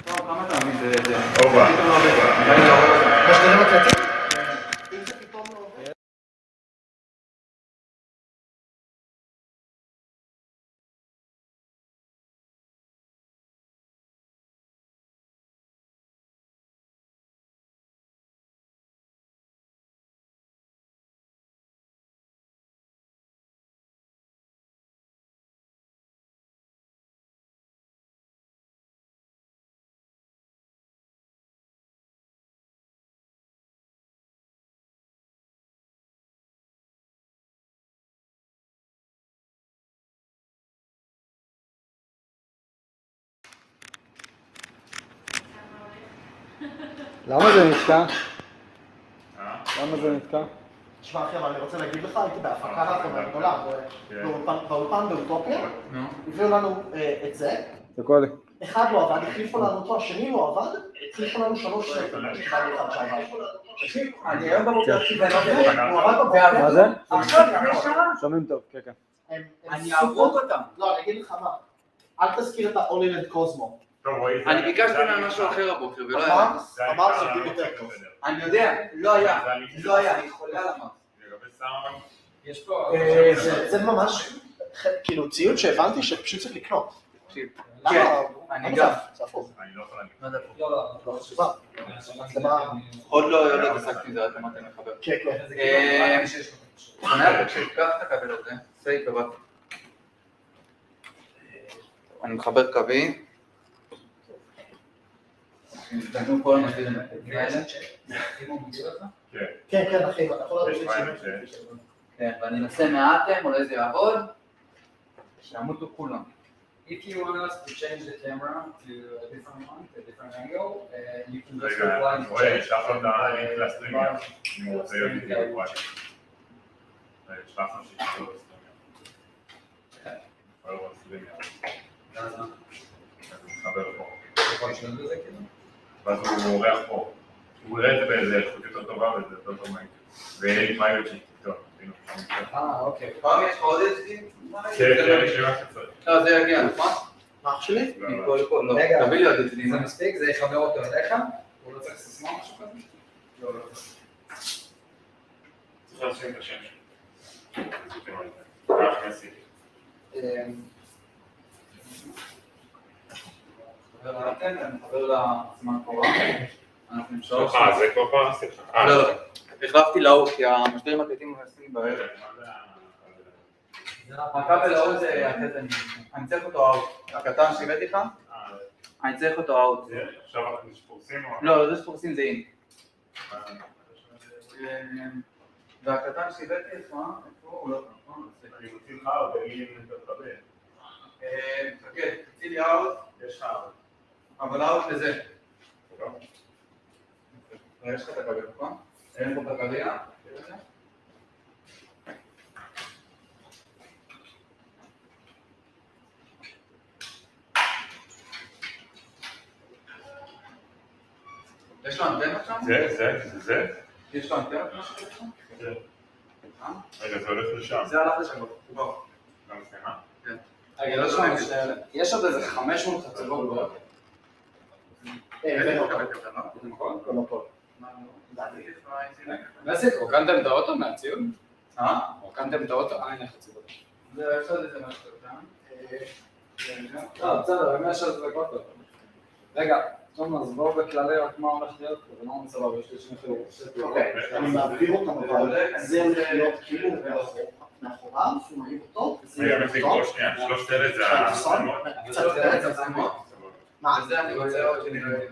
טוב, כמה אתה מבין? זה... אובה. בשלבים הקלטים? אם זה פתאום לא עובד. למה זה נתקע? למה זה נתקע? תשמע אחי, אבל אני רוצה להגיד לך, הייתי בהפקה לאחרונה גדולה, באולפן באוטופיה, הביאו לנו את זה, אחד לא עבד, החליפו לנו אותו, השני לא עבד, החליפו לנו 3 אני היום בבוקר הוא עבד בבוקר, מה זה? עכשיו לפני שעה, שומעים טוב, כן. אני אעבוד אותם. לא, אני אגיד לך מה, אל תזכיר את ה-All-in קוזמו. אני ביקשתי מהם משהו אחר הבוקר ולא היה. אמר זה טיפ יותר טוב. אני יודע, לא היה, אני חולה על המס. לגבי סאונד, יש פה... זה ממש, כאילו ציוד שהבנתי שפשוט צריך לקנות. תקשיב. כן, אני גם. זה הפוך. אני לא יכול להגיד. לא, סבבה. זה מה... עוד לא התעסקתי עם זה, רק אמרתי מחבר. כן, כן. תקשיב, קח את הכבל הזה, סייק בבת. אני מחבר קווים. נתנו כל המסבירים האלה. כן, כן, אחי, אתה יכול יש להגיד בעיה את זה. כן, ואני אנסה מהאטם, אולי זה יעבוד. שימותו כולם. If you want us to change the camera to a different one, to a different angle, you can just רגע, reply אני to רואה, check. שלח לו את הלינק לסטרימיה, אם הוא רוצה להיות איתי בקואט. שלח לו שיקראו לסטרימיה. יכול לראות סטרימיה. אז הוא מתחבר פה. יכול לשנות בזה כאילו? ואז הוא אורח פה. הוא יראה את זה באיזה איכות יותר טובה וזה יותר טוב מהיום. ויהיה לי פרייבט שיט, טוב. אוקיי. פעם יש לך עוד איזה? כן, יש לי מה שצריך. לא, זה יגיע, נכון? מה אח שלי? מפה לפה, לא. רגע. תביא לי עוד איזה. זה מספיק? זה יחבר אותו אליך? הוא לא צריך סיסמה או משהו כזה? לא. צריך לשים את השם שלו. אני מחבר לזמן קורה. אנחנו עם שלוש. זה כבר פעם? סליחה. לא, לא. החלפתי להוא, כי המשדרים הקטנים מנסים בערב. הכבל להוא זה הקטע, אני צריך אותו אאוט. הקטן שהבאתי לך? אני צריך אותו אאוט. עכשיו אנחנו שפורסים או... לא, זה שפורסים זה אין. והקטן שהבאתי לך, איפה הוא לא נכון? אני מוציא לך או תגיד אם אתה תקבל. חכה, תציל לי אאוט. יש לך אאוט. אבל אאוט לזה. יש לך את הקבל, נכון? אין פה את הקביעה. יש לו אנטנות שם? זה? יש לו אנטנות משהו שם? זה. רגע, זה הולך לשם. זה הלך לשם, הוא גם סליחה? כן. רגע, לא שמעתי יש עוד איזה 500 חצבות בו. אין פה קבל קטן, לא? זה נכון? לא, לא פה. נסיק, רוקנתם את האוטו מהציוד? אה? רוקנתם את האוטו? אין לך ציוד. זה אפשר לזה משהו קטן. לא, בסדר, אני אשאר את זה לקוטו. רגע, טוב, אז בואו בכללי רק מה הולך להיות פה, זה לא סבבה, יש לי שני חירות. אוקיי, אני מעביר אותם, אבל זה הולך להיות כאילו מאחוריו, שהוא מעביר אותו, רגע, מפיקו, שנייה, 3 אלה זה העצמות. קצת יותר את זה. מה? וזה אני רוצה עוד שנראה.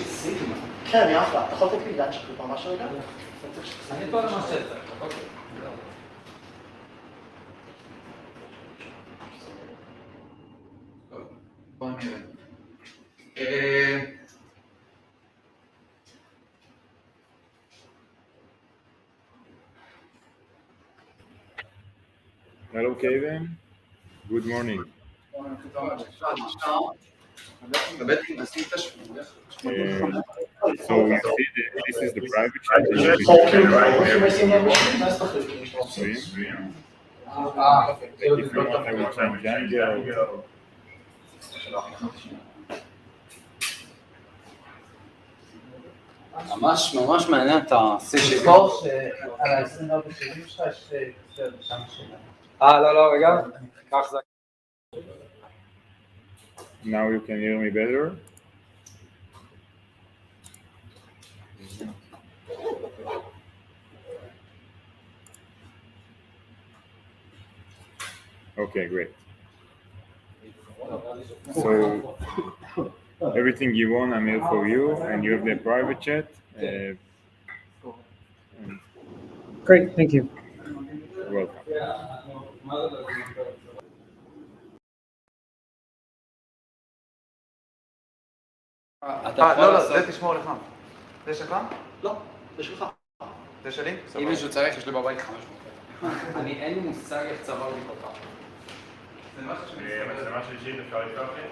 סיגמה. כן, יפה, אתה יכול לתת לי יד שקלופה משהו רגע? אני פה למה שצריך, אוקיי. בוא נראה. Hello, Kevin. Good morning. So you see this is the private chat that you stream. If you want, I will change the angle. ממש מעניין את הסיגמה. תזכור שעל ה-24/70 שלך יש שם שאלה. לא, רגע. כך זה. Now you can hear me better. Okay, great. So everything you want, I'm here for you, and you have the private chat. Great, thank you. You're welcome. לא, זה תשמור לך. זה שלך? לא, זה שלך. זה שלי? אם מישהו צריך, יש לי בבית 500. אין לי מושג איך צבר לי כל כך. זה משהו שאני מצלמה שלישית, אפשר לפתוח לי?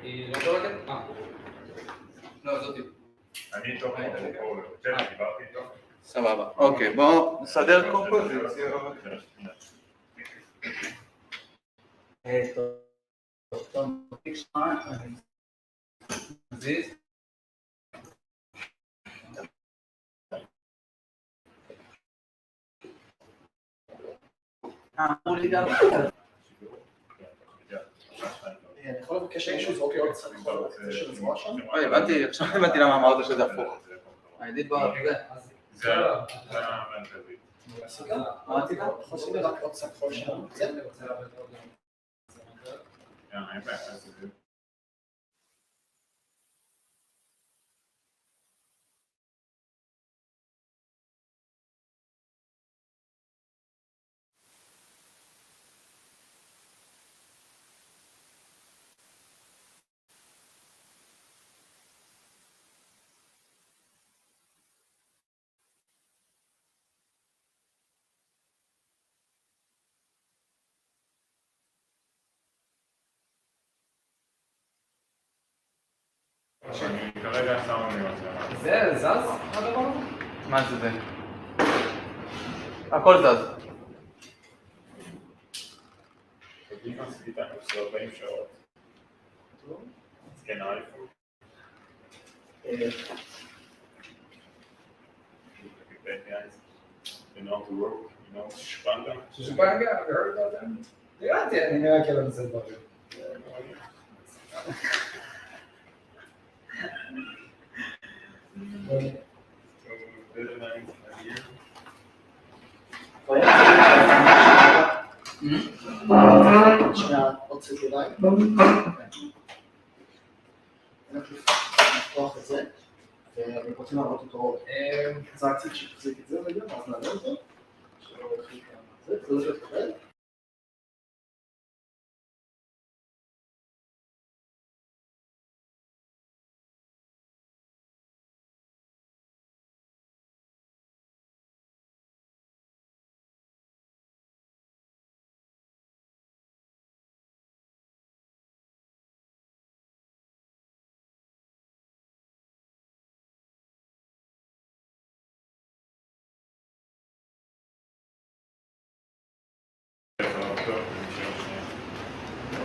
היא לא דולקת? לא, זאתי. אני איתו פה, דיברתי איתו. סבבה. אוקיי, בואו נסדר קומפוזיציה. זיז? אמרו לי גם. אני יכול לבקש שמישהו זרוק לי עוד קצת חול של זרוע שם? הבנתי, עכשיו הבנתי למה אמרת שזה הפוך. העדית בזה. זה המרכזית. מה רצית? יכול לעשות לי רק עוד קצת חול שם? אין בעיה. אני כרגע שם לי מצלמה. זה זז הדבר הזה? מה זה? הכל זז. תגיד עשיתי את הנושא 40 שעות. אז כן, האייפון. You know to work, you know, שפנגה. שפנגה, I heard about them. נראיתי, אני נראה כאילו נושא דברים. שנייה, עוד קצת ידיים. לפתוח את זה, ורוצים לעלות אותו. אז רק קצת שתחזיק את זה רגע, ואז נעלה אותו. שלא יחליק על זה, זה לא שתקבל.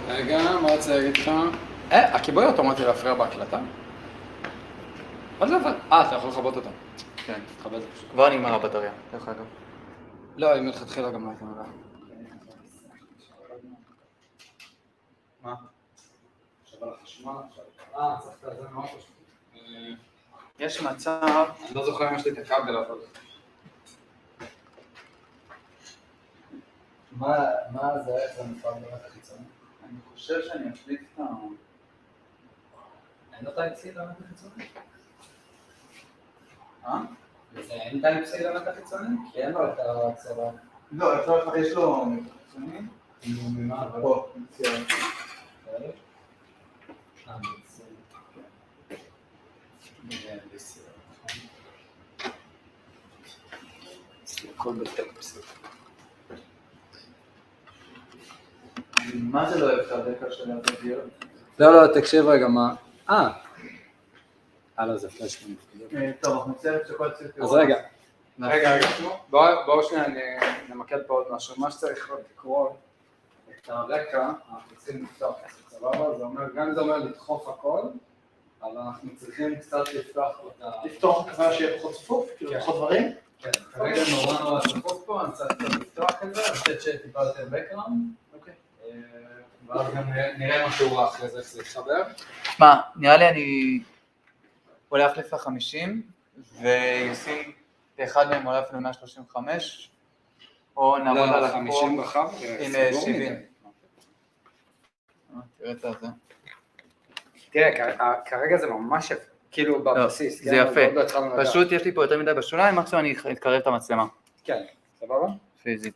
רגע, מה רוצה להגיד לך? הכיבוי אוטומטי להפריע בהקלטה? מה זה אבל? אתה יכול לכבות אותה. כן. תכבד את זה פשוט. כבר נגמר הבטריה, דרך אגב. לא, אם מלכתחילה גם לא הייתה נראה. מה? עכשיו על החשמל, עכשיו. צריך את זה מאוד פשוט. יש מצב... אני לא זוכר אם יש לי את הכבל, אבל... מה זה, איך זה מפעל באמת החיצוני? אני חושב שאני אפליט את ה... אין לו טייפ-C למתח חיצוני? זה אין טייפ-C למתח חיצוני? כי אין לו את הצבא. לא, יש לו חיצוני. ממה? פה, ציון. הכל בטייפ-C. מה זה לא אוהב את הרקע של הווידאו? לא, תקשיב רגע, מה... לא, זה פלאש מנפקד. טוב, אנחנו נצטרך שכל צריך אז רגע, בואו שנייה נמקד פה עוד משהו. מה שצריך לקרוא את הרקע, אנחנו צריכים לפתוח את זה, סבבה? זה אומר, גם אם זה אומר לדחוף הכל, אבל אנחנו צריכים קצת לפתוח אותה. לפתוח כזה שיהיה פחות צפוף, כאילו פחות דברים. כן, כרגע נורא צפוף פה, אני צריך קצת לפתוח את זה, לתת שטיפה יותר background. אוקיי. ואז גם נראה מה שהוא אחרי זה שזה יתחבר. מה, נראה לי אני עולה להחליף ל-50 וישים אחד מהם עולה אפילו 135 או נעבוד על הכל 50 רחב עם 70. תראה את זה. תראה, כרגע זה ממש יפה, כאילו בבסיס. זה יפה, פשוט יש לי פה יותר מדי בשוליים, מקסימום אני אתקרב את המצלמה. כן, סבבה? פיזית.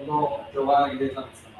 לא תאורה נגדית למצלמה.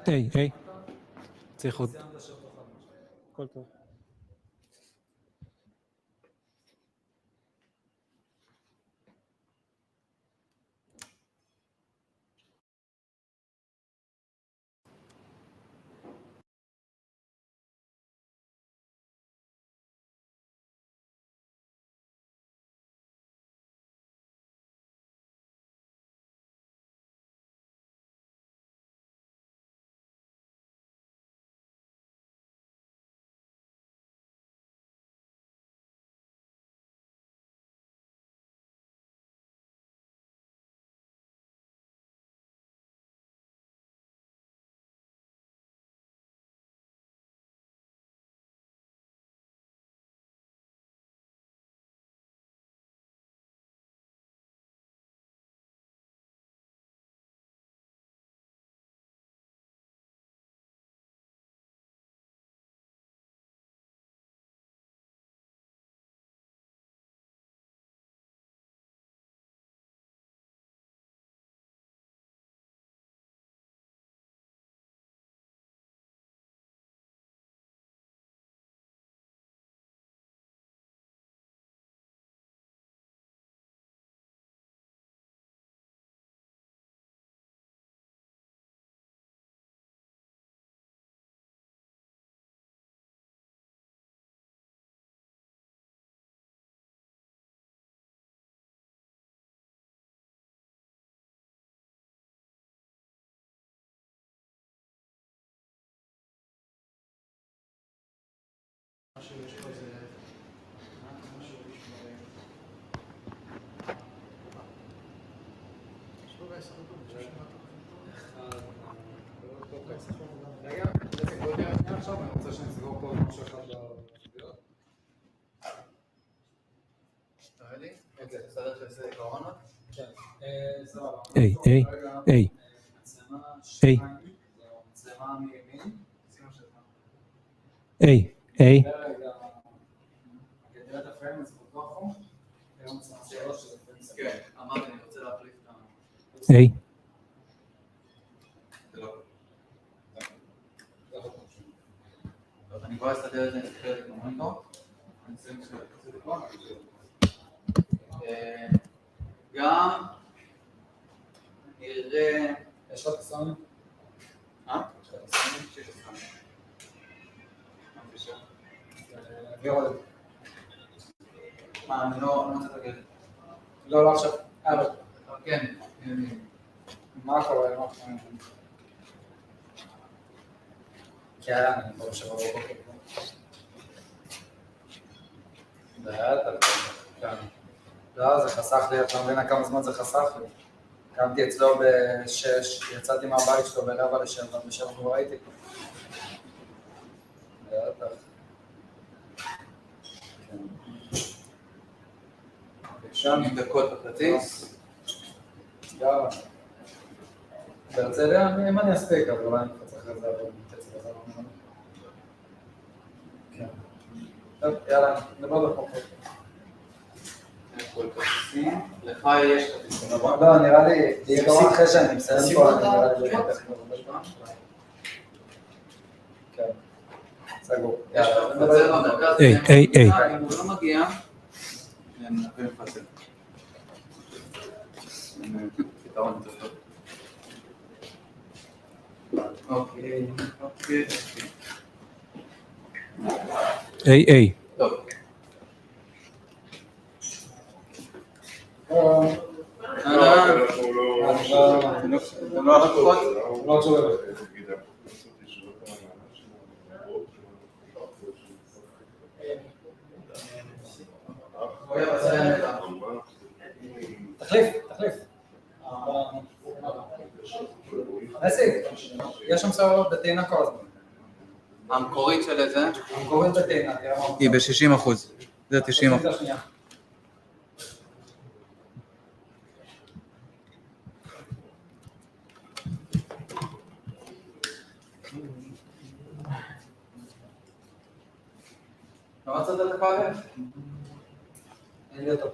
היי, צריך עוד. הכל טוב. רגע, עכשיו אני רוצה שנסגור פה משהו אחד בצביעות. תראה לי? אוקיי, בסדר שעושה קורונה? כן, סבבה. היי. מצלמה 2, מצלמה מימין. היי. ורגע, הגדרת הפריים, אז פתוחו. היום מצלמה 3 שזה פריים סגר. כן, אמרתי, אני רוצה להחליף את היי. טוב, אני כבר אסתדר את זה, נסתכל את המונטור. גם נראה... יש לך תסון? יש לך תסון? שיש לך. מה בבקשה? נעביר עוד. מה, אני לא רוצה להגיד. לא עכשיו. כן, מה קורה? כן, אני פה בשבוע בבוקר. לא, זה חסך לי, אתה מבין כמה זמן זה חסך לי. קמתי אצלו ב-6, יצאתי מהבית שלו ב-6:45, ב-7 כבר הייתי. בטח. שם עם דקות בכרטיס. יאללה. בהרצליה, אם אני אספיק, אבל אולי אני צריך לזה, אבל קצת לזה. כן. טוב, יאללה, נדבר בחוק. לך יש כרטיסים. לא, נראה לי, בעיקרון אחרי שאני מסיים פה, נראה לי כן. סגור. יש לך מפצל במרכז. היי. אם הוא לא מגיע, אני נקבל מפצל. פתרון יותר טוב. אוקיי. היי. טוב. לא צורף. תחליף. נסי, יש שם סבבה בטעינה כל הזמן. המקורית של זה? המקורית בטעינה, תראה מה. היא ב-60%. זה 90%. לא מצאת את הקודם? אין לי אותו.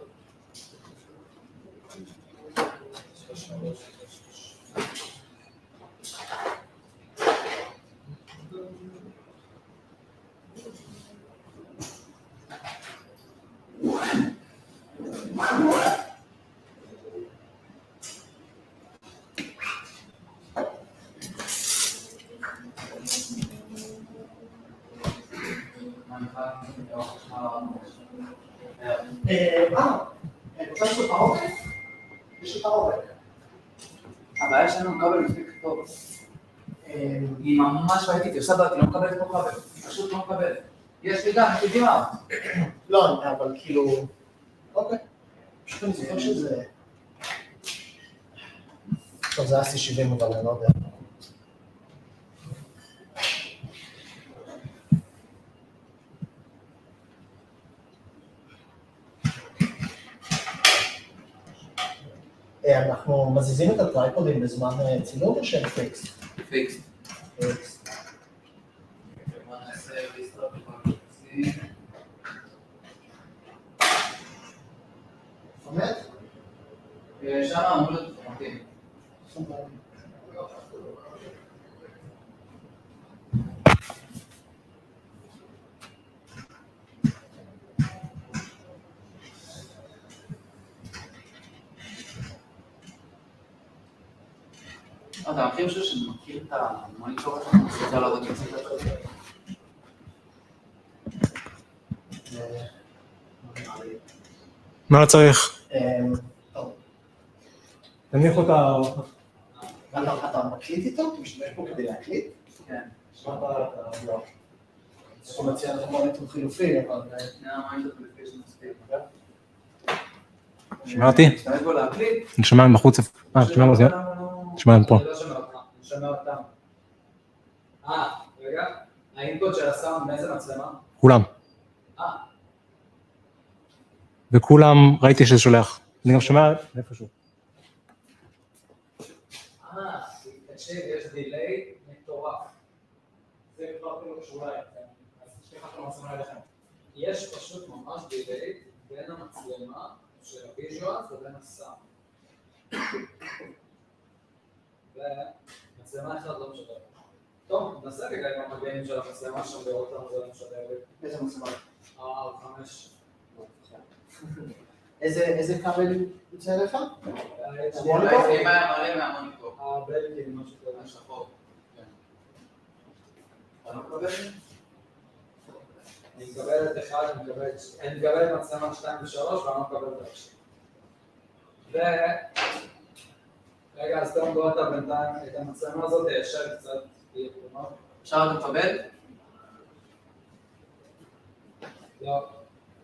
רוצה לעשות פרעובק? יש לי פרעובק. הבעיה שלנו מקבל מספיק טוב. היא ממש בעייתית, היא עושה דעתי, לא מקבלת פה כבל, פשוט לא מקבלת. יש לי גם, יש לי דימה. לא, אבל כאילו... אוקיי. פשוט אני זוכר שזה... טוב, זה היה C70 אבל אני לא יודע. אנחנו מזיזים את הטרייפודים בזמן צילום או שהם פיקס? פיקס. פיקס. בוא נעשה ריסטארט בפרקסים. באמת? שם אמור להיות מתאים. אתה מכיר משהו שמכיר את המוניטור הזה? זה על עוד קצת יותר. מה לא צריך? טוב. תניח אותה... אתה מקליט איתו? אתה משתמש פה כדי להקליט? כן. שמעת אתה לא. אנחנו מציע לך מוניטור חילופי, אבל... המוניטור חילופי שמספיק. שומע אותי? משתמש בו להקליט? אני שומע מבחוץ. שומע אותי? שומע מפה. אני לא שומע אותך, אני שומע אותם. רגע, האינפוט של הסאונד מאיזה מצלמה? כולם. וכולם ראיתי שזה שולח. אני גם שומע איפשהו. תקשיב, יש דיליי מטורף. זה כבר כאילו קשור אליי, אז תשכח את המצלמה אליכם. יש פשוט ממש דיליי בין המצלמה של הוויז'ואל ובין הסאונד. ומצלמה אחת לא משדר. טוב, נעשה רגע עם המגעים של המצלמה שם לראות לנו זה לא משדר. איזה מצלמה? 5. איזה כבל יוצא אליך? המוניטור? אם היה מלא מהמוניטור. הבלגים, משהו כזה. השחור. אתה לא מקבל? אני מקבל את אחד, אני מקבל את מצלמה 2 ו-3 ואני לא מקבל את השני. רגע, אז תום בוא אתה בינתיים את המצלמה הזאת, תיישר קצת. עכשיו אתה מקבל? לא.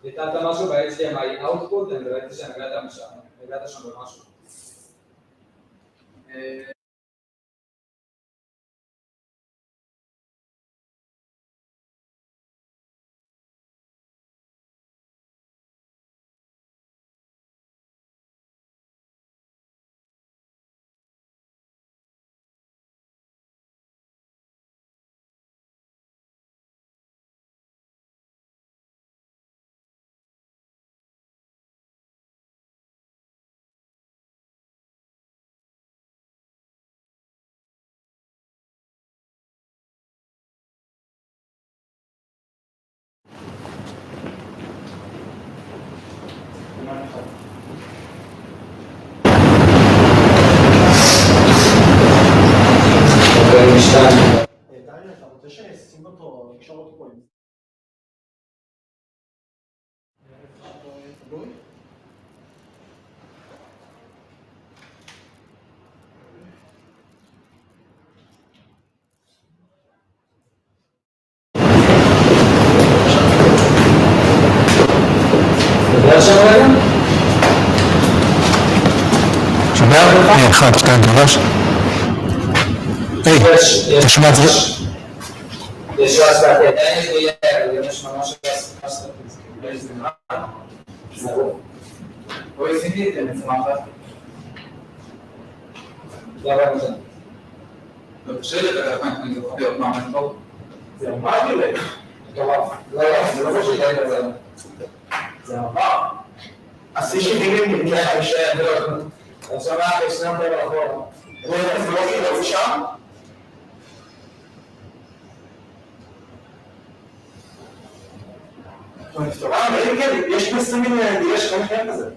ביטלת משהו ב-HDMI output, אני ראיתי שנגעת שם במשהו. דניאל, אתה רוצה שנשים אותו, נקשור אותו פה עם... תלוי? שומע? 1, 2, 3. היי, אתה שומע את זה? יש רעש בעתיד, יש ממש בואי עשיתי את זה מצלמה אחת. לא ראינו זה. לא קשה לדבר, אני זוכר להיות מאמן טוב. זה ממש דילי. מטורף. לא, זה לא פשוט דילי זה. זה ממש. C70 נגיע להישאר. אני שומע בשנם טוב אחורה. זה לא כאילו שם? יש מסתמים יש חלק כזה.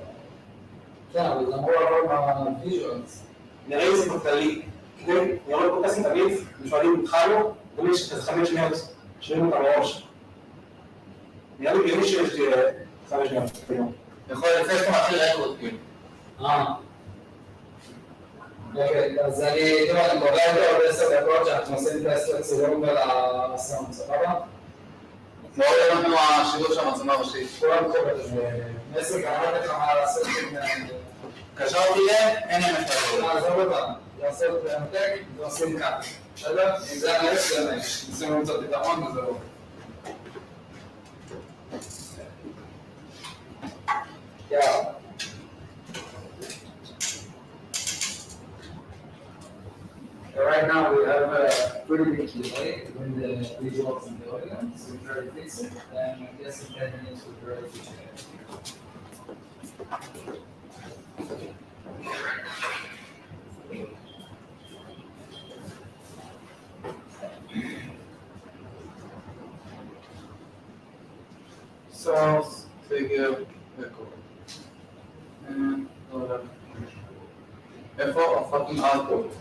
כן, אבל זה אמור לעבור בוויז'ואלס. נראה לי זה בכללי. אני רואה פודקאסטים תמיד, משמעדים התחלנו, תמיד יש כזה 5 שניות, שומעים אותם בראש. נראה לי גאוני שיש לי 5 גם. יכול להיות לפני שאתה מתחיל רקורד כאילו. אוקיי, אז אני מדבר איתו עוד 10 דקות שאנחנו עושים טסט לצילום ולסאונד, סבבה? לא עולה לנו השידור של המצלמה ראשית. כולם קוראים את זה. נסי, אמרתי לך מה לעשות עם... קשר אותי אין להם את זה. נעזוב אותם, לעשות נתק ועושים כאן. בסדר? אם זה הנהל זה הנהל. ניסינו למצוא פתרון וזהו. יאללה. Right now we have a pretty big delay when the visuals in the audience, so we try to fix it, and I guess in 10 minutes we'll try to fix it. Source, figure, record. איפה הפאקינג אאוטפוט?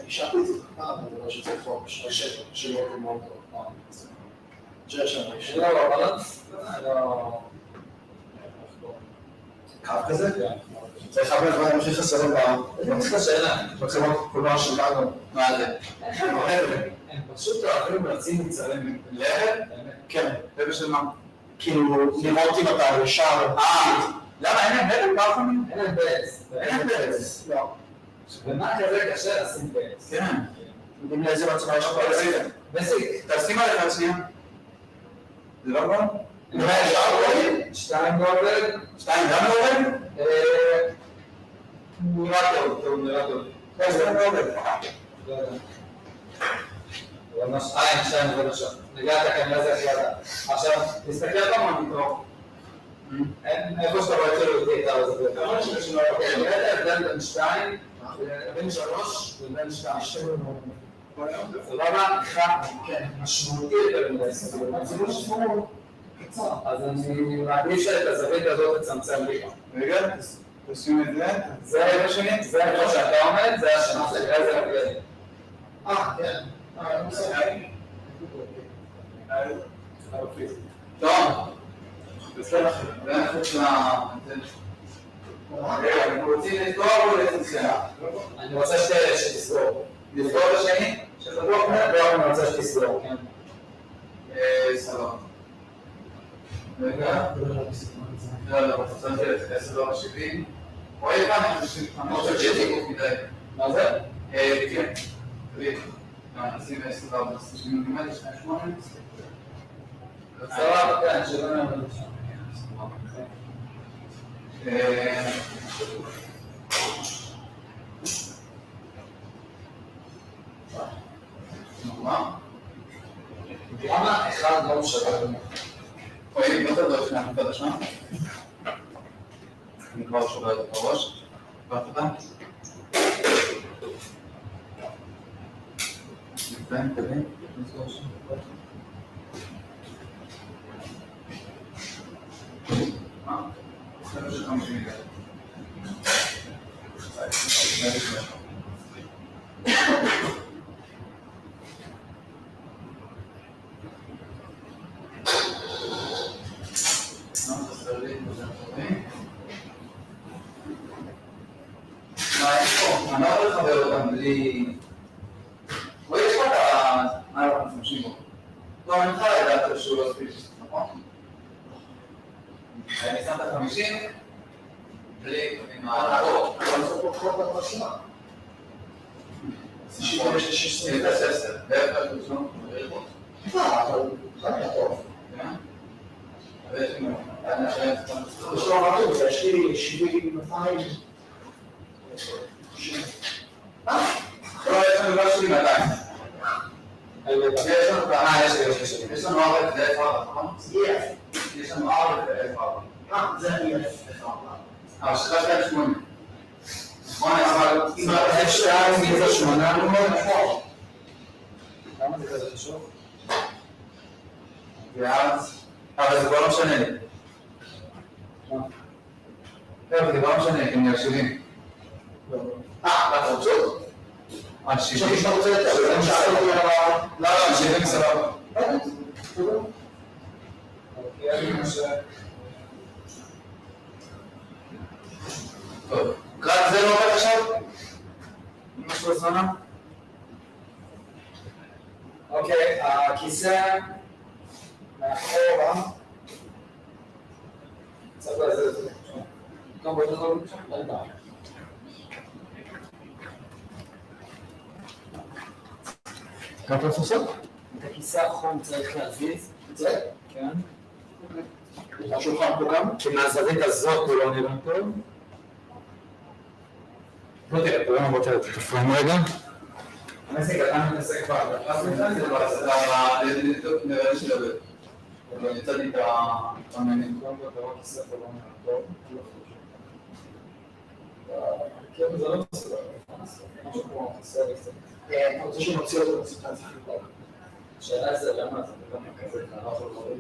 אישרתי את זה פעם, אני רואה שזה חוק, שלא מאוד טוב. לא, בלנס? לא. קו כזה? זה אחד מהדברים הכי חסרים במצלמות קולנוע שלנו. מה זה? הם פשוט אוהבים להציג מצלם. לחם? כן. ובשביל מה? כאילו, לראות אם אתה ישר. למה אין להם לחם פעם? אין להם בלס. אין להם בלס. לא. ומה כזה קשה לשים בלס? כן. יודעים לאיזה מצלמה יש לך בלסים? בסיק. תשים עליך שנייה. זה לא כבר? שתיים לא עובד. שתיים גם לא עובד? נראה טוב. זה לא עובד. לא יודע. ממש שתיים עובד עכשיו. נגעת כנראה זה החלטה. עכשיו, תסתכל במוניטור. איפה שאתה רואה כאילו אותי איתה וזה בית. כמה שלא אוקיי, נראה את ההבדל בין 2, בין 3 ובין 2. סבבה? אחד, כן, משמעותי יותר מדי סבבה. הציבור ששמור קצר. אז אני מעדיף שאת הזווית הזאת תצמצם לי. רגע, תשים את זה. זה השני? זה איפה שאתה עומד, זה השני. זה הבדל. כן. טוב. בסדר, זה חוץ אנחנו רוצים לסגור או לסגור? אני רוצה שתסגור. לסגור בשני? שתסגור? לא, אני רוצה שתסגור. סבבה. רגע. לא, שמתי את 10:70. רואי כאן, אני חושב שיש גוף מדי. מה זה? כן. נשים 10:70, 2:8. סבבה, כן, שלא נעמד שם. למה אחד לא משווה? אוי, לא תדעו לפני החלטה השנה. אני כבר שובר את הראש. והחלטה? נתן, תבין. נסגור שם. זה פשוט 50 מיליון. אני לא יכול לחבר אותם בלי... בואי, יש לך את מה אנחנו משתמשים בו. לא, אני חייב לדעת שהוא לא ספיק, נכון? אני שם את 50 בלי עם האור. אבל זה פה כל הרשימה. 66. בערך כלל תושלום, בערכות. אבל זה היה טוב. יש לו רעיון, יש לי 70, 200. לא, יש לנו לא שלי 200. יש לנו 4 כדי F4, נכון? יש לנו 4 כדי F4. זה אני אבל שלך שלהם 8. 8, אבל אם F2 זה 800, כמה זה כזה חשוב? ואז... אבל זה כבר לא משנה לי. זה כבר לא משנה, כי אני על 70. אתה רוצה? על 70? עכשיו שאתה רוצה יותר, לא, על 70 סבבה. טוב, רק זה לא עובד עכשיו? משהו בזמנה? אוקיי, הכיסא מאחורה צריך להזיז את זה. טוב, בואי תחזור בבקשה. כמה לעשות? את הכיסא האחרון צריך להזיז. את זה? כן. השולחן פה גם? כי מהזווית הזאת הוא לא נראה טוב. בוא תראה, בוא תראה, תפרם רגע. המזיק, אתה מתעסק כבר. נראה לי שלבד. אבל יצאתי את המנים. כן, זה לא בסדר. משהו כמו חסר לי קצת. אתה רוצה שנוציא אותו לסיטה, צריך לבדוק. השאלה זה למה זה גם כזה, אתה לא יכול להוריד.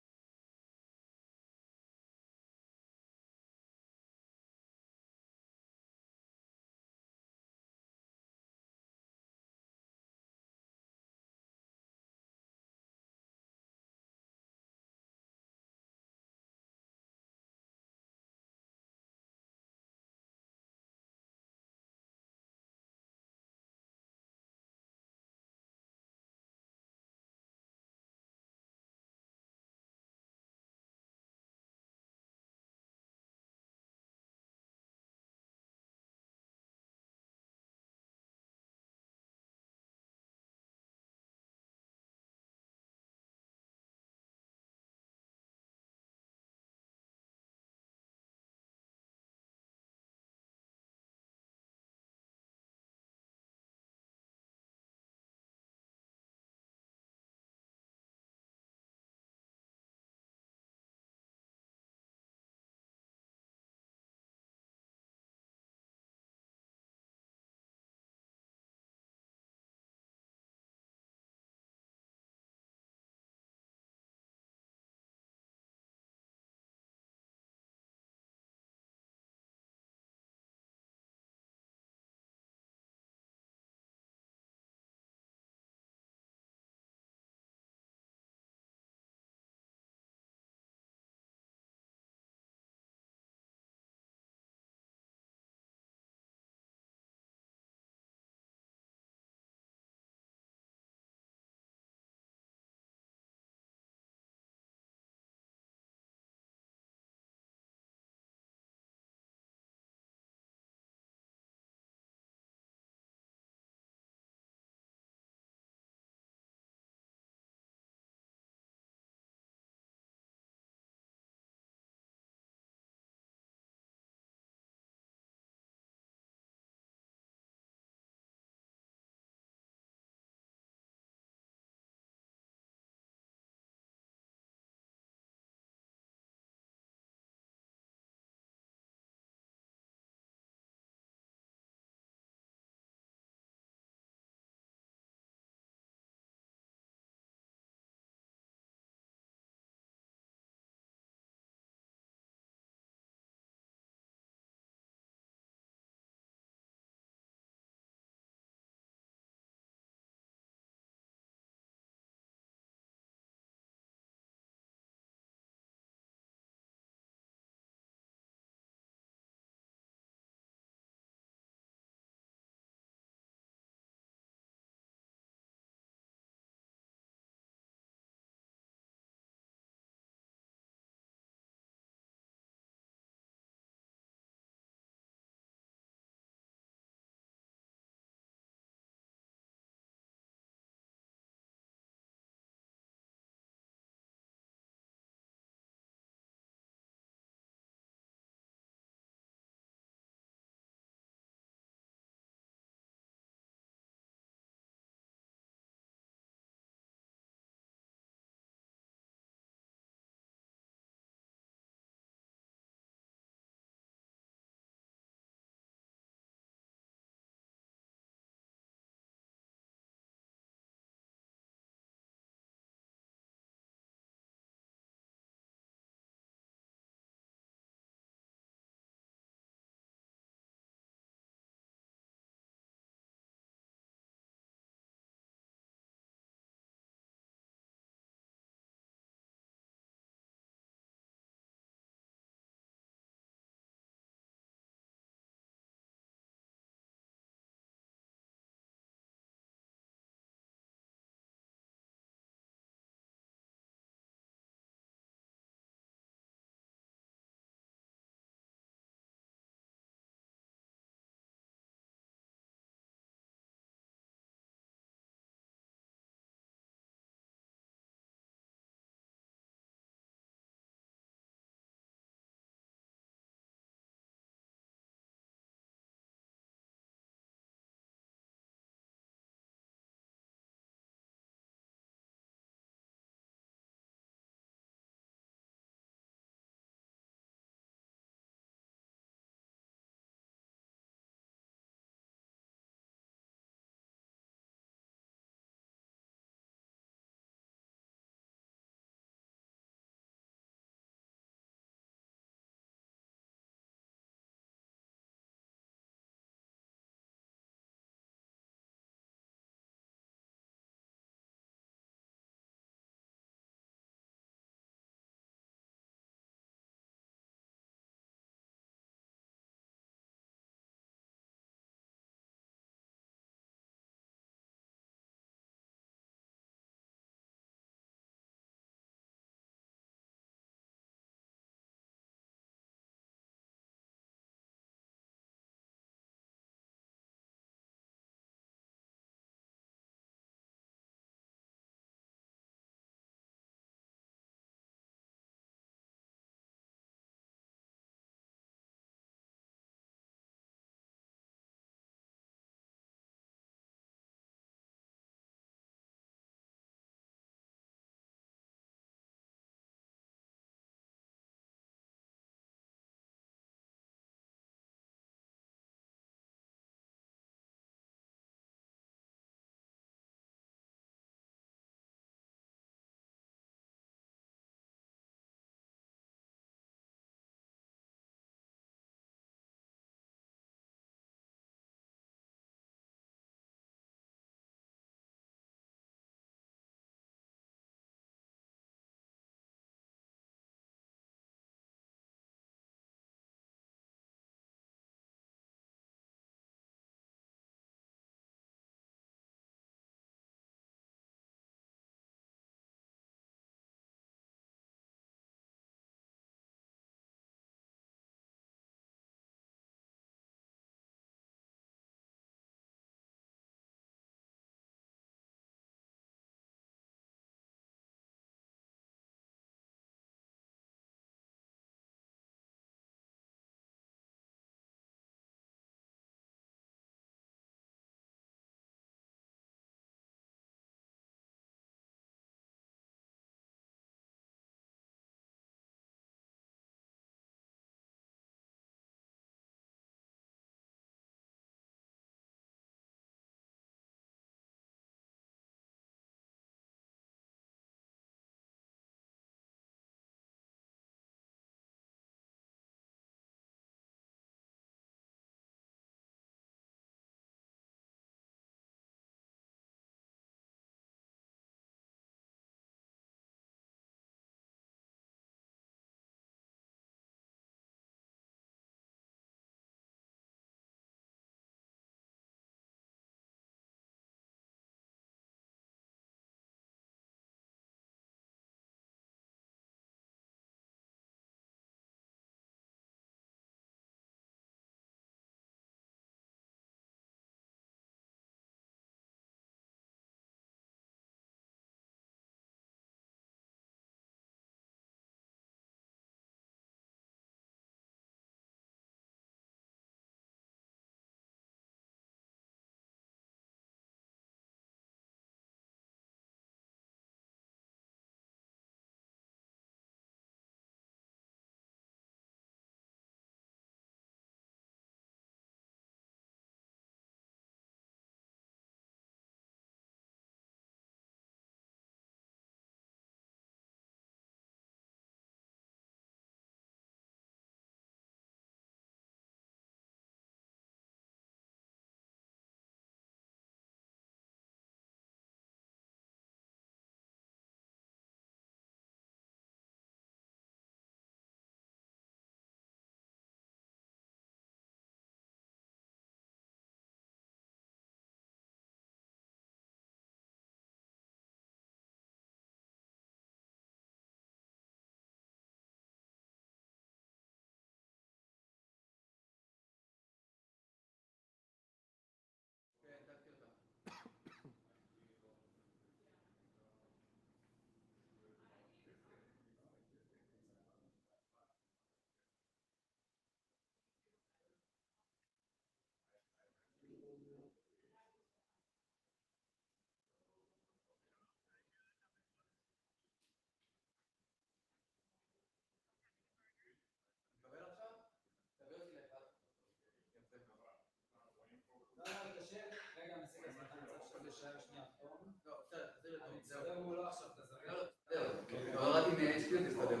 תשאר שנייה טוב. לא, בסדר, תסדר אני את זה. אצטרף מולו עכשיו, תזרק. לא, תסדר. הורדתי מ-HP, תסתדר.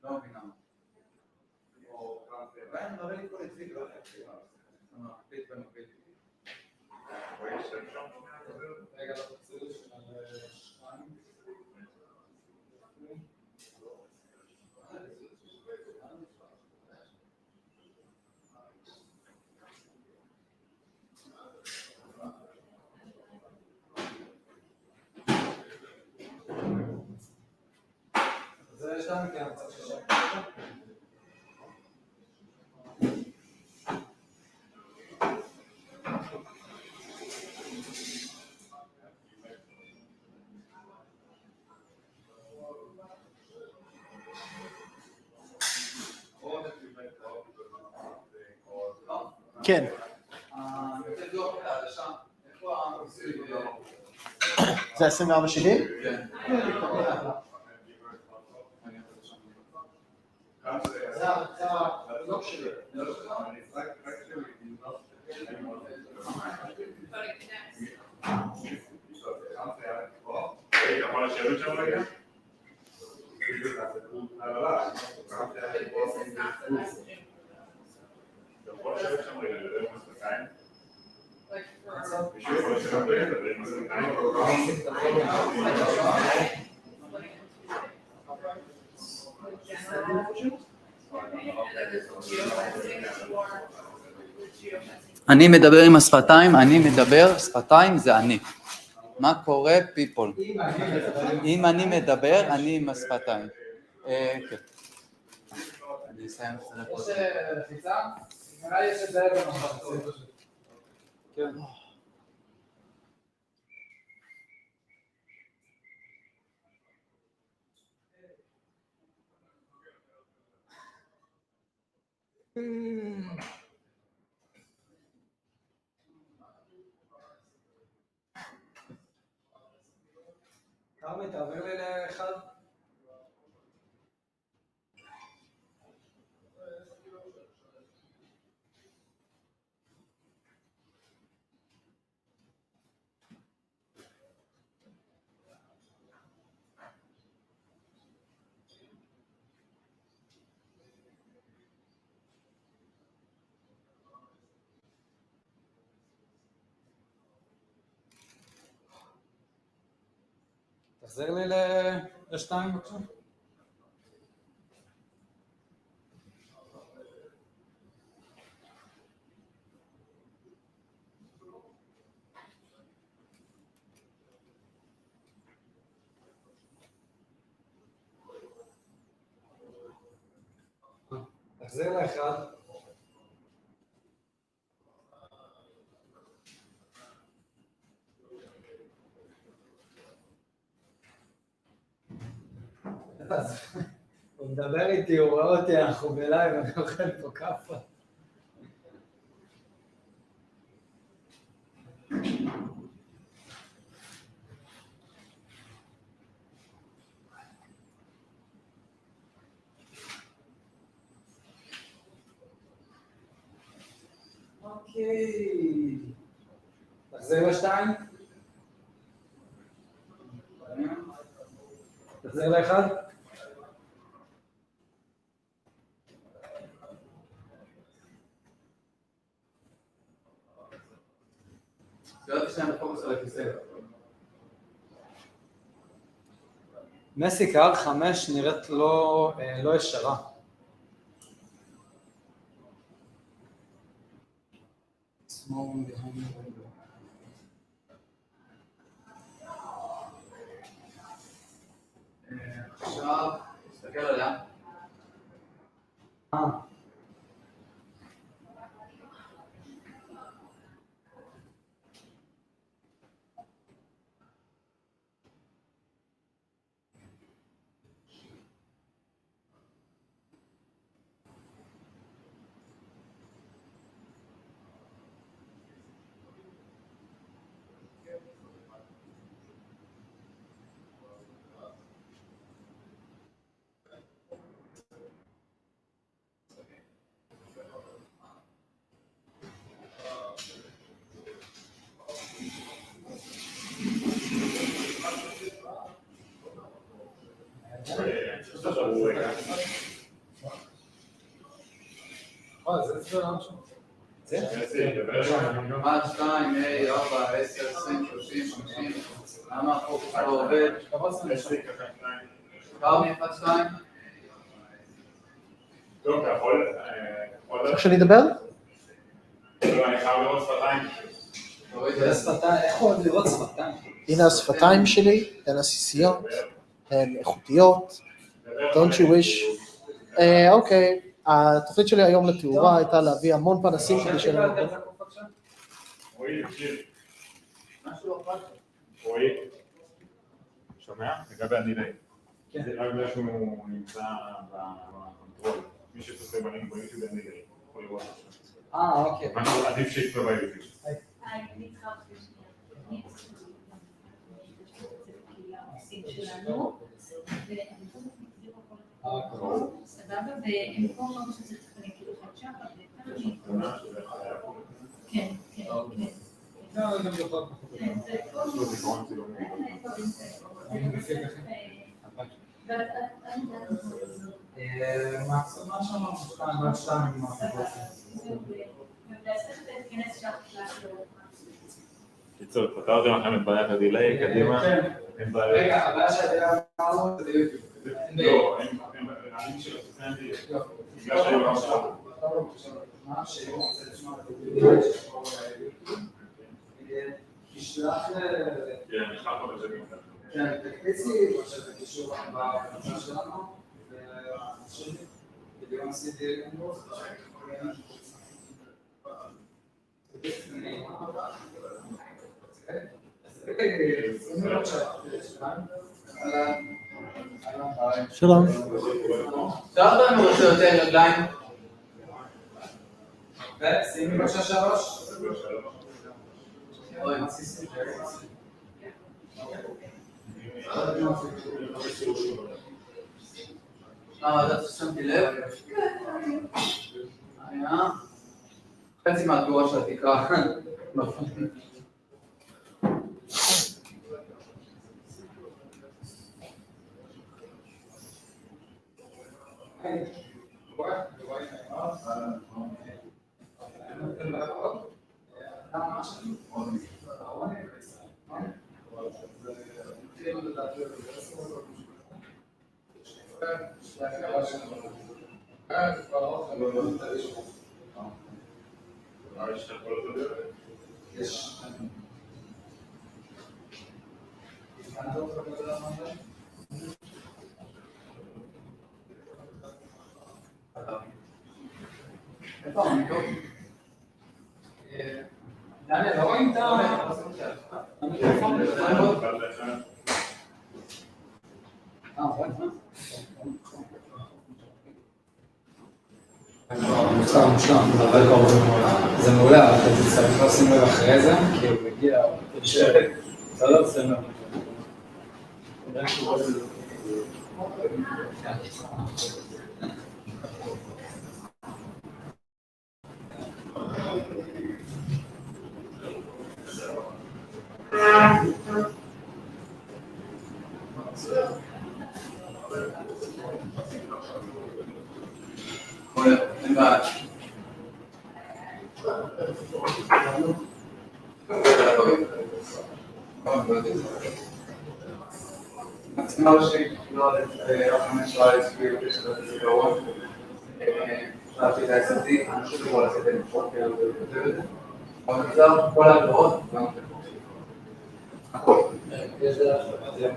לא מבין למה. בעין מראה לי כל אצלי, לא מקפיד במקביל. רגע, לא תצאו של 2. זה 2 כי אני צריך 6. כן. זה 2470? כן. זה הלוק שלי. יכול לשבת שם רגע? יכול לשבת שם רגע, לדבר עם הספקיים? מישהו יכול לשבת רגע, לדבר עם הספקיים? אני מדבר עם השפתיים, אני מדבר, שפתיים זה אני. מה קורה people? אם אני מדבר, אני עם השפתיים. כן. אני אסיים את זה. יש לחיצה? נראה לי יש את זה במחר. כן. כרמי, תעביר לי לאחד. תחזיר לי ל2 בבקשה. תחזיר לאחד. הוא מדבר איתי, הוא רואה אותי, אנחנו בלייב, אני אוכל פה כאפה. אוקיי. תחזיר לשתיים. תחזיר לאחד. לא תשתיים בפוקוס על הכיסא. מסי קהל 5 נראית לא ישרה. עכשיו, תסתכל עליה. זה הסבר למה שם. זה? 1, 2, 4, 10, 20, 30, 50. למה החוק שלו עובד? קרמי 1, 2. טוב, אתה יכול... איך שאני אדבר? לא, אני חייב לראות שפתיים. איך הוא אוהב לראות שפתיים? הנה השפתיים שלי, הן עסיסיות, הן איכותיות. Don't you wish? אוקיי, התוכנית שלי היום לתאורה הייתה להביא המון פנסים כדי שיהיה לנו... רועי, תקשיב. רועי, שומע? לגבי הדיליי. זה רק בגלל שהוא נמצא בקונטרול. מי שצופה בלינק ביוטיוב אין דיליי. יכול לראות עכשיו. אוקיי. עדיף שיצפה ביוטיוב. סבבה, והם פה לא שצריך כאילו חדשה, כן, כן, קיצור, פתרתם לכם את בעיית הדיליי, קדימה. רגע, הבעיה שהדילה אמרנו זה ביוטיוב. לא, הם רעמים של הסופן דיליי. בגלל שהיו לא משהו. מה שהוא רוצה לשמוע את הדיליי שקורא ליוטיוב. תשלח כן, אני חייב פה לזה גם. כן, תקפיצי, או שזה קישור בהפצה שלנו, וגם עשיתי שלום. אפשר לנו רוצה יותר רגליים? ושימי בבקשה 3. אוי, אתה שמתי לב? היה חצי מהתגובה של התקרה. איפה המיקרופון? דניאל, לא רואים את המיקרופון? מושלם, זה מעולה, אבל אתה צריך לשים לב אחרי זה, כי הוא מגיע, אתה לא עושה לב. אין בעיה. הצימר שלי לא עלת החמש שעה הסביר שזה גרון. שאלתי את ה-SMT, אני חושב שבוא לעשות את המפות כאלה וכותב את זה. אבל נגזר כל ההגדרות, גם את הכל. יש דרך שזה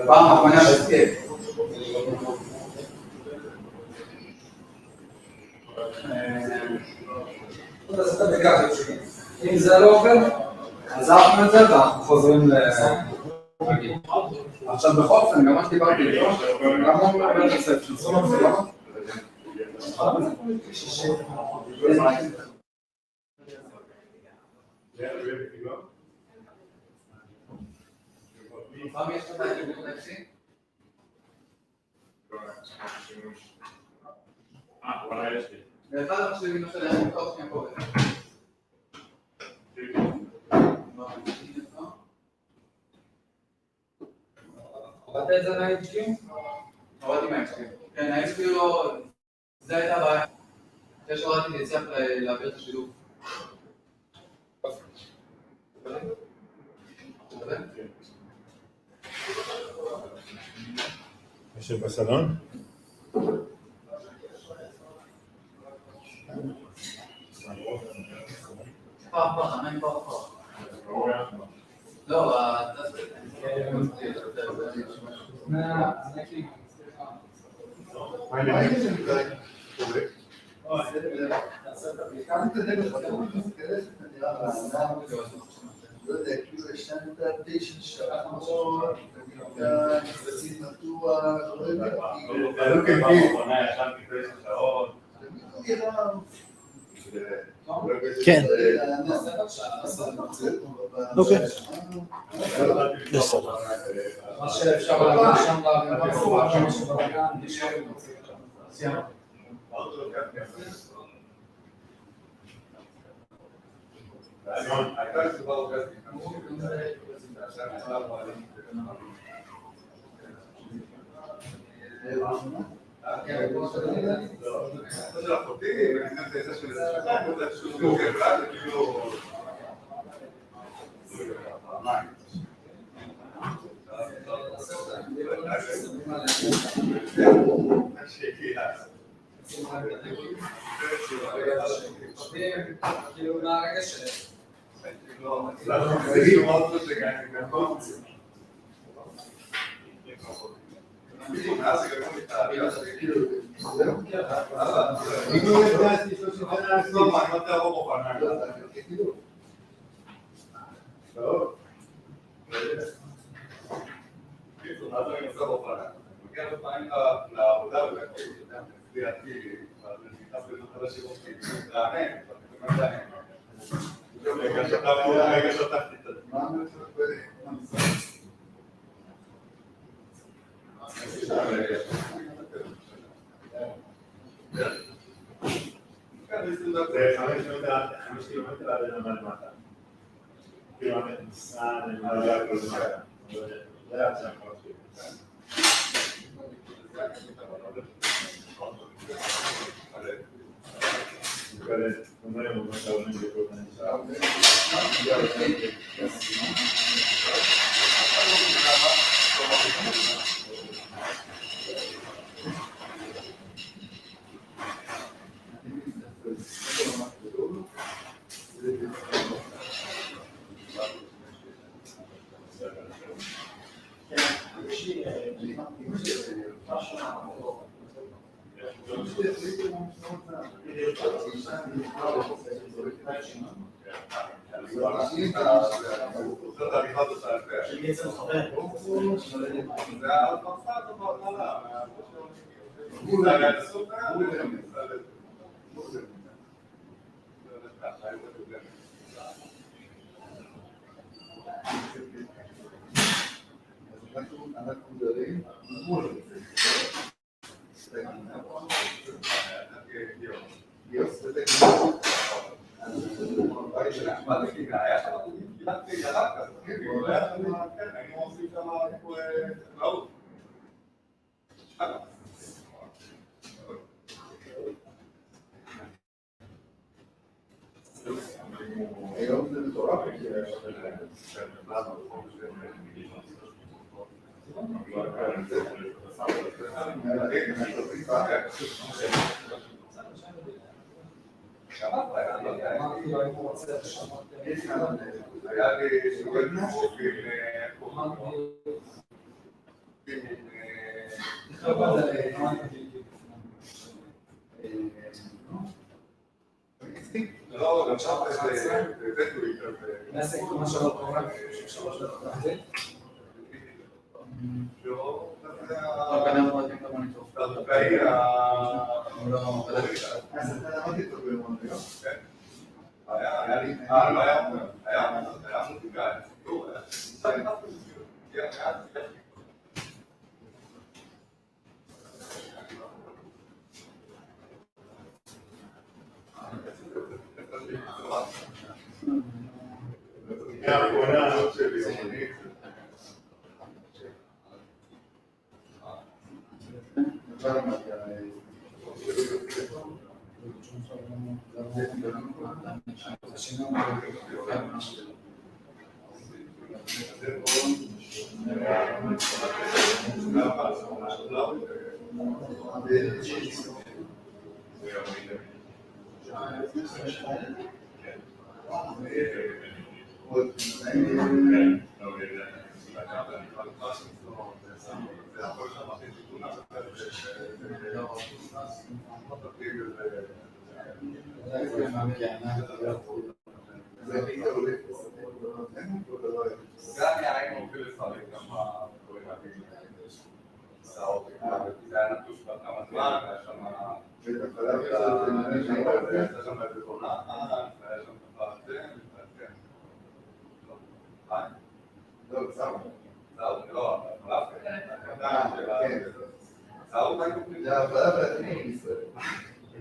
פעם האחרונה שהסתיק. אם זה לא עובד, אז אנחנו את זה ואנחנו חוזרים להגיד. עכשיו בכל אופן, גם מה שדיברתי איתו, גם הוא מדבר את הספר של סוף המסלמה. פעם יש לך את הגיבור נפשי? וואלה יש לי. ואחד המחשבים לא שלהם מתוך שנייה פה. עבדת את זה מה-HQ? עבדתי מה-HQ. כן, ה-HQ לא... זה הייתה הבעיה. יש הורדתי והצליח להעביר את השילוב. יושב בסלון? חמן פה. לא, כן. אוקיי. בסדר. מה שאפשר להגיד שם סיימנו. כאילו מהרגע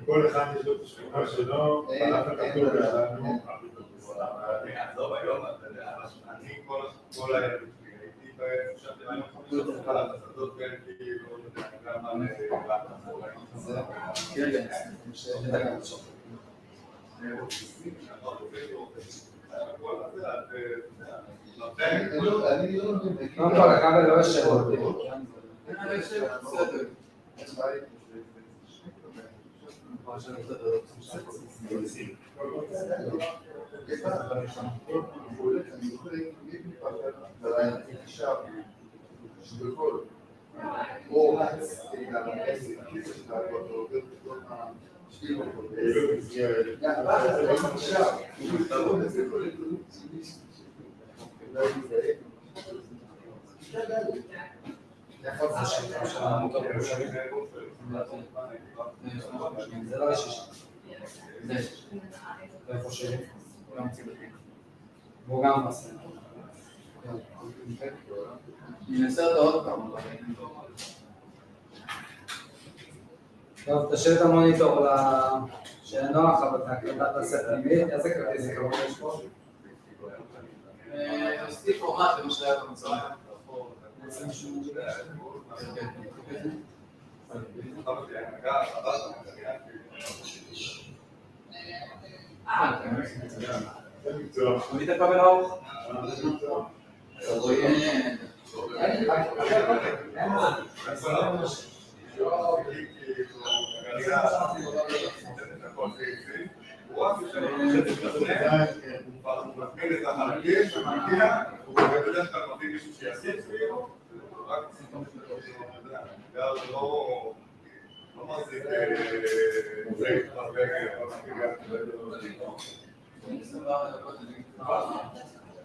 כל אחד יש לו את השכונה שלו, פלאפל כתוב שלנו. עזוב היום, אתה יודע, אני כל הילדים שלי, הייתי חשבתי להם על השדות בין כאילו, גם על הכבל לא יושב אותי. זה לא לשישה. זה איפה שלי. והוא גם מסר. אני אנסה אותו עוד פעם. טוב, תשאיר את המוניטור שנוח, אבל אתה תעשה פנימית. איזה כרטיס זה כמובן יש פה? סטיק פורמט, זה מה שהיה במצב. מי את הכבל הארוך?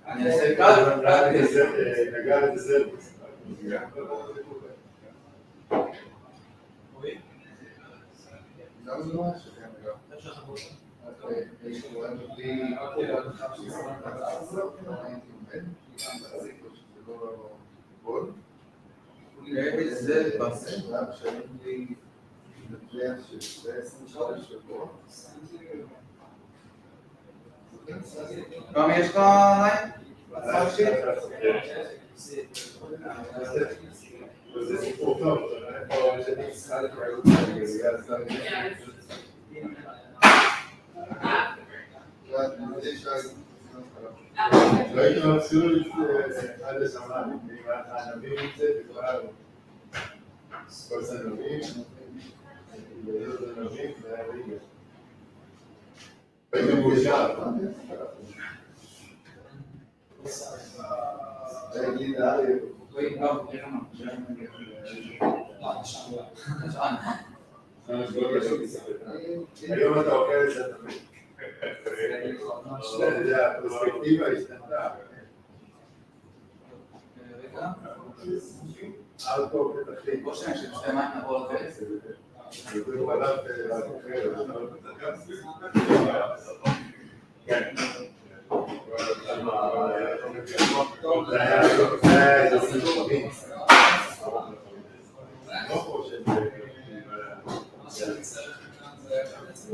אני אעשה קל, נגע את זה. כמה יש לך ליין? זה סיפור טוב. לא הייתי מציאות עד לשמיים, הענבים נמצאת בכלל, כל זה נבים, וזה נבים, זה היה ריגה. הייתי מאושר. היום אתה אוכל את זה תמיד. הפרספקטיבה השתנתה. אלכוהול בתחתית. או שאני חושב שאתה מה נעבור לטלס? כן. זה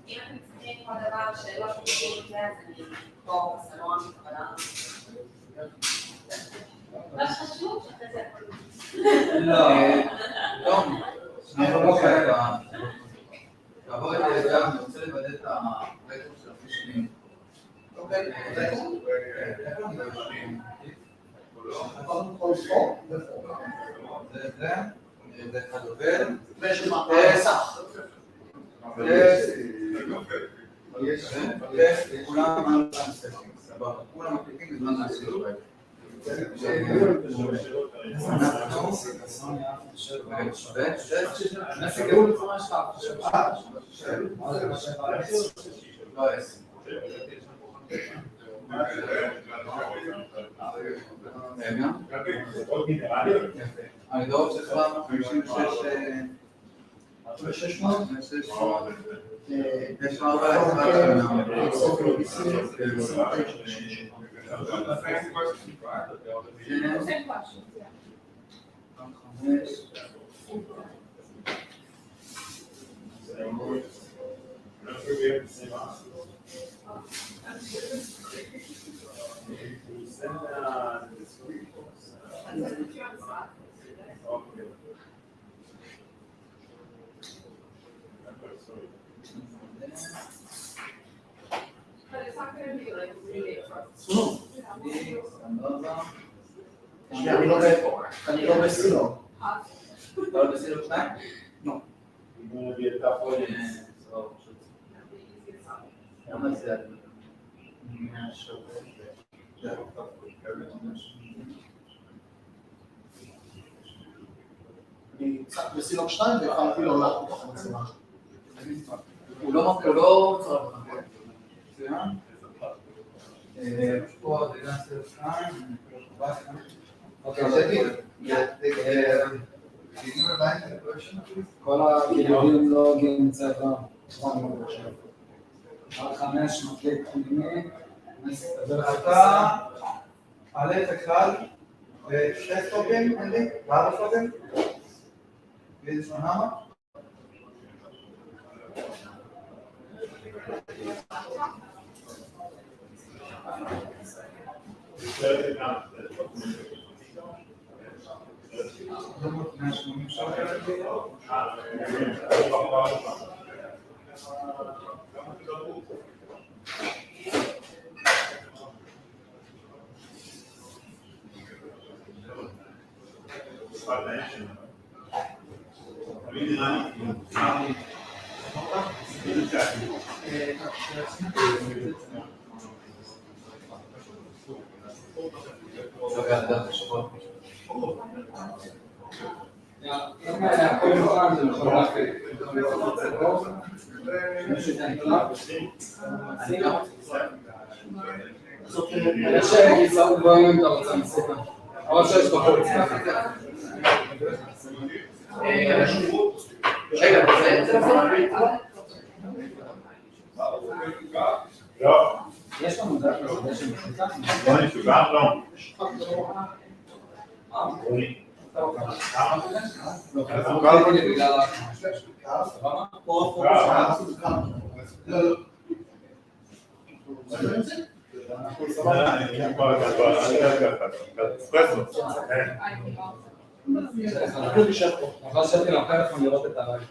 אם אתם צריכים כל דבר שלא תקשיב לזה, אז אני פה בסלון, אבל חשוב שאתה זה הכל. לא, אנחנו לא כאלה. תעבור את זה, אני רוצה לוודא את הרקורד של הפישנים. אוקיי, זה אחד עובד. ויש לך סך. כולם כולם מקליטים בזמן מהסיור. אני לא רוצה 56 יש לו אני לא בסילו. אתה לא בסילוק 2? לא. כמה זה? אני קצת בסילוק 2 והפעלתי לו לעלות בתוך המצלמה. הוא לא צורך. מצוין. פה זה גם סילוק 2. אוקיי, כל הגילויים לא הגיעים צבע, על 5 מקליט פנימי, אתה עלה את הקהל ושתי סטופים, אנדי? 4 סטופים? this one how much? אם הכל מוכן, זה יכול להפעיל. יש כיסאות גבוהים אם אתה רוצה מסוכן. אבל שיש בחוץ. רגע, יש לנו דרך לזה שמחלקה? אבל שאתי לפלאפון לראות את הרעי.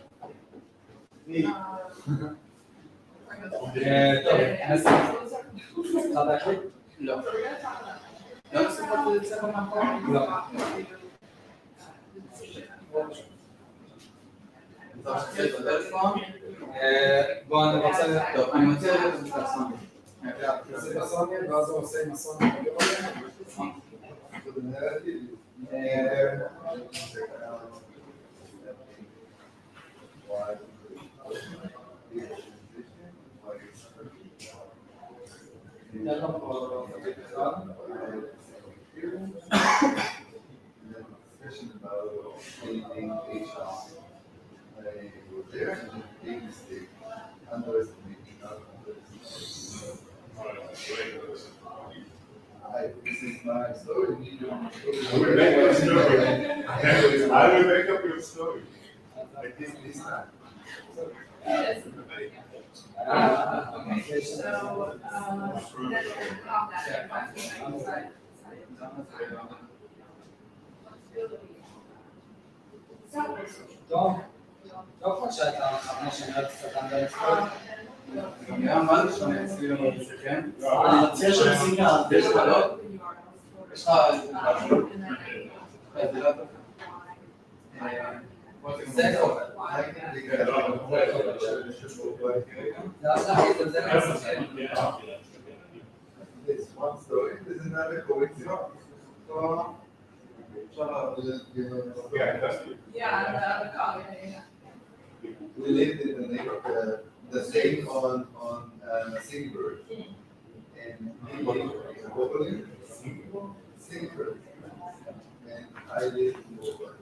טוב, נסים. התחלת להקליט? לא. לא נספות לצלם מהפעם? לא. אתה רוצה את הטלפון? בוא, אני רוצה... טוב, אני מציע את הסוני. תעשה את הסוני, ואז הוא עושה עם הסוני. This is my story. I will make up your story. Like this time. טוב, לא כמו שהייתה לך, שנראית סרטן באקספורט. גם מה זה שונה אצלי לא מרגיש, כן? אני מציע שנסיגה. יש לך לא? יש לך... זה טוב. This one story, this is not a coincidence. We lived in the neighborhood, the same on Singapore. And Singapore. And I lived in Bogor.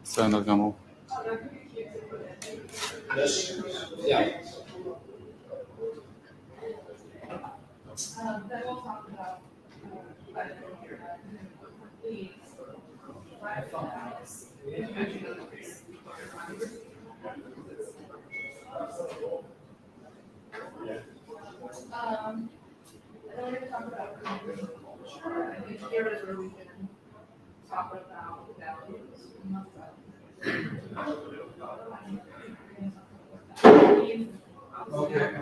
בסדר גמור. Here is where we can talk about values. אוקיי,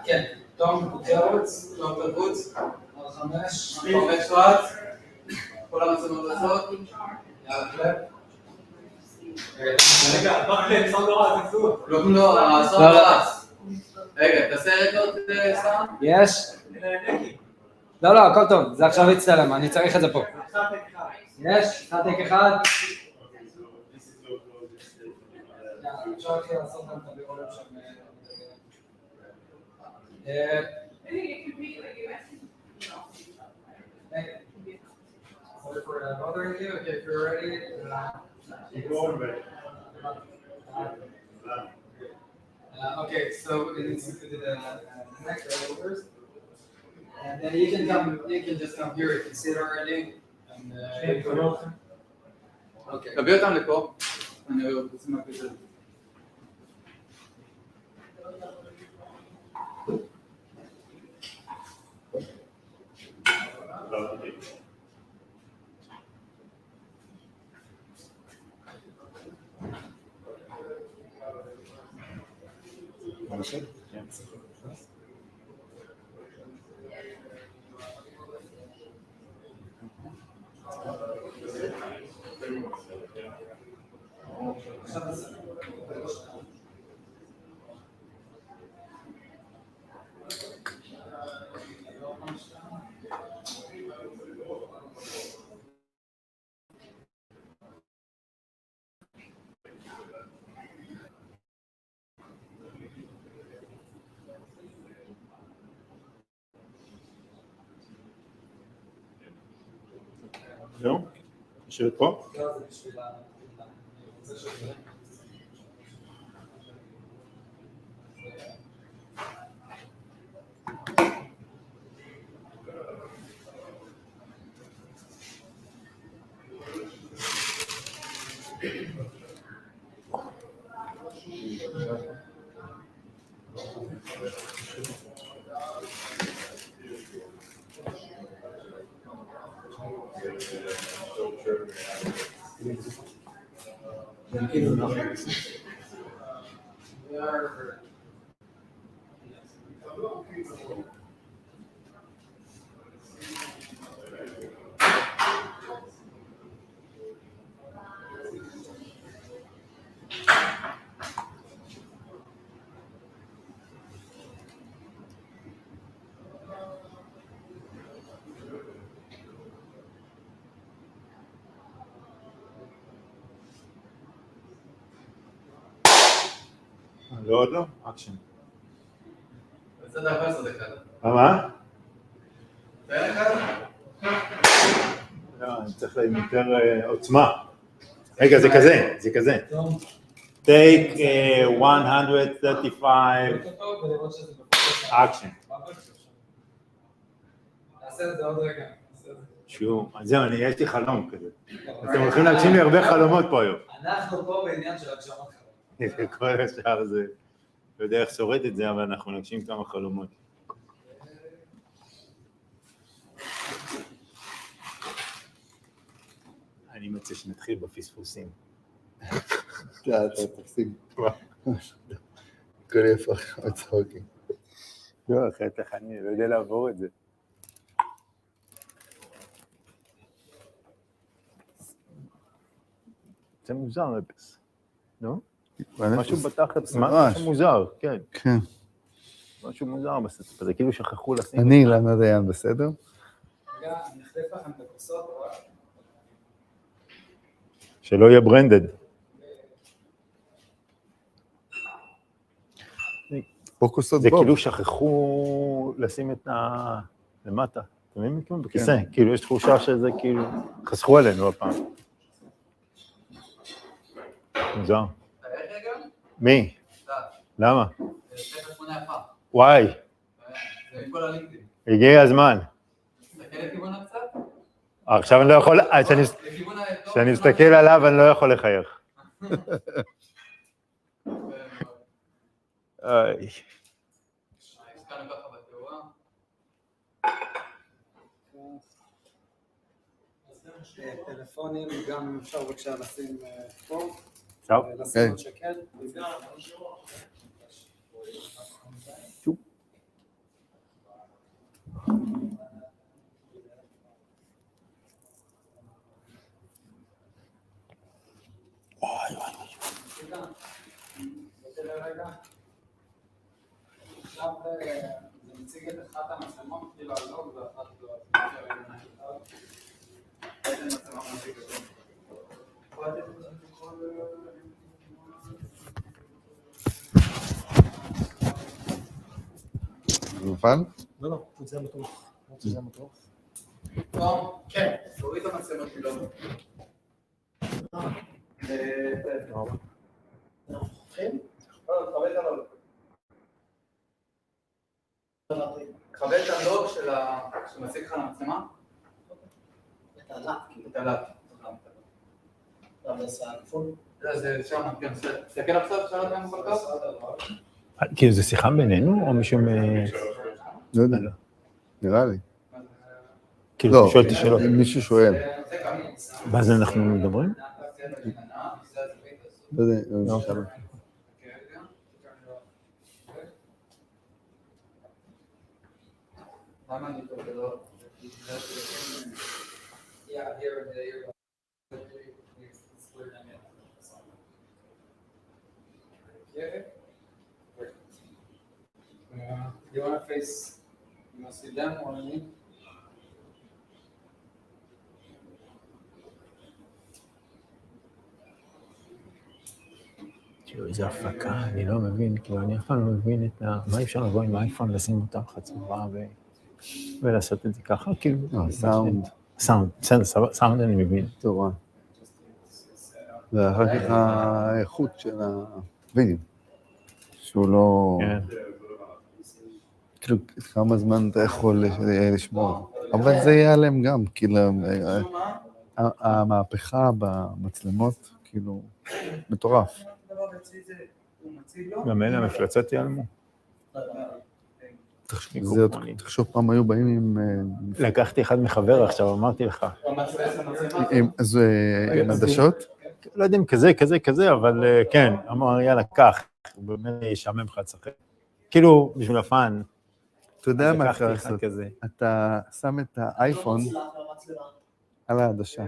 כן, תום ג'רוץ, טוב תרבוץ, על 5, 5 רץ, כל המצלמות הזאת, יאללה קלפ. רגע, לא, הסרט רץ. רגע, תעשה רקורד סתם? יש? לא, לא, הכל טוב, זה עכשיו יצטלם, אני צריך את זה פה. יש? טייק אחד. אפשר להתחיל לעשות גם את הבירורים שם. Sorry for bothering you. Okay, if you're ready. Okay, so it is to do the next shoulders, and then you can just come here if you see it already. תביא אותם לפה. אני רוצה להקליט את זה. זהו? יושבת פה? לא עוד לא? אקשן. זה דבר זה דקה. מה? זה דקה? לא, אני צריך להם יותר עוצמה. רגע, זה כזה. Take 135 action. נעשה את זה עוד רגע. שוב, זהו, יש לי חלום כזה. אתם הולכים להגשים לי הרבה חלומות פה היום. אנחנו פה בעניין של הגשמת חלום. כל השאר זה, לא יודע איך שורד את זה, אבל אנחנו נגשים כמה חלומות. אני מציע שנתחיל בפספוסים. אתה תפסיק. הכל יפה, מצחוקים. לא, אחרת לך, אני לא יודע לעבור את זה. זה מוזר, אפס. לא? משהו בתחת, משהו מוזר, כן. כן. משהו מוזר בסדר, זה כאילו שכחו לשים. אני, למה דיין, בסדר? רגע, אני אחליף לכם את הכוסות, אבל... שלא יהיה ברנדד. פה כוסות זה בוב. כאילו שכחו לשים את ה... למטה. אתם מבינים? כאילו בכיסא. כאילו יש תחושה שזה כאילו... חסכו עלינו הפעם. מוזר. רגע? מי? למה? זה תמונה יפה. וואי, זה מכל הלינקים. הגיע הזמן. תסתכל לכיוון הקצת? עכשיו אני לא יכול... כשאני מסתכל עליו אני לא יכול לחייך. איי. הסתכלנו ככה בתאורה. טלפונים, גם אם אפשר בבקשה לשים פה. טוב. לשים עוד שקל. וואי וואי. עכשיו זה מציג את אחת המצלמות, כאילו הלוג ואחת לא. איזה מצלמה מציג את זה? מובן? לא, זה המטוח. זה המטוח. טוב, כן. תוריד את המצלמות שלו. תכבד את הלוג שמציג לך למצלמה. את הלאט, כאילו. את הלאט. אבל זה כפול. זה שם, כן, תסתכל עכשיו, שאלה גם בלטות? כאילו זה שיחה בינינו או מישהו לא יודע, נראה לי. כאילו לא, אתה שואל את השאלות. מישהו שואל. ואז אנחנו מדברים? לא יודע, לא יודע. You want to face, you want to see them or me? כאילו איזו הפקה, אני לא מבין, כאילו אני אף פעם לא מבין את מה אפשר לבוא עם האייפון, לשים אותה חצובה ולעשות את זה ככה, כאילו. סאונד. סאונד, בסדר, סאונד אני מבין. תורה. ואחר כך האיכות של הווידאו, שהוא לא... כאילו, כמה זמן אתה יכול לשמור. אבל זה ייעלם גם, כאילו, המהפכה במצלמות, כאילו, מטורף. גם אלה המפלצות ייעלמו. תחשוב פעם היו באים עם... לקחתי אחד מחבר עכשיו, אמרתי לך. אז עם עדשות? לא יודע אם כזה, אבל כן, אמר יאללה, קח, הוא באמת ישעמם לך לצחק. כאילו, בשביל הפאן. אתה יודע מה אפשר לעשות? אתה שם את האייפון על העדשה.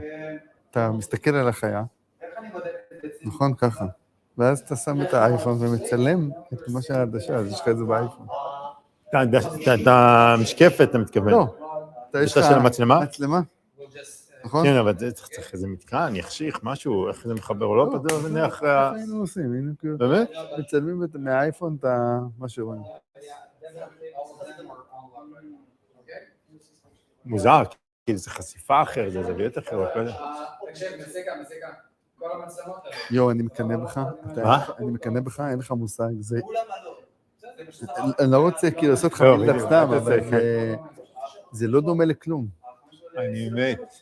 אתה מסתכל על החיה, נכון? ככה. ואז אתה שם את האייפון ומצלם את מה שהעדשה, אז יש לך את זה באייפון. את המשקפת, אתה מתכוון? לא. יש לך של המצלמה? מצלמה. נכון? כן, אבל צריך איזה מתקן, יחשיך, משהו, איך זה מחבר או לא, פתאום ונח... איך היינו עושים? באמת? מצלמים מהאייפון את מה שרואים. מוזר, כאילו זה חשיפה אחרת, זה זוויות אחרות, לא יודע. תקשיב, מסיקה, כל המצלמות האלה. יו, אני מקנא בך. מה? אני מקנא בך, אין לך מושג. אני לא רוצה כאילו לעשות לך מילת סתם, אבל זה לא דומה לכלום. אני מת.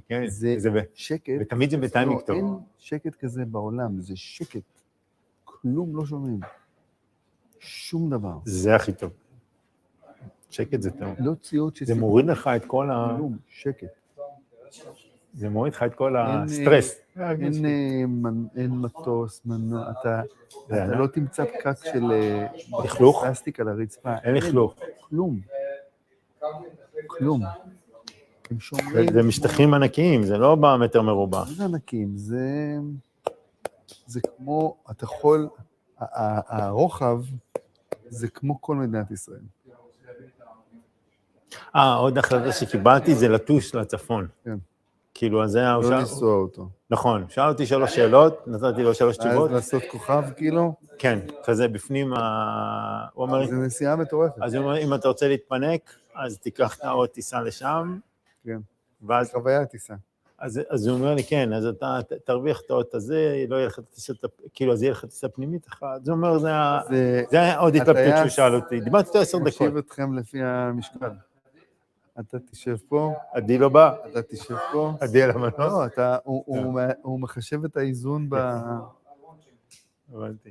כן, זה שקט. ותמיד זה בטיימינג טוב. אין שקט כזה בעולם, זה שקט. כלום לא שומעים. שום דבר. זה הכי טוב. שקט זה טוב. לא ציוד זה מוריד לך את כל כלום, שקט. זה מוריד לך את כל הסטרס. אין מטוס, מנוע, אתה לא תמצא פקק של לכלוך? פלסטיק על הרצפה. אין לכלוך. כלום. כלום. הם שומרים... זה משטחים ענקיים, זה לא במטר מרובע. זה ענקיים, זה כמו, אתה יכול, הרוחב זה כמו כל מדינת ישראל. עוד החלטה שקיבלתי זה לטוש לצפון. כן. כאילו, אז זה היה... לא לנסוע אותו. נכון, שאל אותי 3 שאלות, נתתי לו 3 תשובות. אז לעשות כוכב כאילו? כן, כזה בפנים הוא אומר... זה נסיעה מטורפת. אז הוא אומר, אם אתה רוצה להתפנק, אז תיקח את האוטו, תיסע לשם. כן. ואז... חוויה טיסה. אז הוא אומר לי, כן, אז אתה תרוויח את האוטו הזה, לא יהיה לך טיסה, כאילו, אז יהיה לך טיסה פנימית אחת. אז הוא אומר, זה היה עוד התלבטות שהוא שאל אותי. דיברתי אותו 10 דקות. משיב אתכם לפי המשקל. אתה תשב פה. עדי לא בא. אתה תשב פה. עדי על המנוס. לא, הוא מחשב את האיזון ב... הבנתי.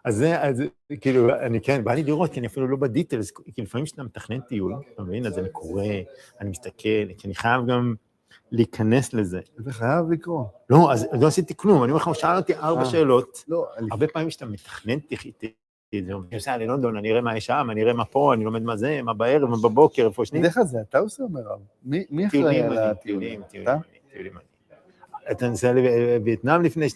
אז זה, כאילו, אני כן, בא לי לראות, כי אני אפילו לא בדיטלס, כי לפעמים שאתה מתכנן טיול, אתה מבין, אז אני קורא, אני מסתכל, כי אני חייב גם להיכנס לזה. אתה חייב לקרוא. לא, אז לא עשיתי כלום, אני אומר לך, שאל אותי 4 שאלות, לא, הרבה פעמים שאתה מתכנן אני עושה ללונדון, אני אראה מה יש שם, אני אראה מה פה, אני לומד מה זה, מה בערב, מה בבוקר, איפה שני. בדרך כלל זה אתה עושה אומר, מי אחראי על הטיולים? טיולים. אתה נוסע לווייטנאם לפני 2-3,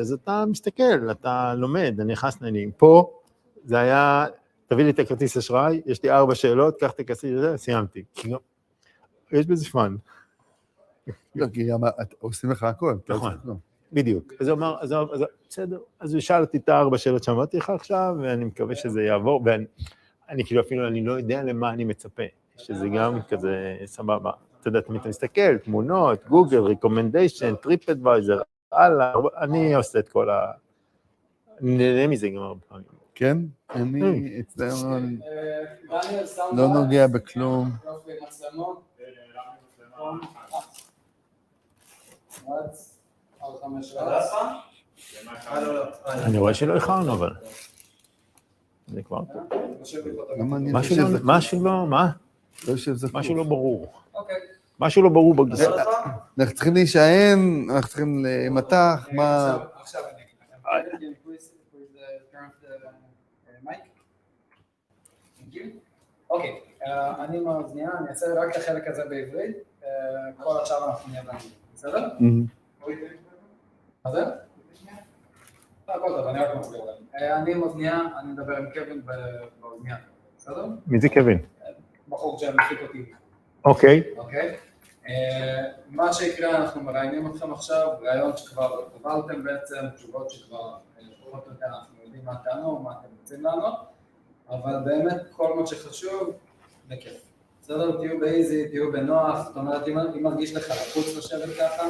אז אתה מסתכל, אתה לומד, אני נכנס לעניינים. פה זה היה, תביא לי את הכרטיס אשראי, יש לי 4 שאלות, קח את הכרטיס הזה, סיימתי. יש בזה פן. לא, כי עושים לך הכל. נכון, בדיוק. אז הוא אמר, בסדר, אז הוא שאל אותי את 4 שאלות שאמרתי לך עכשיו, ואני מקווה שזה יעבור, ואני כאילו אפילו, אני לא יודע למה אני מצפה, שזה גם כזה סבבה. אתה יודע, אתה מסתכל, תמונות, גוגל, ריקומנדיישן, טריפ אדוויזר, הלאה, אני עושה את כל אני נהנה מזה גם הרבה פעמים. כן? אני אצלנו לא נוגע בכלום. נכון? רץ, עוד 5 רץ. אני רואה שלא איחרנו, אבל. זה כבר... משהו לא, מה? משהו לא ברור. אוקיי. משהו לא ברור בגישה. אנחנו צריכים להישען, אנחנו צריכים למתח, מה... עכשיו אני אגיד לכם. אוקיי, אני עם האוזנייה, אני אעשה רק את החלק הזה בעברית, כל השאר אנחנו נהיה באנגלית, בסדר? מה זה? הכל טוב, אני רק מסביר להם. אני עם אוזנייה, אני מדבר עם קווין באוזנייה, בסדר? מי זה קווין? בחור שמפיק אותי. אוקיי. אוקיי? מה שיקרה, אנחנו מראיינים אתכם עכשיו, ראיון שכבר קבלתם בעצם, תשובות שכבר פחות או יותר אנחנו יודעים מה טענו, מה אתם רוצים לענות, אבל באמת כל מה שחשוב, בכיף. בסדר? תהיו באיזי, תהיו בנוח, זאת אומרת, אם מרגיש לך לחוץ לשבת ככה,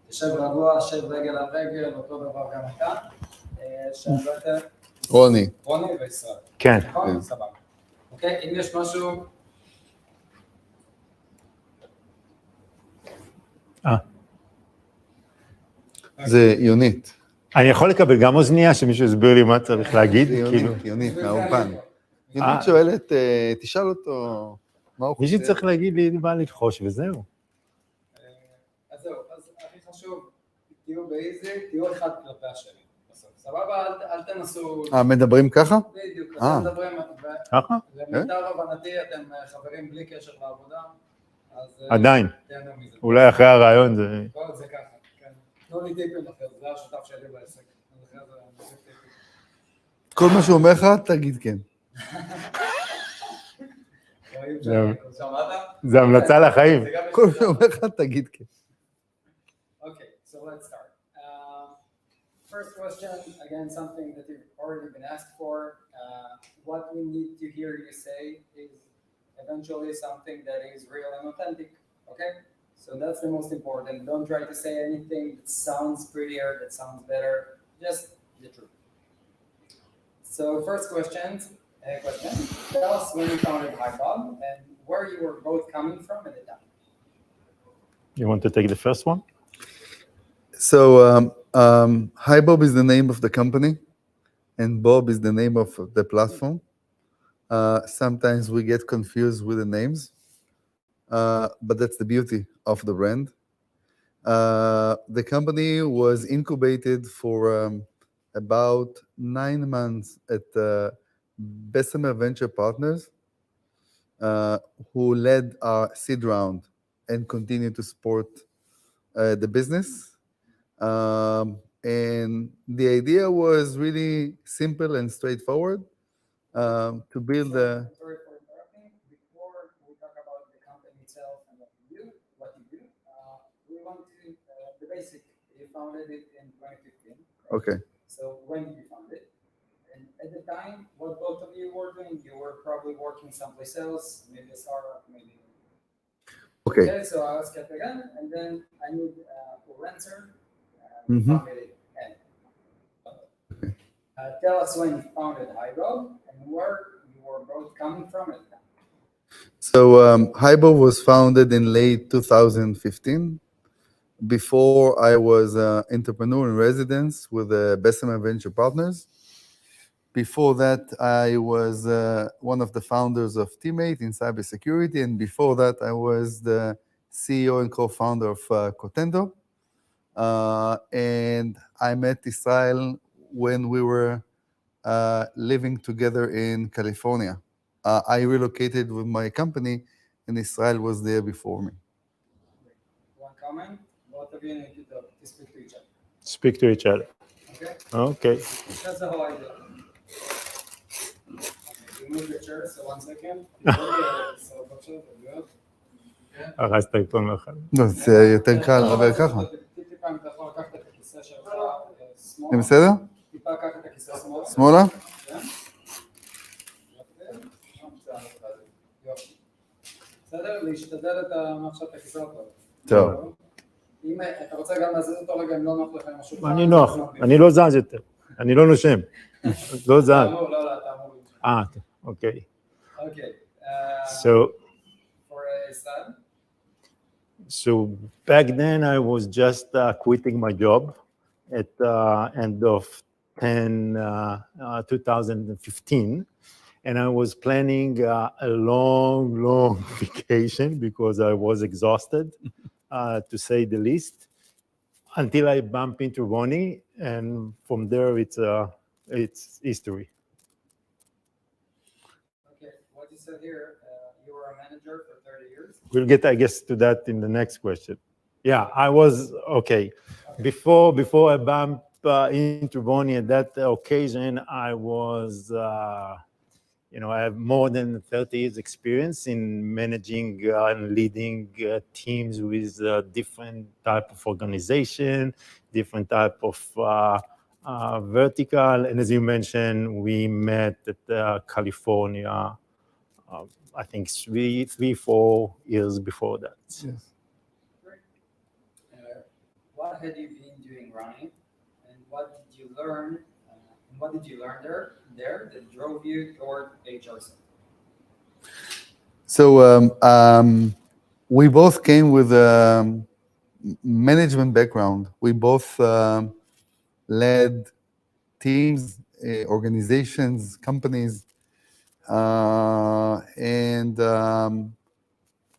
תשב רגוע, שב רגל על רגל, אותו דבר גם אתה. רוני. רוני וישראל. כן. נכון? סבבה. אוקיי, אם יש משהו... זה יונית. אני יכול לקבל גם אוזנייה, שמישהו יסביר לי מה צריך להגיד? יונית, מהאולפן. יונית שואלת, תשאל אותו מה הוא חושב. מישהו צריך להגיד לי מה לבחוש וזהו. אז זהו, אז הכי חשוב, תהיו באיזי, תהיו אחד כלפי השני. סבבה, אל תנסו... מדברים ככה? בדיוק, אתם מדברים... ככה? למיטב הבנתי, אתם חברים בלי קשר לעבודה, אז... עדיין. אולי אחרי הרעיון זה... זה ככה, כן. תנו לי טיפים אחרי, זה השותף שלי בעסק. כל מה שהוא אומר לך, תגיד כן. זה המלצה לחיים. כל מה שהוא אומר לך, תגיד כן. Okay, so let's start. First question, again, something that you've already been asked for. What we need to hear you say is eventually something that is real and authentic, okay? So that's the most important. Don't try to say anything that sounds prettier, that sounds better, just the truth. So first question, tell us when you founded HiBob and where you were both coming from at the time. You want to take the first one? So, HiBob is the name of the company, and Bob is the name of the platform. Sometimes we get confused with the names, but that's the beauty of the brand. The company was incubated for about 9 months at Bessemer Venture Partners, who led our seed round and continue to support the business. And the idea was really simple and straightforward, to build a... Sorry for interrupting. Before we talk about the company itself and what you do, we want to, the basic, you founded it in 2015. Right? Okay. So when did you found it? And at the time, what both of you were doing, you were probably working someplace else, maybe a startup, maybe... Okay. Okay, so I'll skip again, and then I need for answer. Tell us when you founded HiBob and where you were both coming from at the time. So HiBob was founded in late 2015. Before I was an entrepreneur in residence with Bessemer Venture Partners. Before that, I was one of the founders of Teammate in cybersecurity, and before that, I was the CEO and co-founder of Cotendo. And I met Israel when we were living together in California. I relocated with my company, and Israel was there before me. One comment, both of you need to speak to each other. Speak to each other. Okay? Okay. That's the whole idea. Okay, you move your chair, so 1 second. הרסת איתו מאחד. לא, זה יותר קל לדבר ככה. טיפה אם אתה יכול לקחת את הכיסא שלך שמאלה. זה בסדר? טיפה לקחת את הכיסא שמאלה. שמאלה? כן. בסדר? להשתדל את עכשיו את הכיסא אותו. טוב. אם אתה רוצה גם להזיז אותו רגע, אם לא נוח לך עם השולחן. אני נוח, אני לא זז יותר, אני לא נושם, לא זז. אתה אמור. אוקיי. Okay. So, For Israel? So back then I was just quitting my job at end of 2015. And I was planning a long vacation because I was exhausted, to say the least, until I bump into Ronnie, and from there it's history. Okay, what you said here, you were a manager for 30 years? We'll get, I guess, to that in the next question. Yeah, I was, okay. Before I bump into Ronnie at that occasion, I was, I have more than 30 years experience in managing and leading teams with different type of organization, different type of vertical. And as you mentioned, we met at California, I think 4 years before that. Yes. Great. What had you been doing running, and what did you learn? What did you learn there that drove you toward HR? So we both came with a management background. We both led teams, organizations, companies, and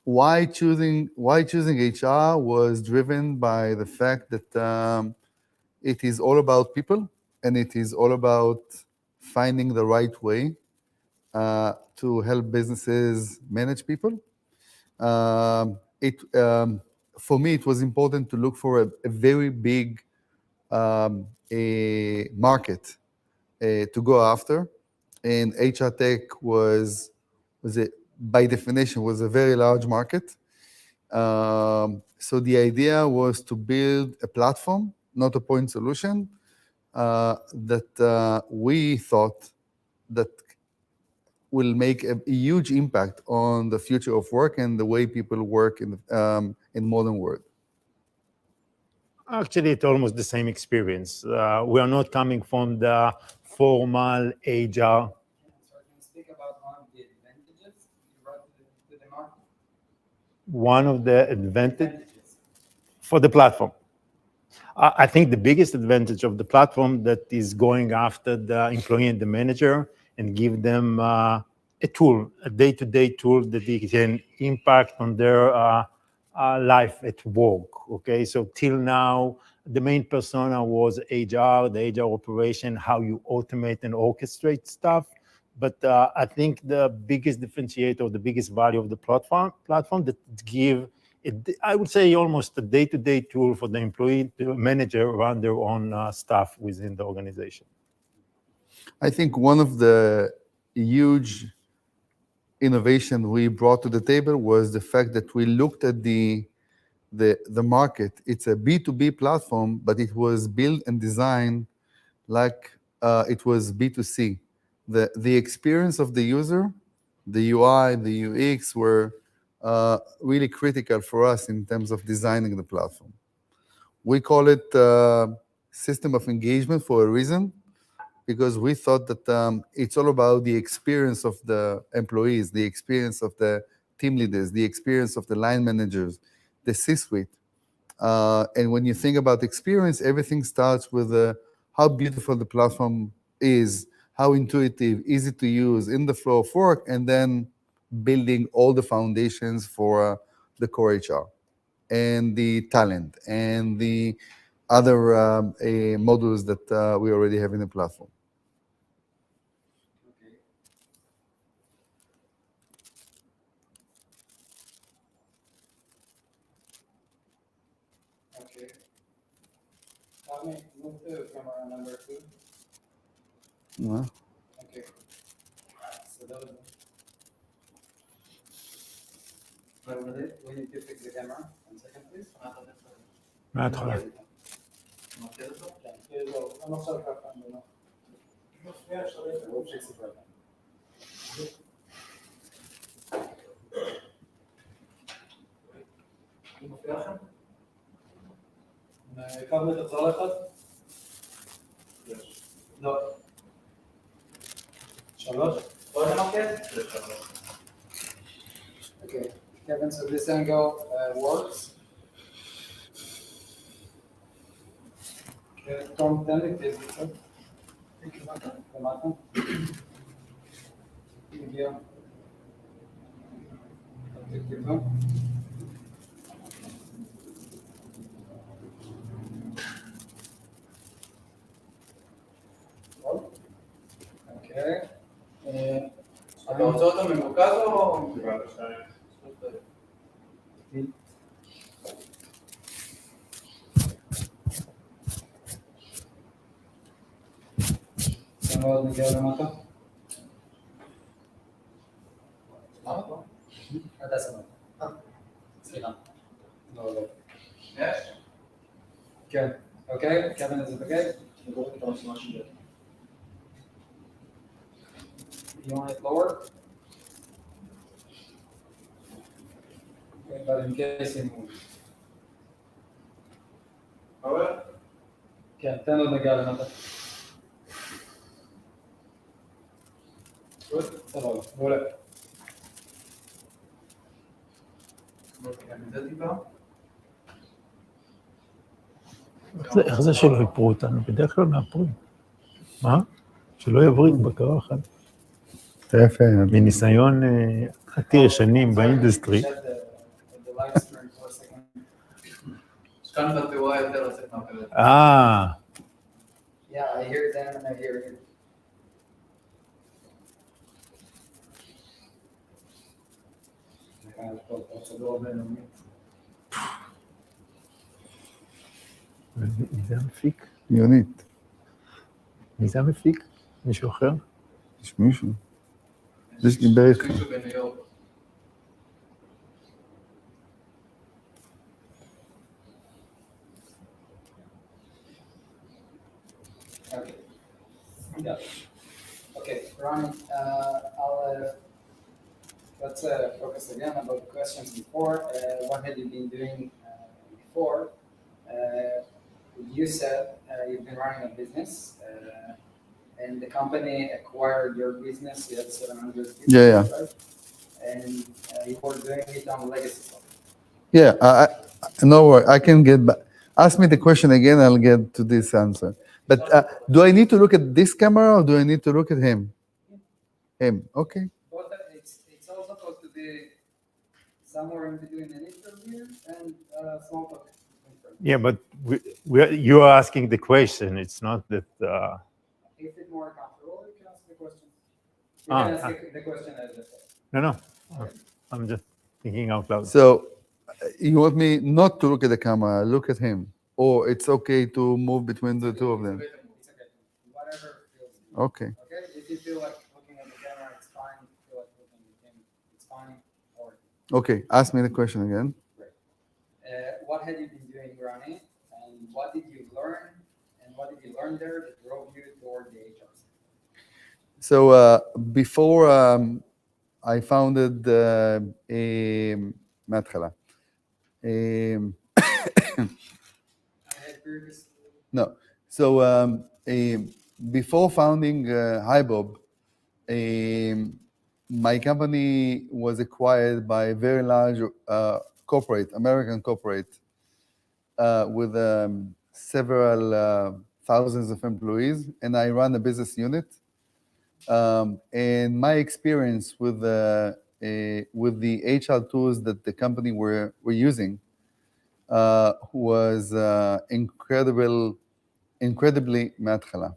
why choosing HR was driven by the fact that it is all about people, and it is all about finding the right way to help businesses manage people. For me, it was important to look for a very big a market to go after, and HR tech was by definition was a very large market. So the idea was to build a platform, not a point solution, that we thought that will make a huge impact on the future of work and the way people work in modern world. Actually, it's almost the same experience. We are not coming from the formal HR. So can you speak about one of the advantages you brought to the market? One of the advantages for the platform. I think the biggest advantage of the platform that is going after the employee and the manager and give them a tool, a day-to-day tool that they can impact on their life at work. Okay, so till now, the main persona was HR, the HR operation, how you automate and orchestrate stuff. But I think the biggest differentiator, the biggest value of the platform that give, I would say, almost a day-to-day tool for the employee, the manager, run their own stuff within the organization. I think one of the huge innovation we brought to the table was the fact that we looked at the market. It's a B2B platform, but it was built and designed like it was B2C. The experience of the user, the UI, the UX were really critical for us in terms of designing the platform. We call it system of engagement for a reason, because we thought that it's all about the experience of the employees, the experience of the team leaders, the experience of the line managers, the C-suite. And when you think about experience, everything starts with how beautiful the platform is, how intuitive, easy to use, in the flow of work, and then building all the foundations for the core HR and the talent and the other modules that we already have in the platform. Okay. Let me move to camera number 2. Yeah. Okay. So those. We need to fix the camera. 1 second, please. מההתחלה. We'll fix it right now. כמה תחזור לך? לא. 3? עוד למקד? Okay, Kevin, so this angle works. תום, תן לי טיפ קצת. למטה. הגיע. טיפה. אוקיי. אתה רוצה אותו ממוקד או... כמה עוד נגיע למטה? עד 10. סליחה. לא. יש? כן. אוקיי, קווין is it okay? You want it lower? Okay, but in case you move. כן, תן עוד נגיע למטה. סבבה, מעולה. איך זה שלא יפרו אותנו? בדרך כלל מאפרים. מה? שלא יבריק בקרחת. יפה. מניסיון עתיר שנים באינדסטרי. יש כאן בתאורה יותר לצאת מהפלט. Yeah, I hear them and I hear you. מי זה המפיק? יונית. מי זה המפיק? מישהו אחר? יש מישהו. יש לי בערך. מישהו בניו יורק. Okay. Yeah. Okay, Ronnie, let's focus again about the questions before. What had you been doing before? You said you've been running a business, and the company acquired your business. You had 700 people, Yeah. right? And you were doing it on legacy software. Yeah, no worry, I can get back. Ask me the question again, I'll get to this answer. But do I need to look at this camera or do I need to look at him? Him, okay. But it's also supposed to be somewhere in between an interview and small talk. Yeah, but you are asking the question. It's not that... If it's more comfortable, you can ask the question. You can ask the question as a question. No. I'm just thinking out loud. So you want me not to look at the camera, look at him, or it's okay to move between the two of them? It's okay. Whatever feels good. Okay. Okay? If you feel like looking at the camera, it's fine. If you feel like looking at him, it's fine. Or Okay, ask me the question again. what had you been doing, Ronnie? And what did you learn? And what did you learn there that drove you toward the HR? So before I founded מההתחלה. No. So before founding HiBob, my company was acquired by a very large corporate, American corporate, with several thousands of employees, and I run a business unit. And my experience with the HR tools that the company were using was incredibly מההתחלה.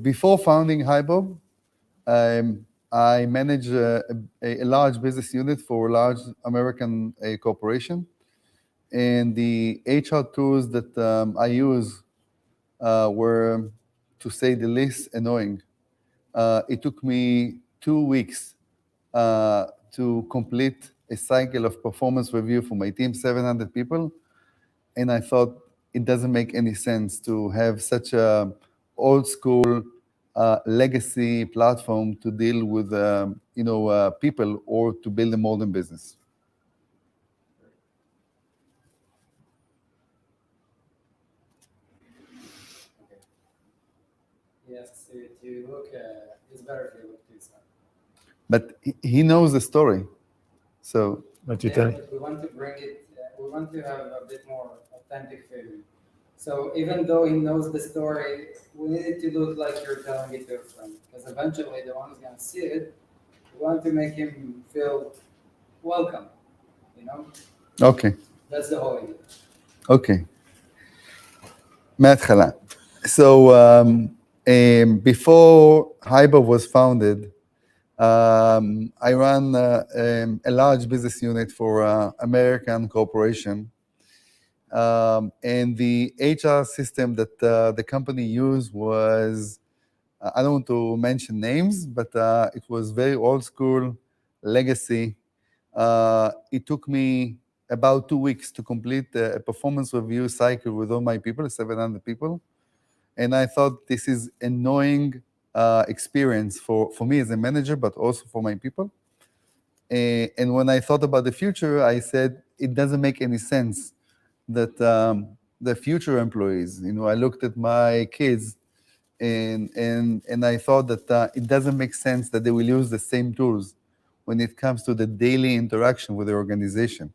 Before founding HiBob, I managed a large business unit for a large American corporation, and the HR tools that I use were, to say the least, annoying. It took me 2 weeks to complete a cycle of performance review for my team, 700 people, and I thought it doesn't make any sense to have such a old school legacy platform to deal with people or to build a modern business. Yes, to look, it's better if you look to his side. But he knows the story, so But you tell me. We want to bring it, we want to have a bit more authentic feeling. So even though he knows the story, we need it to look like you're telling it to a friend, because eventually the one who's going to see it, we want to make him feel welcome, you know? אוקיי, That's the whole idea. אוקיי. מההתחלה. So, before HiBob was founded, I ran a large business unit for American corporation. And the HR system that the company used was, I don't want to mention names, but it was very old school, legacy. It took me about 2 weeks to complete a performance review cycle with all my people, 700 people. And I thought this is annoying experience for me as a manager, but also for my people. And when I thought about the future, I said, it doesn't make any sense that the future employees, I looked at my kids and I thought that it doesn't make sense that they will use the same tools when it comes to the daily interaction with the organization.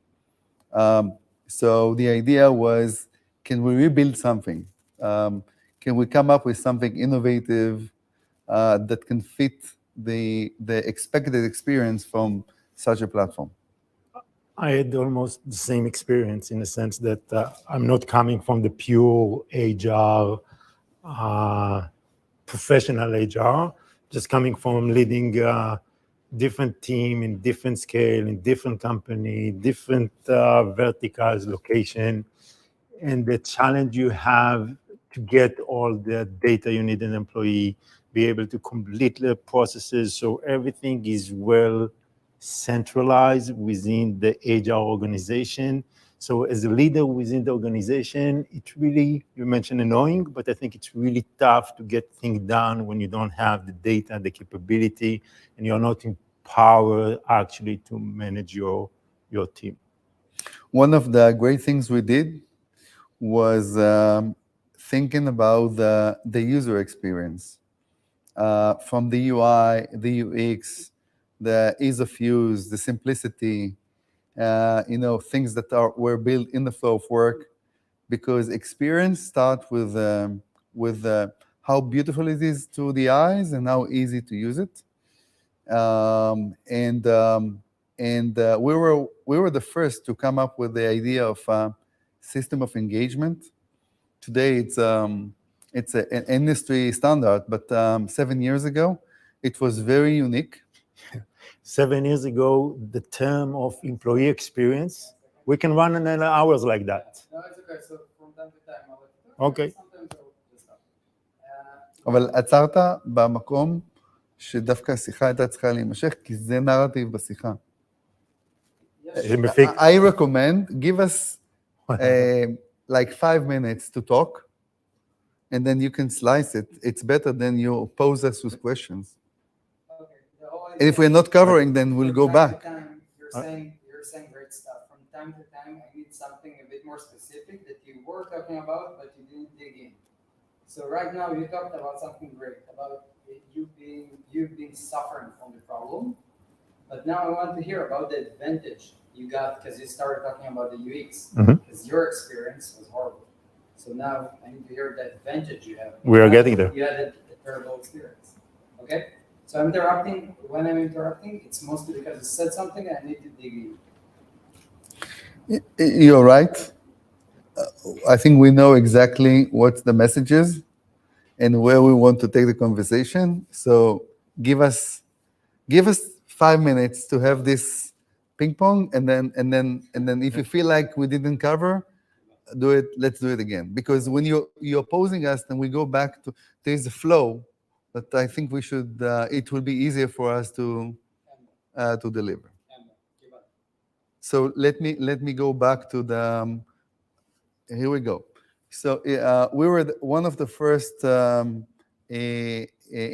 So the idea was, can we rebuild something? Can we come up with something innovative that can fit the expected experience from such a platform? I had almost the same experience in the sense that I'm not coming from the pure HR, professional HR, just coming from leading different team in different scale, in different company, different verticals, location, and the challenge you have to get all the data you need an employee, be able to complete the processes so everything is well centralized within the HR organization. So as a leader within the organization, it's really, you mentioned annoying, but I think it's really tough to get things done when you don't have the data, the capability, and you're not empowered actually to manage your team. One of the great things we did was thinking about the user experience. From the UI, the UX, the ease of use, the simplicity, things that were built in the flow of work, because experience starts with how beautiful it is to the eyes and how easy to use it. We were the first to come up with the idea of system of engagement. Today it's an industry standard, but 7 years ago it was very unique. 7 years ago, the term of employee experience, we can run in hours like that. No, it's okay. So from time to time, I'll let you talk. Okay. Sometimes I'll just stop. אבל עצרת במקום שדווקא השיחה הייתה צריכה להימשך, כי זה נרטיב בשיחה. I recommend, give us like 5 minutes to talk, and then you can slice it. It's better than you pose us with questions. And if we're not covering, then we'll go back. You're saying great stuff. From time to time, I need something a bit more specific that you were talking about, but you didn't dig in. So right now, you talked about something great, about you being suffering from the problem. But now I want to hear about the advantage you got because you started talking about the UX, because your experience was horrible. So now I need to hear the advantage you have. We are getting there. You had a terrible experience. Okay? So I'm interrupting. When I'm interrupting, it's mostly because you said something and I need to dig in. You're right. I think we know exactly what the message is and where we want to take the conversation. So give us 5 minutes to have this ping pong, and then if you feel like we didn't cover, do it. Let's do it again. Because when you're posing us, then we go back to there's a flow. But I think we should. It will be easier for us to deliver. So let me go back to the. Here we go. So we were one of the first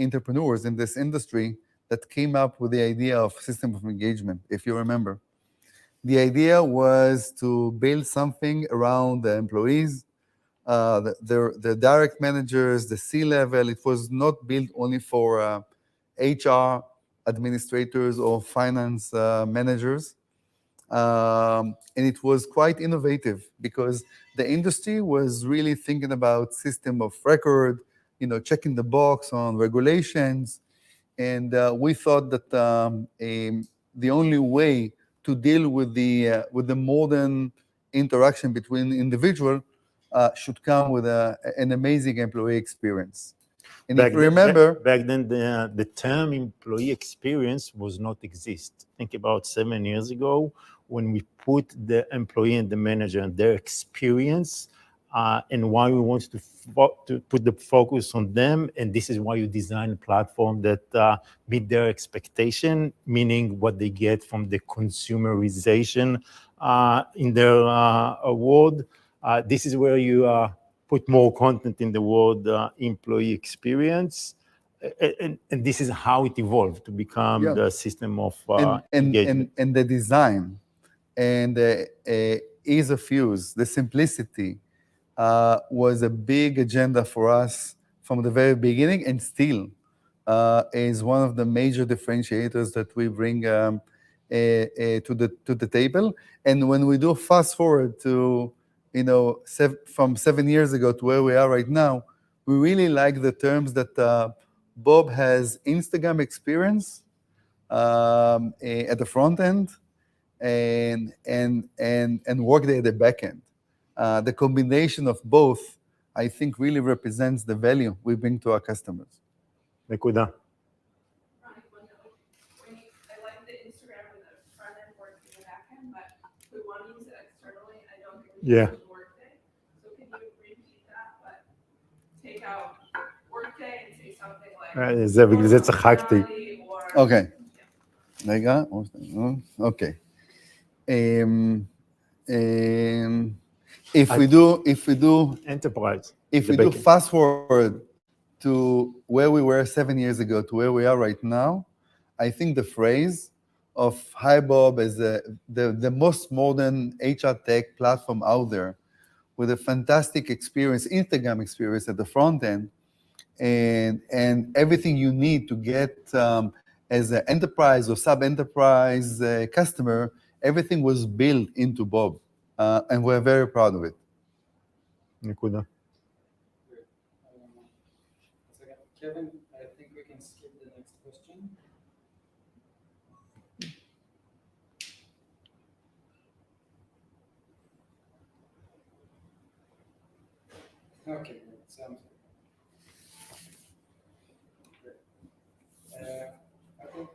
entrepreneurs in this industry that came up with the idea of system of engagement. If you remember, the idea was to build something around the employees. The direct managers, the C-level. It was not built only for HR administrators or finance managers. And it was quite innovative because the industry was really thinking about system of record, checking the box on regulations. And we thought that the only way to deal with the modern interaction between individuals should come with an amazing employee experience. And if you remember, back then the term employee experience was not exist. Think about 7 years ago when we put the employee and the manager and their experience and why we want to put the focus on them. And this is why you design a platform that meet their expectation, meaning what they get from the consumerization in their world. This is where you put more content in the word employee experience. And this is how it evolved to become the system of engagement. And the design and the ease of use, the simplicity was a big agenda for us from the very beginning, and still is one of the major differentiators that we bring to the table. And when we do fast forward to from 7 years ago to where we are right now, we really like the terms that Bob has Instagram experience at the front end and Workday at the back end. The combination of both, I think, really represents the value we bring to our customers. נקודה. I like the Instagram and the front end work in the back end, but we want to use it externally. I don't think we use Workday. So can you repeat that, but take out Workday and say something like זה בגלל זה צחקתי. אוקיי. רגע, אוקיי. If we do enterprise, if we do fast forward to where we were 7 years ago to where we are right now, I think the phrase of HiBob as the most modern HR tech platform out there, with a fantastic experience, Instagram experience at the front end, and everything you need to get as an enterprise or sub-enterprise customer, everything was built into Bob. And we're very proud of it. נקודה. Kevin, I think we can skip the next question. Okay, sounds good. I think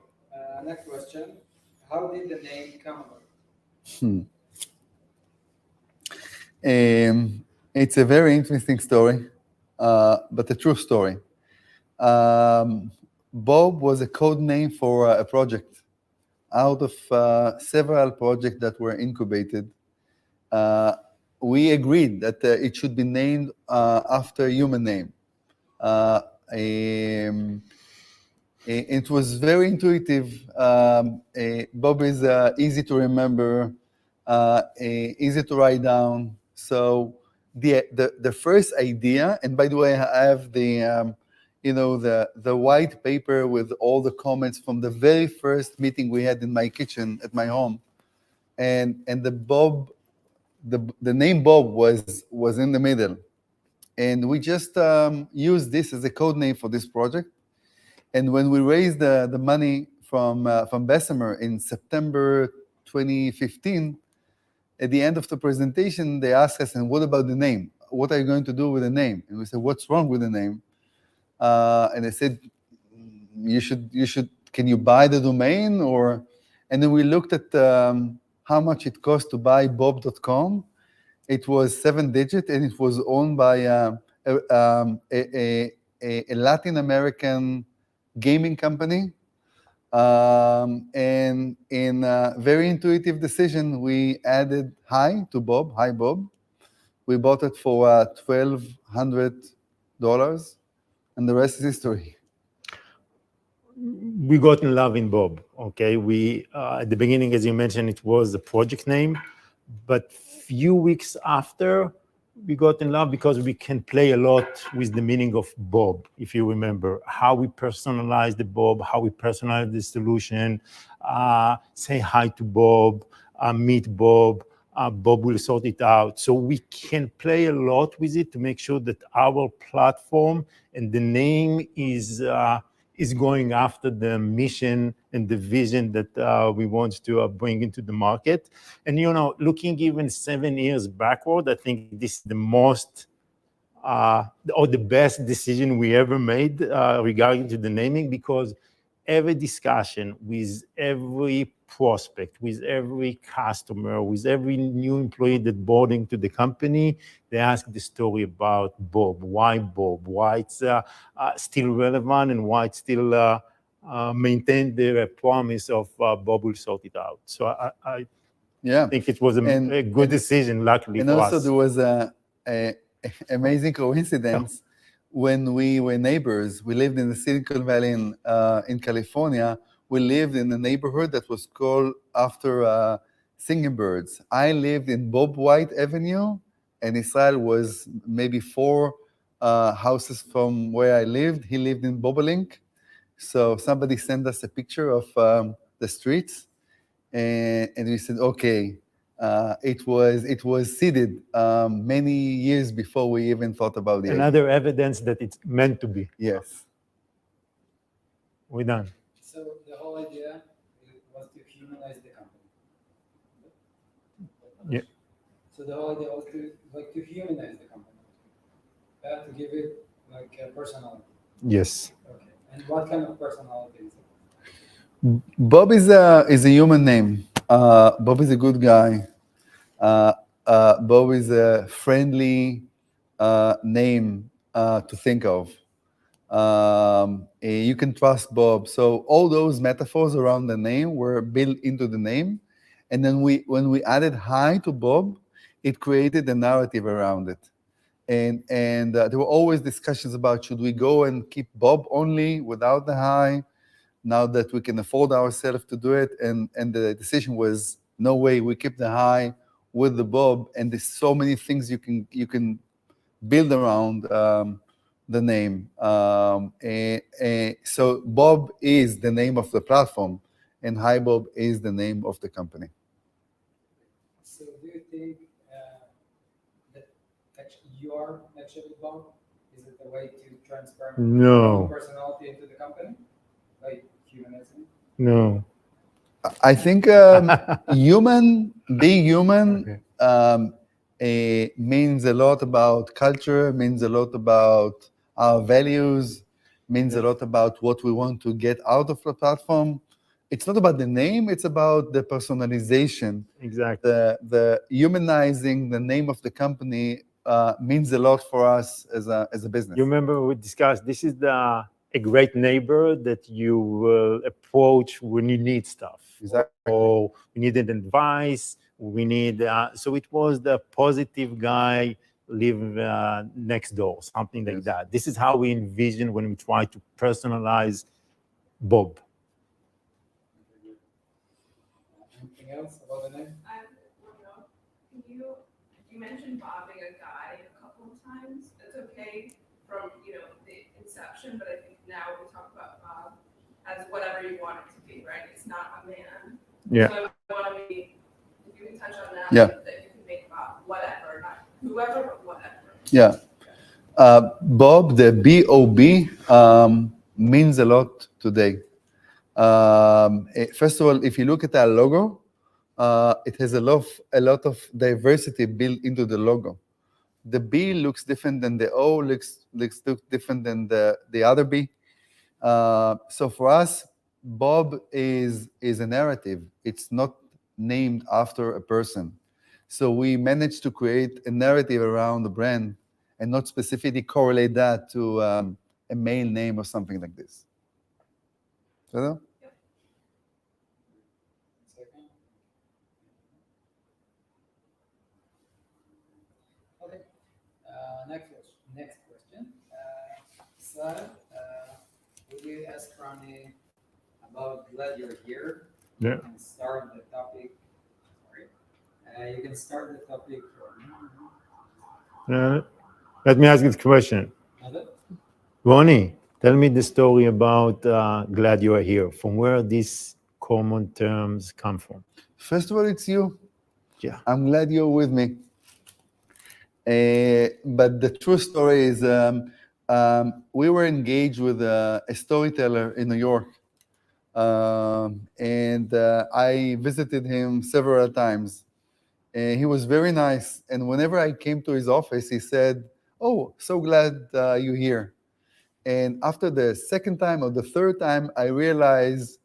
next question. How did the name come about? It's a very interesting story, but a true story. Bob was a code name for a project. Out of several projects that were incubated, we agreed that it should be named after a human name. It was very intuitive. Bob is easy to remember, easy to write down. So the first idea, and by the way, I have the white paper with all the comments from the very first meeting we had in my kitchen at my home, and the name Bob was in the middle, and we just used this as a code name for this project. And when we raised the money from Bessemer in September 2015. At the end of the presentation, they asked us, and what about the name? What are you going to do with the name? And we said, what's wrong with the name? And they said, can you buy the domain? And then we looked at how much it cost to buy bob.com. It was 7-digit, and it was owned by a Latin American gaming company. And in a very intuitive decision, we added Hi to Bob, HiBob. We bought it for $1,200, and the rest is history. We got in love in Bob, okay? At the beginning, as you mentioned, it was a project name, but few weeks after, we got in love because we can play a lot with the meaning of Bob, if you remember, how we personalize the Bob, how we personalize the solution, say hi to Bob, meet Bob. Bob will sort it out. So we can play a lot with it to make sure that our platform and the name is going after the mission and the vision that we want to bring into the market. And, looking even 7 years backward, I think this is the most or the best decision we ever made regarding to the naming, because every discussion with every prospect, with every customer, with every new employee that brought into the company, they ask the story about Bob. Why Bob? Why it's still relevant, and why it's still maintain the promise of Bob will sort it out. So I think it was a good decision, luckily for us. And also there was a amazing coincidence. When we were neighbors, we lived in the Silicon Valley in California. We lived in a neighborhood that was called after singing birds. I lived in Bob White Avenue, and Israel was maybe 4 houses from where I lived. He lived in Bobolink. So somebody sent us a picture of the streets, and we said, okay, it was seeded many years before we even thought about it. Another evidence that it's meant to be. Yes. We're done. So the whole idea was to humanize the company. Yeah. So the whole idea was to humanize the company, to give it like a personality. Yes. Okay. And what kind of personality is it? Bob is a human name. Bob is a good guy. Bob is a friendly name to think of. You can trust Bob. So all those metaphors around the name were built into the name. And then when we added hi to Bob, it created a narrative around it. And there were always discussions about, should we go and keep Bob only without the hi, now that we can afford ourselves to do it? And the decision was, no way, we keep the hi with the Bob. And there's so many things you can build around the name. So Bob is the name of the platform, and HiBob is the name of the company. So do you think that you are actually Bob? Is it a way to transfer your personality into the company? Like humanizing? No. I think being human means a lot about culture, means a lot about our values, means a lot about what we want to get out of the platform. It's not about the name, it's about the personalization. Exactly. The humanizing the name of the company means a lot for us as a business. You remember we discussed, this is a great neighbor that you will approach when you need stuff. Exactly. Or we needed advice, so it was the positive guy live next door, something like that. This is how we envision when we try to personalize Bob. Anything else about the name? You mentioned Bob being a guy a couple of times. It's okay from the inception, but I think now we talk about Bob as whatever you want it to be, right? It's not a man. Yeah. So I want to be, if you can touch on that, Yeah. that you can make Bob whatever, not whoever, but whatever. Yeah. Bob, the B-O-B, means a lot today. First of all, if you look at our logo, it has a lot of diversity built into the logo. The B looks different than the O, looks different than the other B. So for us, Bob is a narrative. It's not named after a person. So we managed to create a narrative around the brand and not specifically correlate that to a male name or something like this. Yep. Okay. Next question. Sir, would you ask Ronnie about Glad You're Here? Yeah. You can start the topic. Sorry. You can start the topic. Let me ask you the question. Ronnie, tell me the story about Glad You Are Here. From where these common terms come from? First of all, it's you. Yeah. I'm glad you're with me. But the true story is we were engaged with a storyteller in New York. And I visited him several times. He was very nice. And whenever I came to his office, he said, "Oh, so glad you're here." And after the second time or the third time, I realized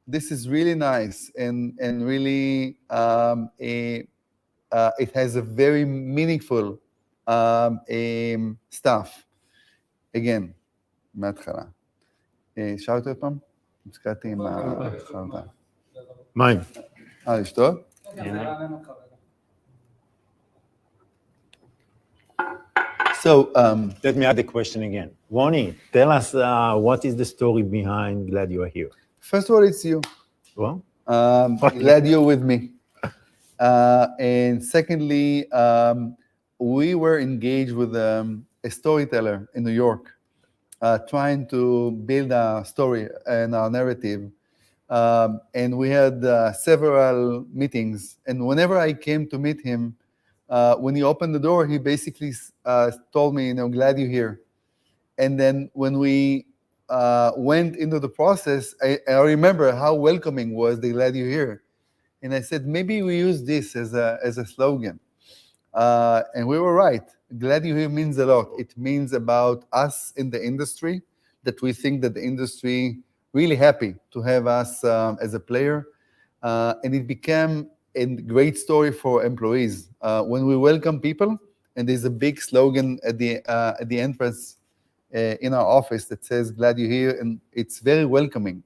this is really nice and really it has a very meaningful stuff. Again, מההתחלה. שאלתי עוד פעם? נזכרתי עם החרטה. מים. לשתות? So, let me add the question again. Ronnie, tell us what is the story behind Glad You Are Here? First of all, it's you. Well, glad you're with me. And secondly, we were engaged with a storyteller in New York, trying to build a story and a narrative. And we had several meetings. And whenever I came to meet him, when he opened the door, he basically told me, glad you're here. And then when we went into the process, I remember how welcoming was the glad you're here. And I said, maybe we use this as a slogan. And we were right. Glad you're here means a lot. It means about us in the industry, that we think that the industry really happy to have us as a player. And it became a great story for employees. When we welcome people, and there's a big slogan at the entrance in our office that says, glad you're here. And it's very welcoming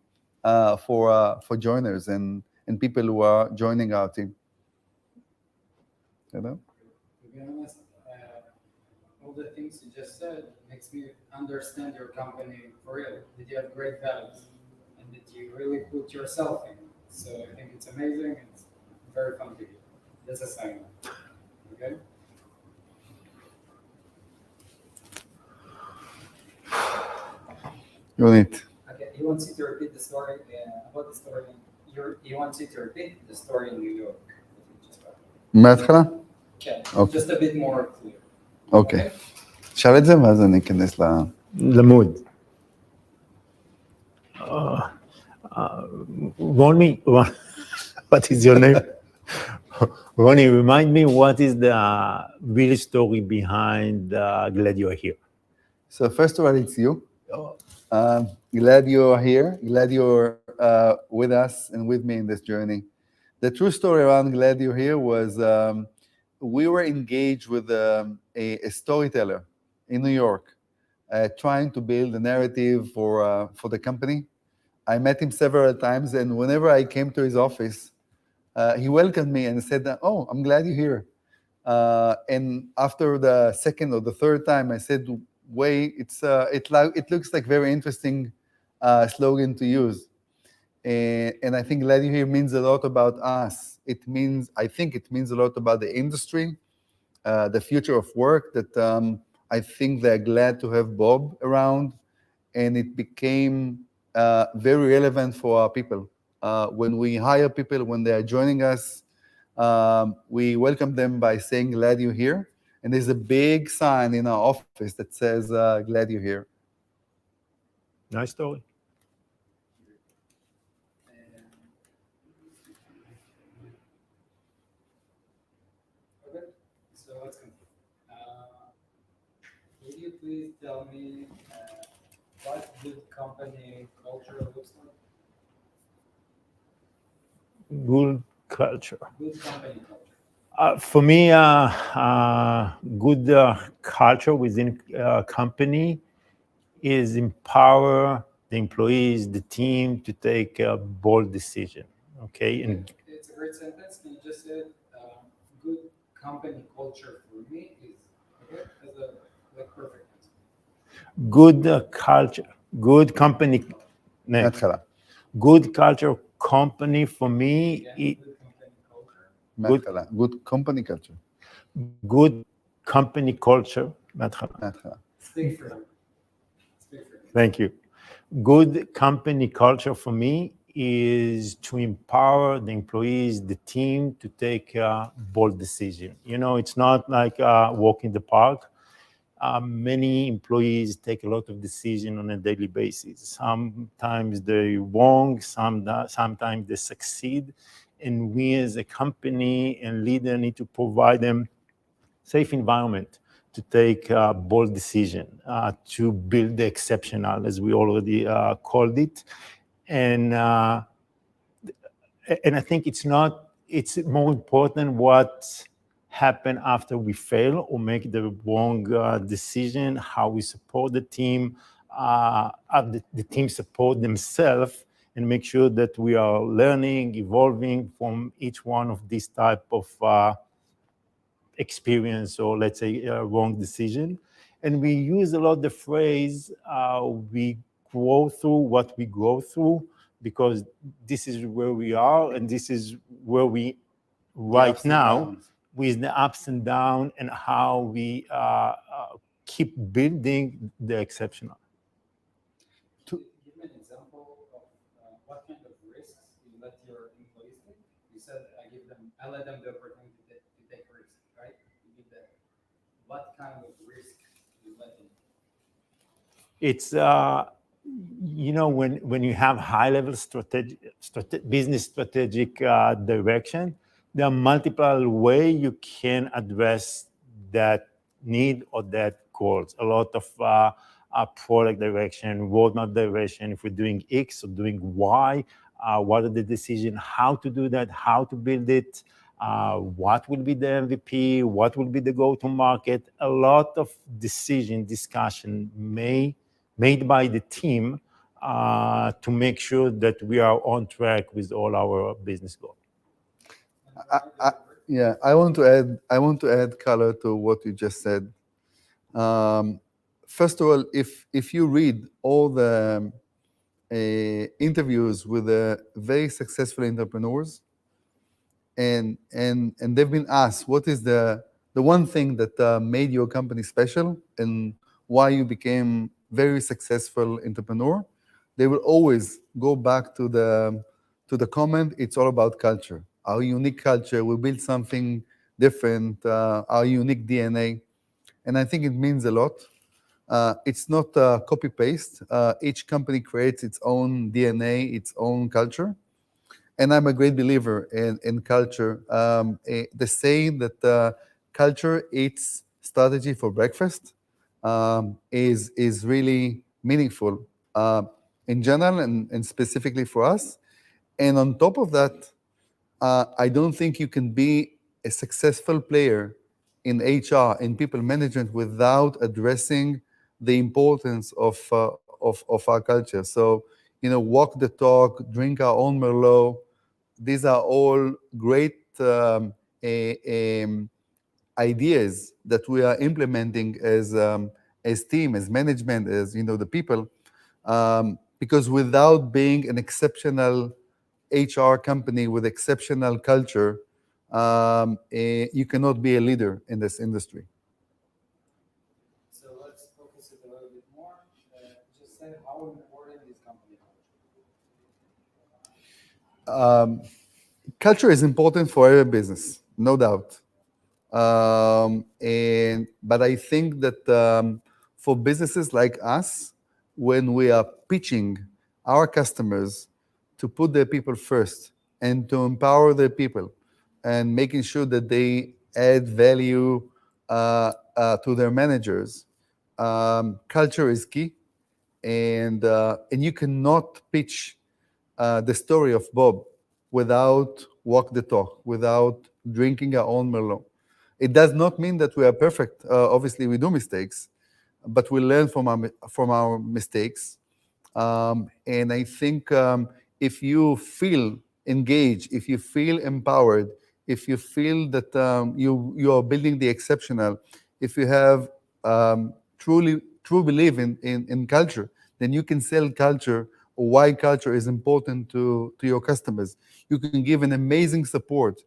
for joiners and people who are joining our team. You know? To be honest, all the things you just said makes me understand your company for real. That you have great values and that you really put yourself in. So I think it's amazing. It's very fun to hear. That's a sign. Okay. Unit. Okay. He wants you to repeat the story about the story. He wants you to repeat the story in New York. מההתחלה? Okay. Okay. Just a bit more clear. אוקיי. שאל את זה ואז אני אכנס למוד. Ronnie, what is your name? Ronnie, remind me, what is the real story behind Glad You Are Here? So first of all, it's you. Glad you are here. Glad you're with us and with me in this journey. The true story around Glad You're Here was we were engaged with a storyteller in New York, trying to build a narrative for the company. I met him several times, and whenever I came to his office, he welcomed me and said, "Oh, I'm glad you're here." And after the second or the third time, I said, "Wait, it looks like very interesting slogan to use." And I think glad you're here means a lot about us. I think it means a lot about the industry, the future of work, that I think they're glad to have Bob around, and it became very relevant for our people. When we hire people, when they are joining us, we welcome them by saying, glad you're here. And there's a big sign in our office that says, glad you're here. Nice story. Okay, so let's continue. Would you please tell me what good company culture looks like? Good culture. Good company culture. For me, good culture within a company is empower the employees, the team to take a bold decision. Okay, and it's a great sentence. You just said good company culture for me is okay as a perfect answer. Good culture, good company. Good culture company for me. Good company culture. Good company culture. Speak for me. Thank you. Good company culture for me is to empower the employees, the team, to take a bold decision. It's not like a walk in the park. Many employees take a lot of decisions on a daily basis. Sometimes they're wrong, sometimes they succeed. And we as a company and leader need to provide them safe environment to take a bold decision, to build the exceptional, as we already called it. And I think it's more important what happened after we fail or make the wrong decision, how we support the team, how the team support themselves, and make sure that we are learning, evolving from each one of these type of experience, or let's say a wrong decision. And we use a lot the phrase, we grow through what we go through, because this is where we are and this is where we right now, with the ups and downs, and how we keep building the exceptional. Give me an example of what kind of risks you let your employees take. You said I let them the opportunity to take risks, right? You give them. What kind of risk you let them? It's when you have high-level business strategic direction, there are multiple ways you can address that need or that goals. A lot of product direction, roadmap direction. If we're doing X or doing Y, what are the decisions? How to do that? How to build it? What will be the MVP? What will be the go-to-market? A lot of discussion made by the team to make sure that we are on track with all our business goals. I want to add color to what you just said. First of all, if you read all the interviews with the very successful entrepreneurs, and they've been asked what is the one thing that made your company special and why you became very successful entrepreneur, they will always go back to the comment, it's all about culture. Our unique culture, we build something different, our unique DNA. And I think it means a lot. It's not copy-paste. Each company creates its own DNA, its own culture. And I'm a great believer in culture. The saying that culture eats strategy for breakfast is really meaningful in general and specifically for us. And on top of that, I don't think you can be a successful player in HR, in people management, without addressing the importance of our culture. So, walk the talk, drink our own Merlot. These are all great ideas that we are implementing as team, as management, as the people. Because without being an exceptional HR company with exceptional culture, you cannot be a leader in this industry. So let's focus it a little bit more. Just say how important is company culture? Culture is important for every business, no doubt. But I think that for businesses like us, when we are pitching our customers to put their people first and to empower their people and making sure that they add value to their managers, culture is key. And you cannot pitch the story of Bob without walk the talk, without drinking our own Merlot. It does not mean that we are perfect. Obviously, we do mistakes, but we learn from our mistakes. And I think if you feel engaged, if you feel empowered, if you feel that you are building the exceptional, if you have true belief in culture, then you can sell culture, or why culture is important to your customers. You can give an amazing support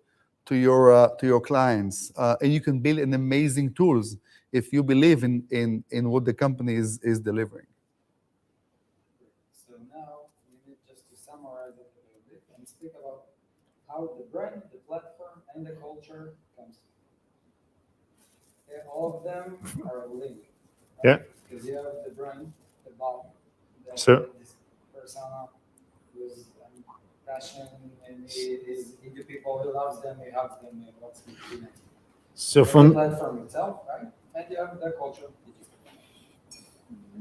to your clients, and you can build an amazing tools if you believe in what the company is delivering. So now we need just to summarize it how the brand, the platform, and the culture comes together. All of them are linked. Right? Yeah. Because you have the brand, the Bob, Sure. this persona who's passion and he is into people, he loves them, he hugs them, he wants to be next. So The from platform itself, right? And you have the culture.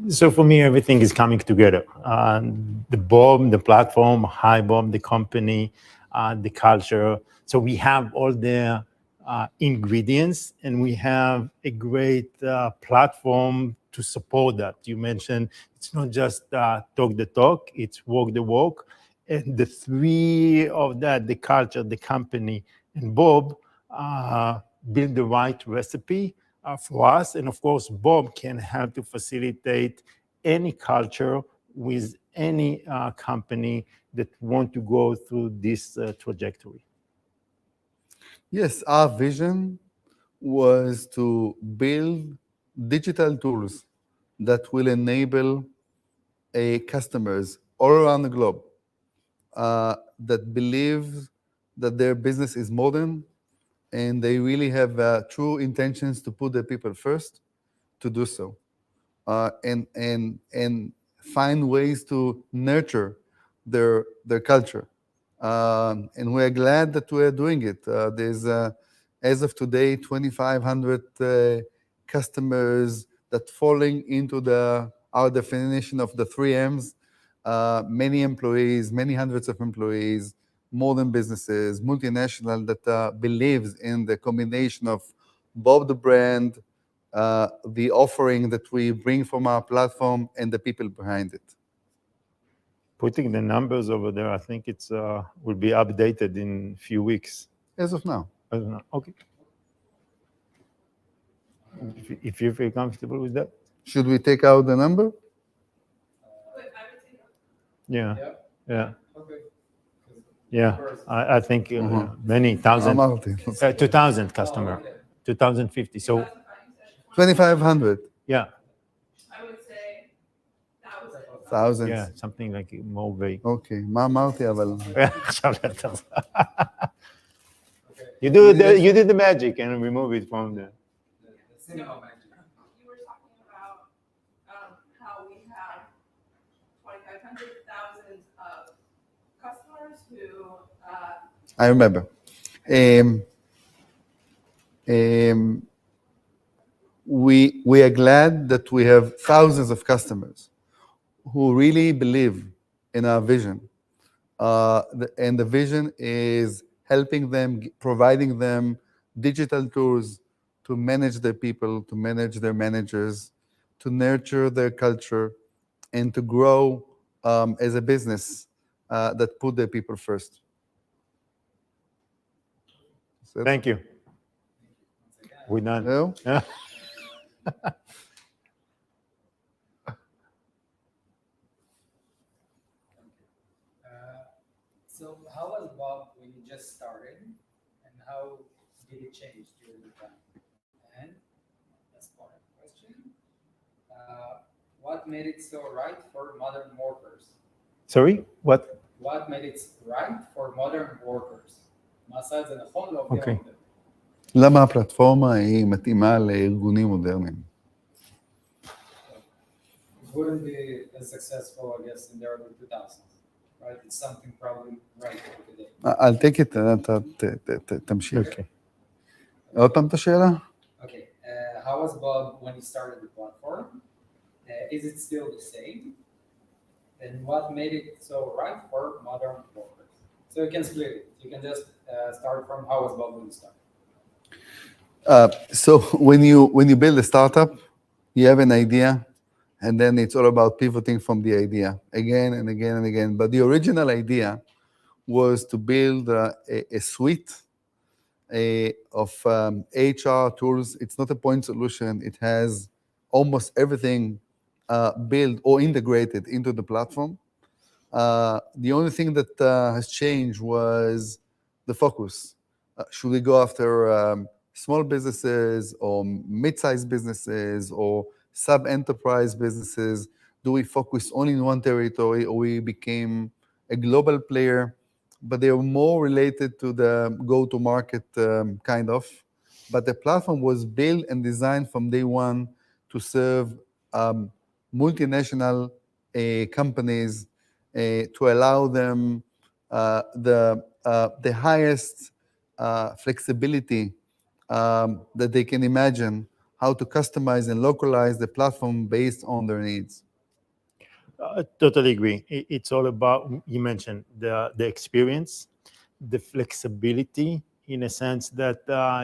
So for me, everything is coming together. The Bob, the platform, HiBob, the company, the culture. So we have all the ingredients, and we have a great platform to support that. You mentioned it's not just talk the talk, it's walk the walk. And the three of that, the culture, the company, and Bob, build the right recipe for us. And of course, Bob can help to facilitate any culture with any company that want to go through this trajectory. Yes, our vision was to build digital tools that will enable customers all around the globe that believe that their business is modern and they really have true intentions to put their people first to do so, and find ways to nurture their culture. And we're glad that we're doing it. There's, as of today, 2,500 customers that falling into our definition of the 3 M's. Many employees, many hundreds of employees, modern businesses, multinational that believes in the combination of Bob the brand, the offering that we bring from our platform, and the people behind it. Putting the numbers over there, I think it's will be updated in a few weeks. As of now. I don't know. Okay. If you feel comfortable with that. Should we take out the number? Yeah. Yeah. Yeah. Okay. Yeah. I think many thousand, אמרתי. 2,000 customer, 2,050. So 2,500. yeah. I would say thousands. Thousands. Yeah, something like more vague. אוקיי, מה אמרתי אבל? עכשיו אתה- You did the magic and remove it from the. Cinema magic. You were talking about how we have 2,500 thousands of customers who I remember. We are glad that we have thousands of customers who really believe in our vision. And the vision is helping them, providing them digital tools to manage their people, to manage their managers, to nurture their culture, and to grow as a business that put their people first. Thank you. We're done. זהו? So how was Bob when you just started, and how did it change during the time? And that's part of the question. What made it so right for modern workers? Sorry, what? What made it right for modern workers? מה עשה את זה נכון לעובדים אוקיי. המודרניים? למה הפלטפורמה היא מתאימה לארגונים מודרניים? It wouldn't be as successful, I guess, in the early 2000s, right? It's something probably right for today. I'll take it, תמשיך. עוד פעם את השאלה? Okay, how was Bob when he started the platform? Is it still the same? And what made it so right for modern workers? So you can split it. You can just start from how was Bob when you started. So when you build a startup, you have an idea, and then it's all about pivoting from the idea again and again and again. But the original idea was to build a suite of HR tools. It's not a point solution. It has almost everything built or integrated into the platform. The only thing that has changed was the focus. Should we go after small businesses or mid-sized businesses or sub-enterprise businesses? Do we focus only in one territory, or we became a global player but they were more related to the go-to-market kind of. But the platform was built and designed from day one to serve multinational companies to allow them the highest flexibility that they can imagine, how to customize and localize the platform based on their needs. Totally agree. It's all about, you mentioned, the experience, the flexibility, in a sense that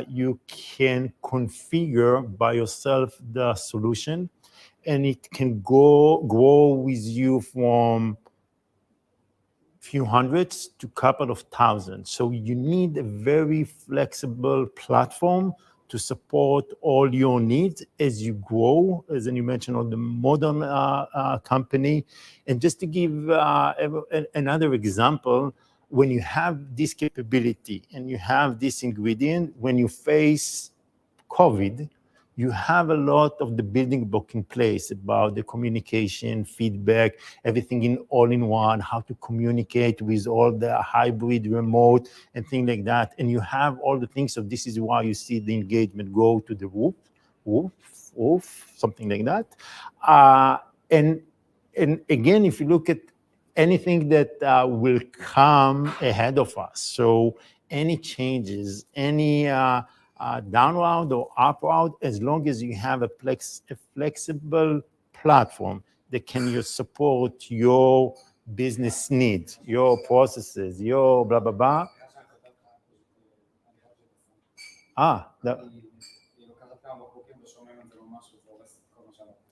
you can configure by yourself the solution, and it can grow with you from few hundreds to couple of thousands. So you need a very flexible platform to support all your needs as you grow, as you mentioned, on the modern company. And just to give another example, when you have this capability and you have this ingredient, when you face COVID, you have a lot of the building block in place about the communication, feedback, everything in all in one, how to communicate with all the hybrid, remote, and things like that. And you have all the things. So this is why you see the engagement go to the roof, something like that. And again, if you look at anything that will come ahead of us, so any changes, any downward or upward, as long as you have a flexible platform that can support your business needs, your processes, your blah, blah, blah.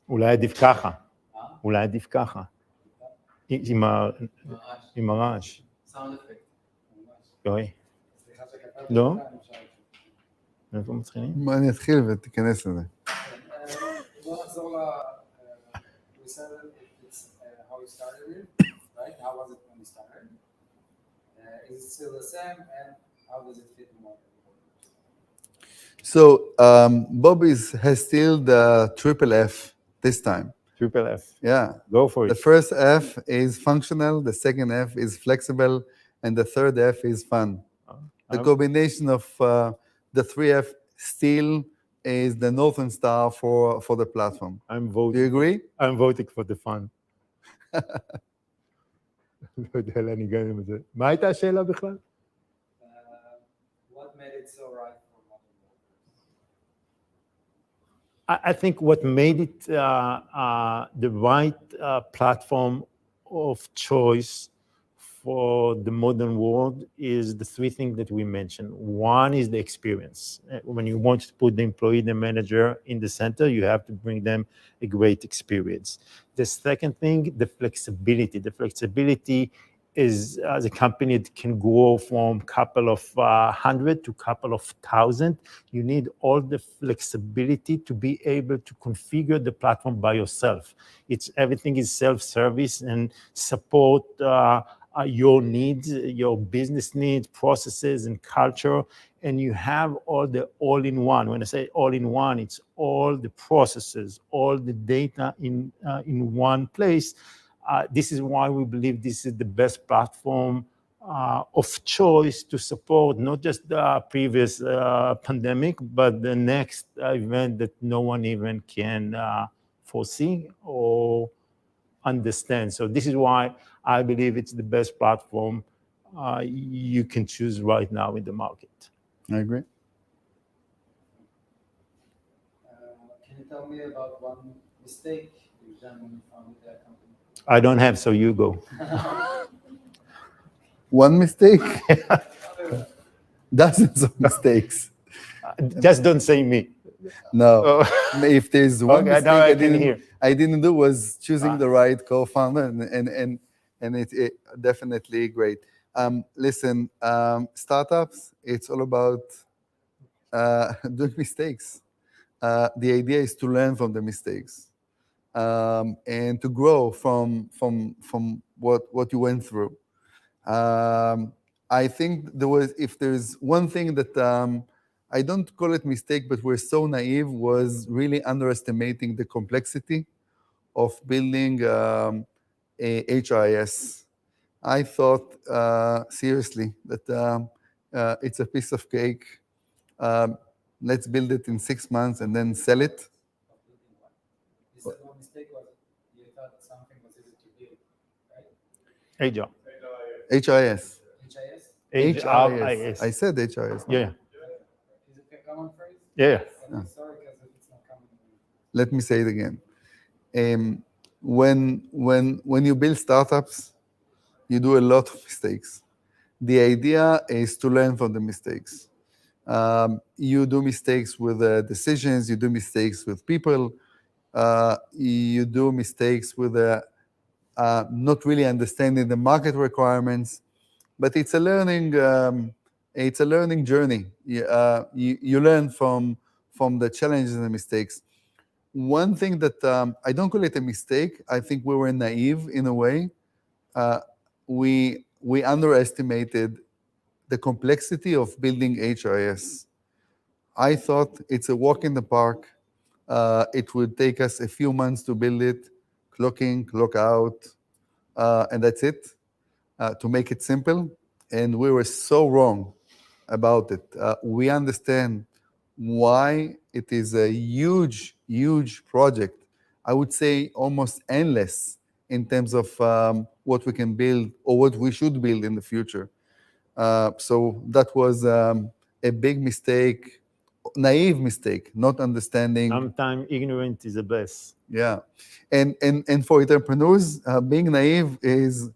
אולי עדיף ככה. אולי עדיף ככה. עם הרעש. סאונד אפקט. יואי. לא? איפה מתחילים? אני אתחיל ותיכנס לזה. בוא נחזור we said it's how you started it, right? How was it when you started? Is it still the same, and how does it fit more? So Bob has still the triple F this time. Triple F. Yeah. Go for it. The first F is functional, the second F is flexible, and the third F is fun. The combination of the 3F still is the Northern Star for the platform. I'm voting. Do you agree? I'm voting for the fun. לא יודע לאן הגענו עם זה. מה הייתה השאלה בכלל? What made it so right for modern I workers? think what made it the right platform of choice for the modern world is the three things that we mentioned. One is the experience. When you want to put the employee, the manager in the center, you have to bring them a great experience. The second thing, the flexibility. The flexibility is as a company that can grow from couple of hundred to couple of thousand. You need all the flexibility to be able to configure the platform by yourself. Everything is self-service and support your needs, your business needs, processes, and culture, and you have all the all-in-one. When I say all-in-one, it's all the processes, all the data in one place. This is why we believe this is the best platform of choice to support not just the previous pandemic, but the next event that no one even can foresee or understand. So this is why I believe it's the best platform you can choose right now in the market. I agree. Can you tell me about one mistake you've done when you founded that company? I don't have, so you go. One mistake? Dozens of mistakes. Just don't say me. No. If there's one mistake I didn't do was choosing the right co-founder, and it definitely great. Listen, startups, it's all about doing mistakes. The idea is to learn from the mistakes and to grow from what you went through. I think if there's one thing that I don't call it mistake, but we're so naive, was really underestimating the complexity of building a HRIS. I thought seriously that it's a piece of cake. Let's build it in 6 months and then sell it. You said one mistake was you thought something was easy to build, right? HIBob. HIS. HIS? HRIS. I said HIS. Yeah, Is it a common phrase? yeah. I'm sorry because it's not common. Let me say it again. When you build startups, you do a lot of mistakes. The idea is to learn from the mistakes. You do mistakes with decisions, you do mistakes with people, you do mistakes with not really understanding the market requirements, but it's a learning journey. You learn from the challenges and the mistakes. One thing that I don't call it a mistake, I think we were naive in a way. We underestimated the complexity of building HRIS. I thought it's a walk in the park. It would take us a few months to build it, clock in, clock out, and that's it, to make it simple. And we were so wrong about it. We understand why it is a huge, huge project. I would say almost endless in terms of what we can build or what we should build in the future. So that was a big mistake, naive mistake, not understanding. Sometimes ignorant is the best. Yeah, and for entrepreneurs, being naive is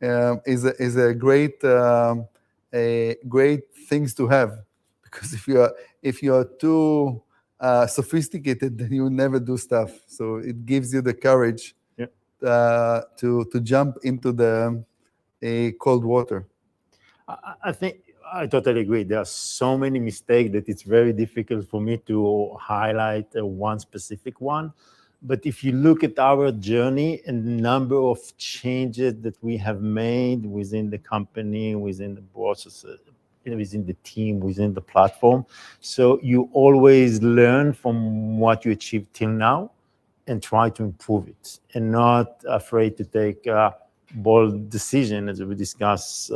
a great things to have, because if you are too sophisticated, then you will never do stuff. So it gives you the courage to jump into the cold water. I think I totally agree. There are so many mistakes that it's very difficult for me to highlight one specific one. But if you look at our journey and the number of changes that we have made within the company, within the processes, within the team, within the platform, so you always learn from what you achieved till now and try to improve it, and not afraid to take bold decision, as we discussed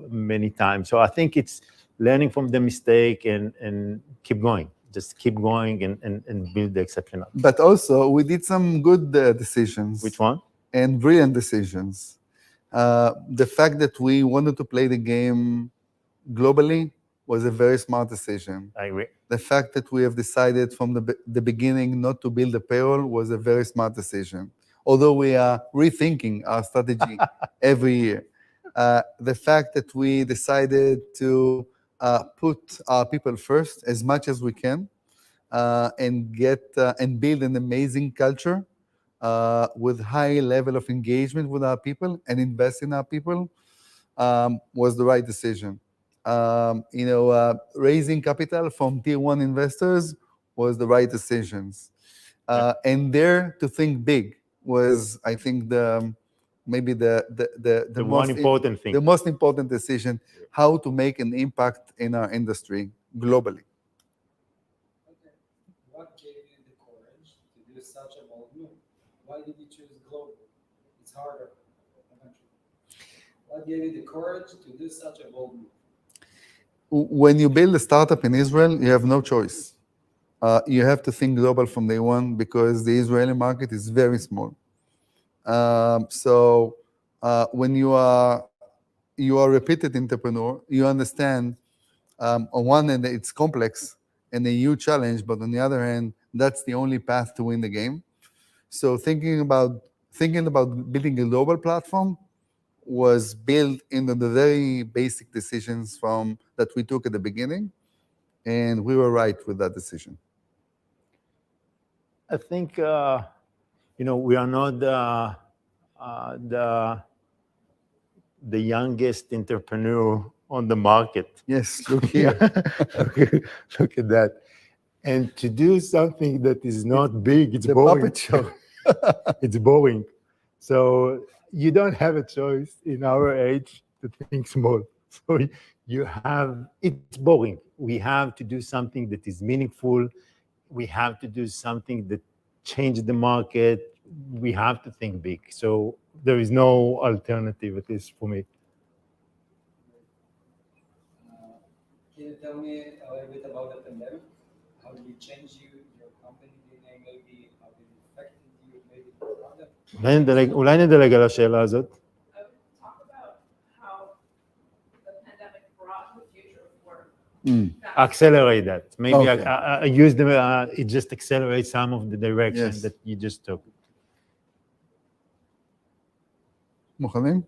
many times. So I think it's learning from the mistake and keep going. Just keep going and build the exceptional. But also, we did some good decisions. Which one? And brilliant decisions. The fact that we wanted to play the game globally was a very smart decision. I agree. The fact that we have decided from the beginning not to build a payroll was a very smart decision, although we are rethinking our strategy every year. The fact that we decided to put our people first as much as we can, and build an amazing culture with high level of engagement with our people and invest in our people was the right decision. Raising capital from tier one investors was the right decisions. And dare to think big was, I think, maybe the most important thing. The most important decision, how to make an impact in our industry globally. Okay. What gave you the courage to do such a bold move? Why did you choose global? It's harder eventually. What gave you the courage to do such a bold move? When you build a startup in Israel, you have no choice. You have to think global from day one, because the Israeli market is very small. So when you are a repeated entrepreneur, you understand on one hand it's complex and a huge challenge, but on the other hand, that's the only path to win the game. So thinking about building a global platform was built into the very basic decisions that we took at the beginning, and we were right with that decision. I think we are not the youngest entrepreneur on the market. Yes, look here. Look at that. And to do something that is not big, it's boring. Puppet show. It's boring. So you don't have a choice in our age to think small. So it's boring. We have to do something that is meaningful. We have to do something that changes the market. We have to think big. So there is no alternative, at least for me. Can you tell me a little bit about the pandemic? How did it change you, your company DNA, maybe how did it affect you, maybe the product? אולי נדלג על השאלה הזאת. I would talk about how the pandemic brought the future of work. Accelerate that. Maybe Okay. I use the, it just accelerates some of the direction Yes. that you just took. מוכנים?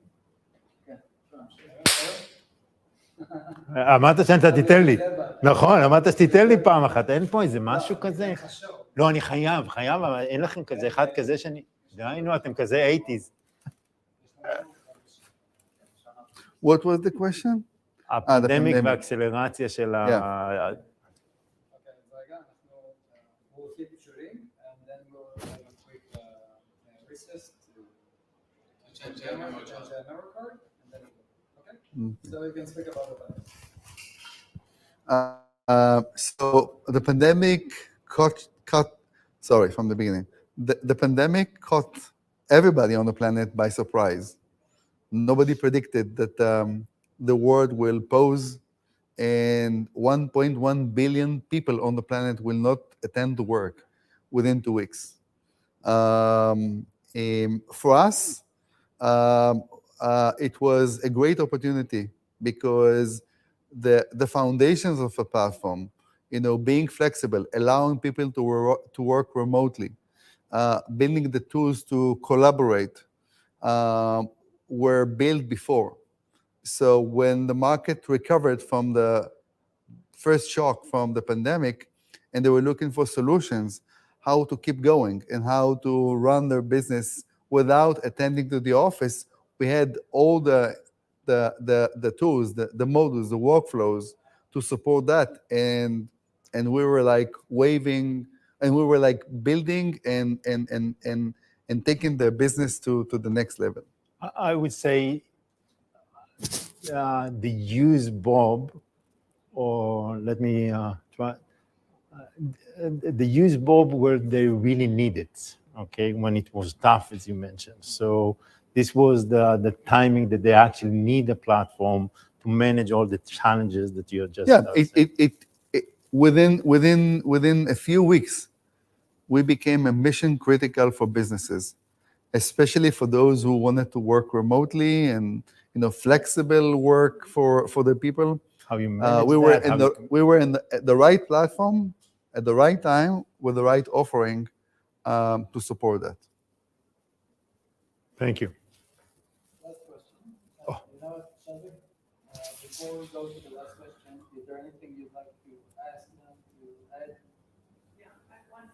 אמרת שאתה תיתן לי. נכון, אמרת שתיתן לי פעם אחת. אין פה איזה משהו כזה? לא, אני חייב, אבל אין לכם כזה אחד כזה שאני... די, נו, אתם כזה 80s. What was the question? הפנדמיק והאקסלרציה של ה... אוקיי, אז רגע, we'll keep shooting, and then we'll have a quick recess to change the memory card, and then we'll go. Okay? So you can speak about that. So the pandemic from the beginning. The pandemic caught everybody on the planet by surprise. Nobody predicted that the world will pause and 1.1 billion people on the planet will not attend to work within 2 weeks. For us, it was a great opportunity because the foundations of a platform, being flexible, allowing people to work remotely, building the tools to collaborate, were built before. So when the market recovered from the first shock from the pandemic, and they were looking for solutions, how to keep going and how to run their business without attending to the office, we had all the tools, the modules, the workflows to support that. And we were like waving, and we were like building and taking the business to the next level. I would say the use Bob, or let me try, the use Bob where they really need it, okay, when it was tough, as you mentioned. So this was the timing that they actually need a platform to manage all the challenges that you just within a few weeks, we became a mission critical for businesses, especially for those who wanted to work remotely and flexible work for the people. How you manage we were in the right platform at the right time with the right offering to support that. Thank you. Last question. Shelby, before we go to the last question, is there anything you'd like to ask them to add? Yeah, I have one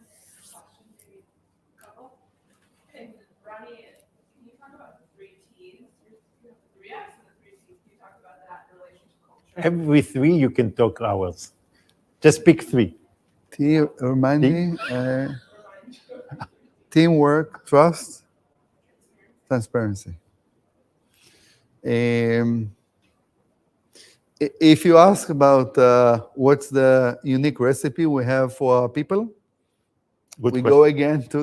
question, maybe a couple. And Ronnie, can you talk about the 3 T's? You have the 3X and the 3 T's. Can you talk about that in relation to culture? Every 3 you can talk hours. Just pick 3. Remind me. Teamwork, trust, transparency. If you ask about what's the unique recipe we have for our people, we go again to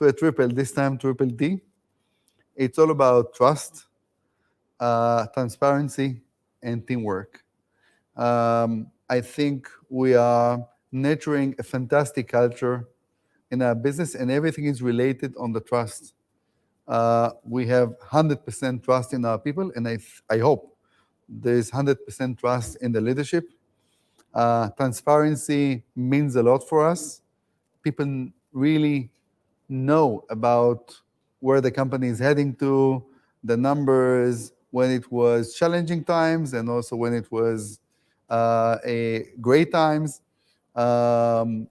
a triple, this time triple T. It's all about trust, transparency, and teamwork. I think we are nurturing a fantastic culture in our business, and everything is related on the trust. We have 100% trust in our people, and I hope there's 100% trust in the leadership. Transparency means a lot for us. People really know about where the company is heading to, the numbers, when it was challenging times, and also when it was great times, and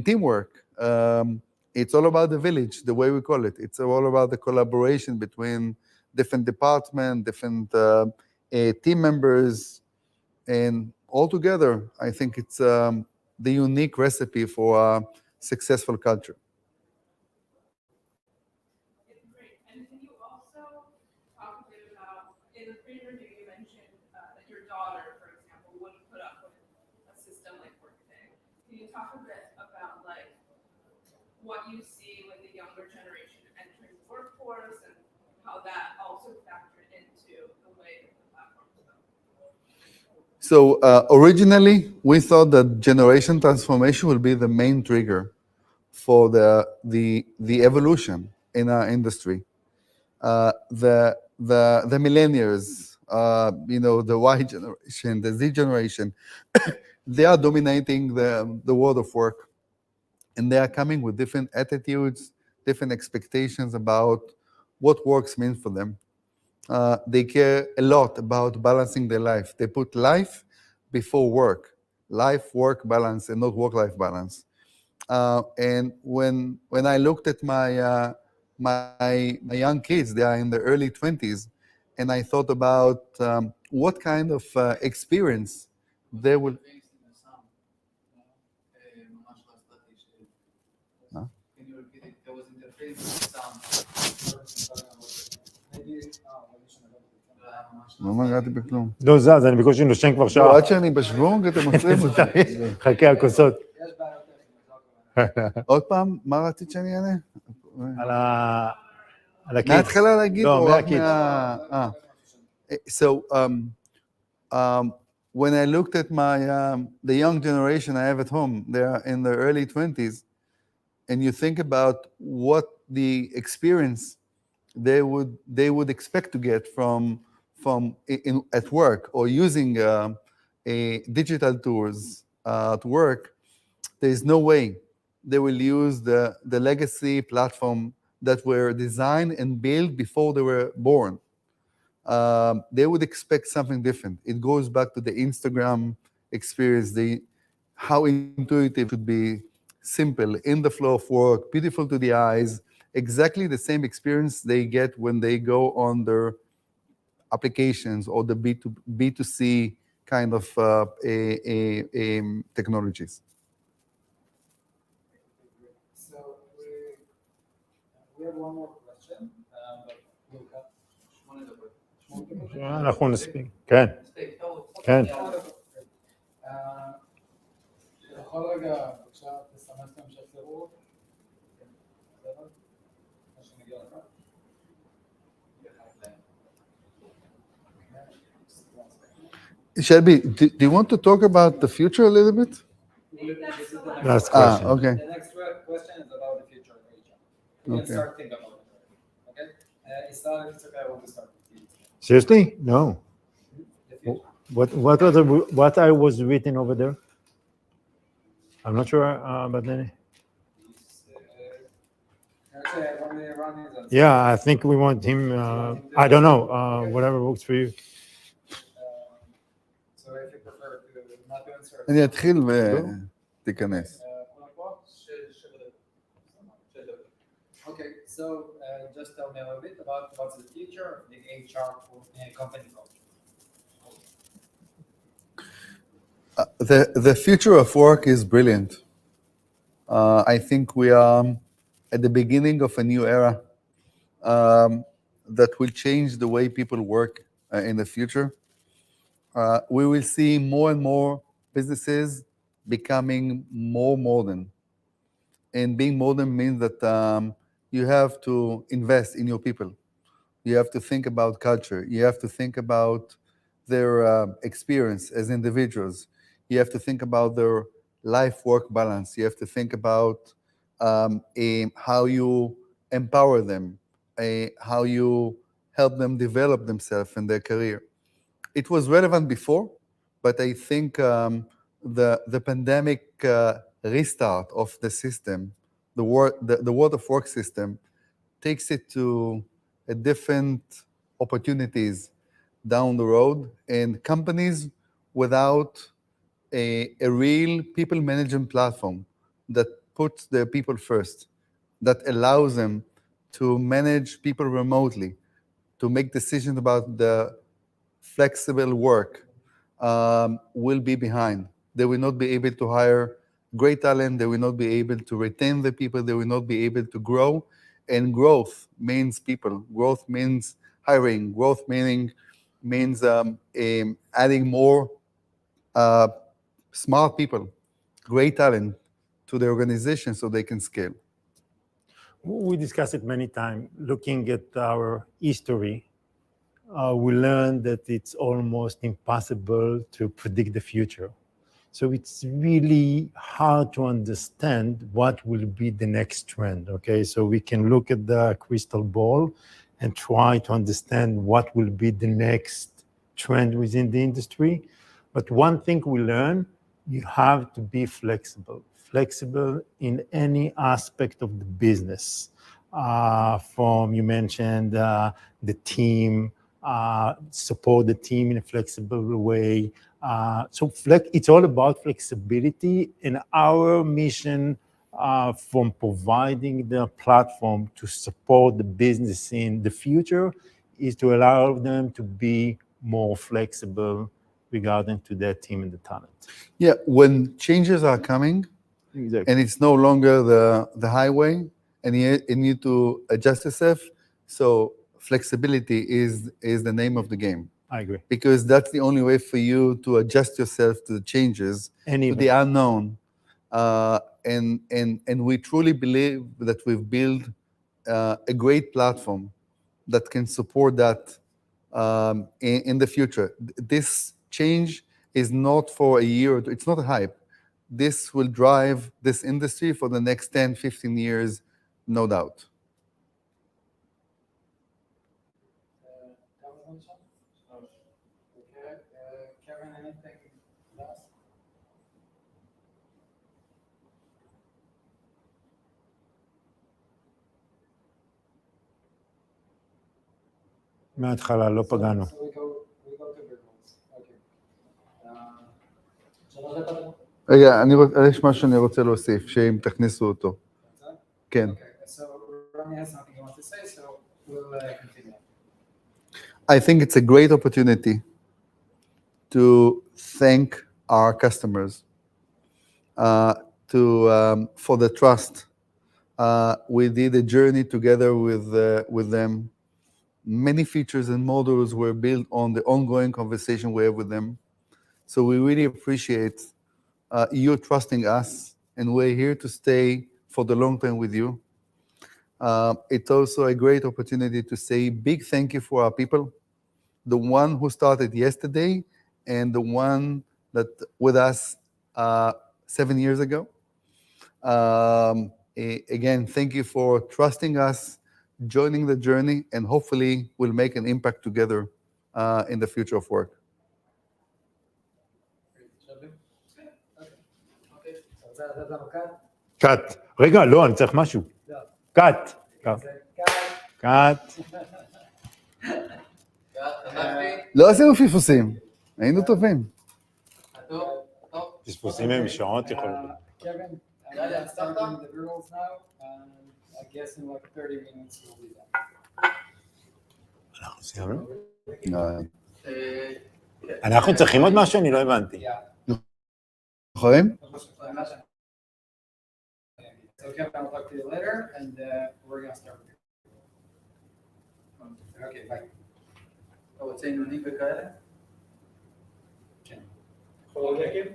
teamwork. It's all about the village, the way we call it. It's all about the collaboration between different departments, different team members, and all together, I think it's the unique recipe for a successful culture. Great. And can you also talk a bit about, in the pre-interview you mentioned that your daughter, for example, wouldn't put up with a system like Workday. Can you talk a bit about what you see with the younger generation entering the workforce? course and how that also factored into the way that the platform is built. So originally, we thought that generation transformation will be the main trigger for the evolution in our industry. The millennials, the Y generation, the Z generation, they are dominating the world of work, and they are coming with different attitudes, different expectations about what works means for them. They care a lot about balancing their life. They put life before work, life-work balance, and not work-life balance. And when I looked at my young kids, they are in their early 20s, and I thought about what kind of experience they will. Can you repeat it? There was interference with sound. לא נגעתי בכלום. לא זז, אני בקושי נושם כבר שעה. לא, עד שאני בשוונג אתם עוצרים אותי. חכה על כוסות. עוד פעם, מה רצית שאני אענה? על הקיץ. מההתחלה להגיד? לא, מהקיץ. So, when I looked at the young generation I have at home, they are in their early 20s, and you think about what the experience they would expect to get from at work or using digital tools to work, there is no way they will use the legacy platform that were designed and built before they were born. They would expect something different. It goes back to the Instagram experience, how intuitive it should be, simple, in the flow of work, beautiful to the eyes, exactly the same experience they get when they go on their applications or the B2C kind of technologies. So we have one more question, but we'll cut. אנחנו נספיק, כן. כן. בכל רגע, בבקשה, תסמס להם שיחזרו. בסדר? מה שנגיע לך. Shelby, do you want to talk about the future a little bit? Last question. Okay. The next question is about the future of HR. You can start thinking about it. Okay? It's not, if it's okay, I want to start with you. Seriously? No. What I was written over there? I'm not sure about any. Actually, I want to run his answer. Yeah, I think we want him. I don't know. Whatever works for you. So if you prefer to not to answer. אני אתחיל ותיכנס. Okay, so just tell me a little bit about what's the future of the HR company culture. The future of work is brilliant. I think we are at the beginning of a new era that will change the way people work in the future. We will see more and more businesses becoming more modern. And being modern means that you have to invest in your people. You have to think about culture. You have to think about their experience as individuals. You have to think about their life-work balance. You have to think about how you empower them, how you help them develop themselves in their career. It was relevant before, but I think the pandemic restart of the system, the world of work system, takes it to a different opportunities down the road, and companies without a real people management platform that puts their people first, that allows them to manage people remotely, to make decisions about the flexible work, will be behind. They will not be able to hire great talent. They will not be able to retain the people. They will not be able to grow. And growth means people. Growth means hiring. Growth means adding more smart people, great talent to the organization so they can scale. We discussed it many times. Looking at our history, we learned that it's almost impossible to predict the future. So it's really hard to understand what will be the next trend, okay? So we can look at the crystal ball and try to understand what will be the next trend within the industry. But one thing we learn, you have to be flexible in any aspect of the business. From, you mentioned the team, support the team in a flexible way. So it's all about flexibility, and our mission from providing the platform to support the business in the future is to allow them to be more flexible regarding to their team and the talent. Yeah, when changes are coming, Exactly. and it's no longer the highway, and you need to adjust yourself, so flexibility is the name of the game. I agree. Because that's the only way for you to adjust yourself to the changes, to the unknown. And we truly believe that we've built a great platform that can support that in the future. This change is not for a year or two. It's not a hype. This will drive this industry for the next 10, 15 years, no doubt. Kevin, anything else? מההתחלה, לא פגענו. So we go to visuals. Okay. שלוש דקות. רגע, יש משהו שאני רוצה להוסיף, שאם תכניסו אותו. כן. Okay, so Rami has something he wants to say, so we'll continue. I think it's a great opportunity to thank our customers for the trust. We did a journey together with them. Many features and modules were built on the ongoing conversation we have with them. So we really appreciate you trusting us, and we're here to stay for the long term with you. It's also a great opportunity to say big thank you for our people, the one who started yesterday and the one that with us 7 years ago. Again, thank you for trusting us, joining the journey, and hopefully we'll make an impact together in the future of work. קאט. רגע, לא, אני צריך משהו. קאט. קאט. לא עשינו פספוסים, היינו טובים. פספוסים הם שעות יכולים. Kevin, I'm starting the visuals now, and I guess in like 30 minutes we'll be done. אנחנו סיימנו? לא. אנחנו צריכים עוד משהו? אני לא הבנתי. יכולים? So Kevin, I'll talk to you later, and we're gonna start. Okay, bye. אתה רוצה עינונים וכאלה? כן. יכול להגיד?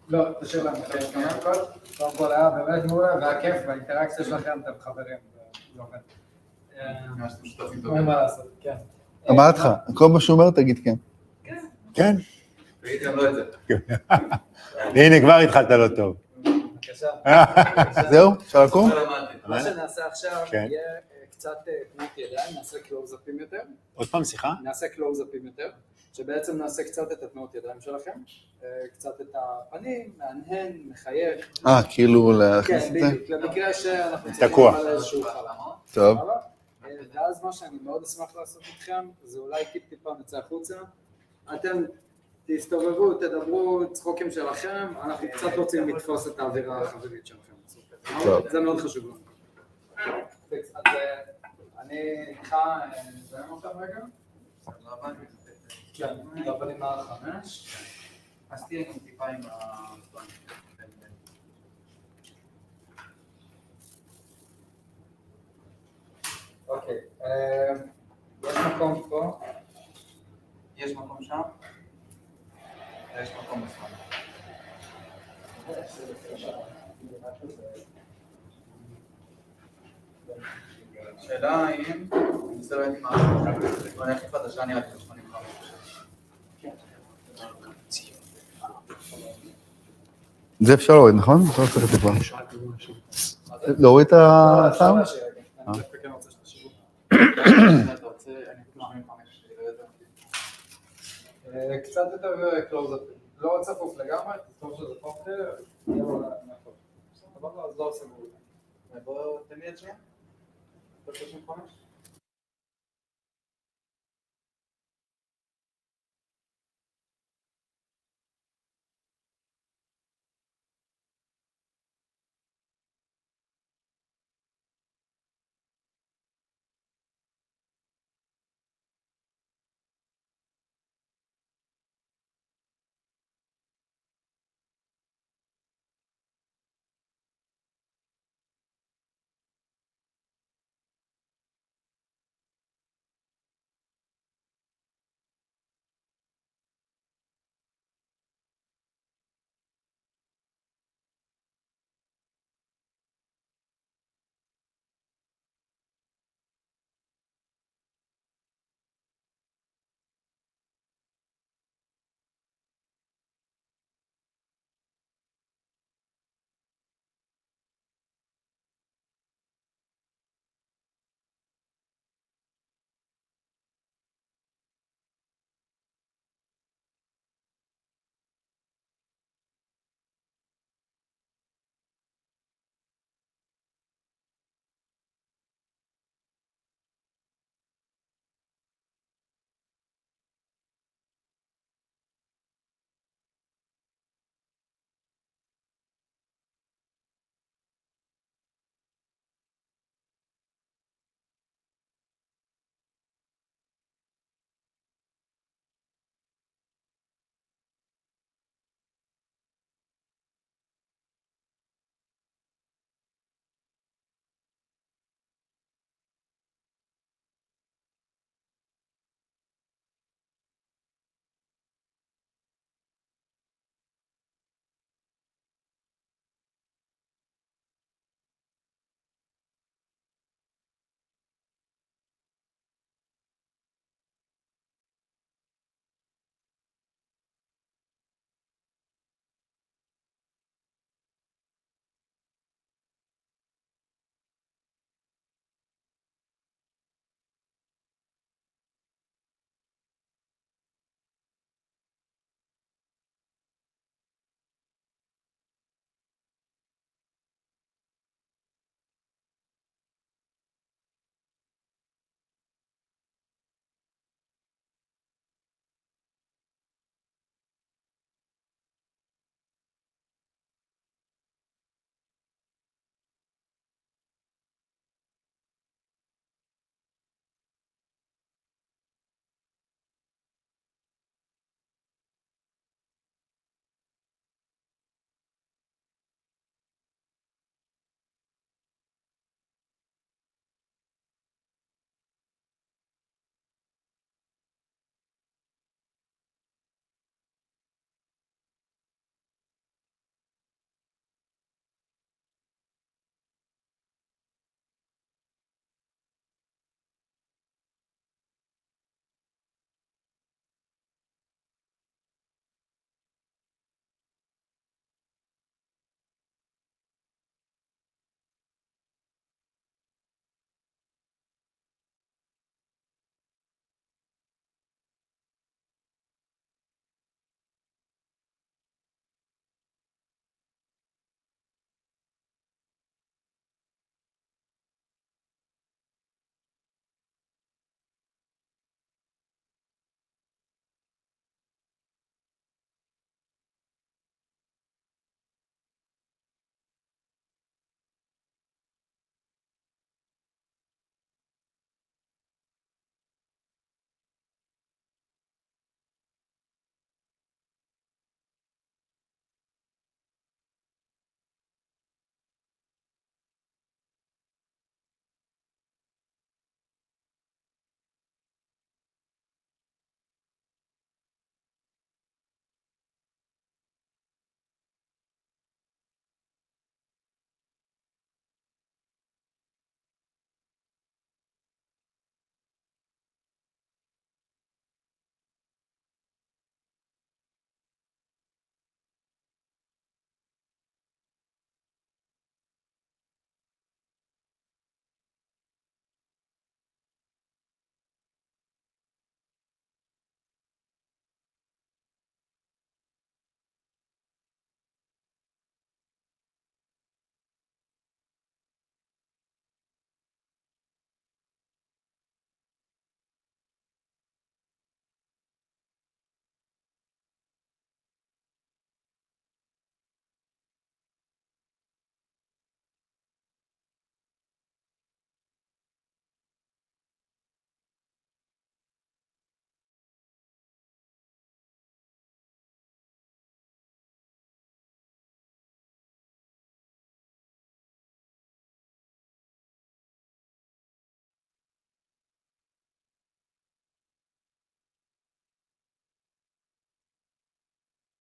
לא, תשאיר לנו. קודם כל היה באמת מעולה, והיה כיף, והאינטראקציה שלכם, אתם חברים. אין מה לעשות, כן. אמרת לך, כל מה שהוא אומר תגיד כן. כן. תגיד גם לא את זה. הנה, כבר התחלת לא טוב. בבקשה. זהו? אפשר לקום? מה שנעשה עכשיו יהיה קצת תנועות ידיים, נעשה קלוז-אפים יותר. עוד פעם, שיחה? נעשה קלוז-אפים יותר, שבעצם נעשה קצת את התנועות ידיים שלכם, קצת את הפנים, מהנהן, מחייך. כאילו להכניס את זה? כן, בדיוק, למקרה שאנחנו תקוע. על איזשהו חלום. טוב. ואז מה שאני מאוד אשמח לעשות איתכם, זה אולי טיפה נצא החוצה. אתם תסתובבו, תדברו, צחוקים שלכם, אנחנו קצת רוצים לתפוס את האווירה החברית שלכם. טוב. זה מאוד חשוב לנו. אז אני איתך נזיים אותם רגע. כן, אבל עם ה5. אז תהיה גם טיפה עם ה... אוקיי, יש מקום פה. יש מקום שם? יש מקום בסדר. שאלה האם, אני מסתכל עם משהו, אני הכי חדשה נראית לי 85. זה אפשר להוריד, נכון? לא צריך את זה כבר. להוריד את הסאונד? קצת יותר קלוז-אפ, לא צפוף לגמרי, תכתוב שזה פוקר, יהיה לו נפות. אז לא סגור. בואו תמיד שנייה. 35?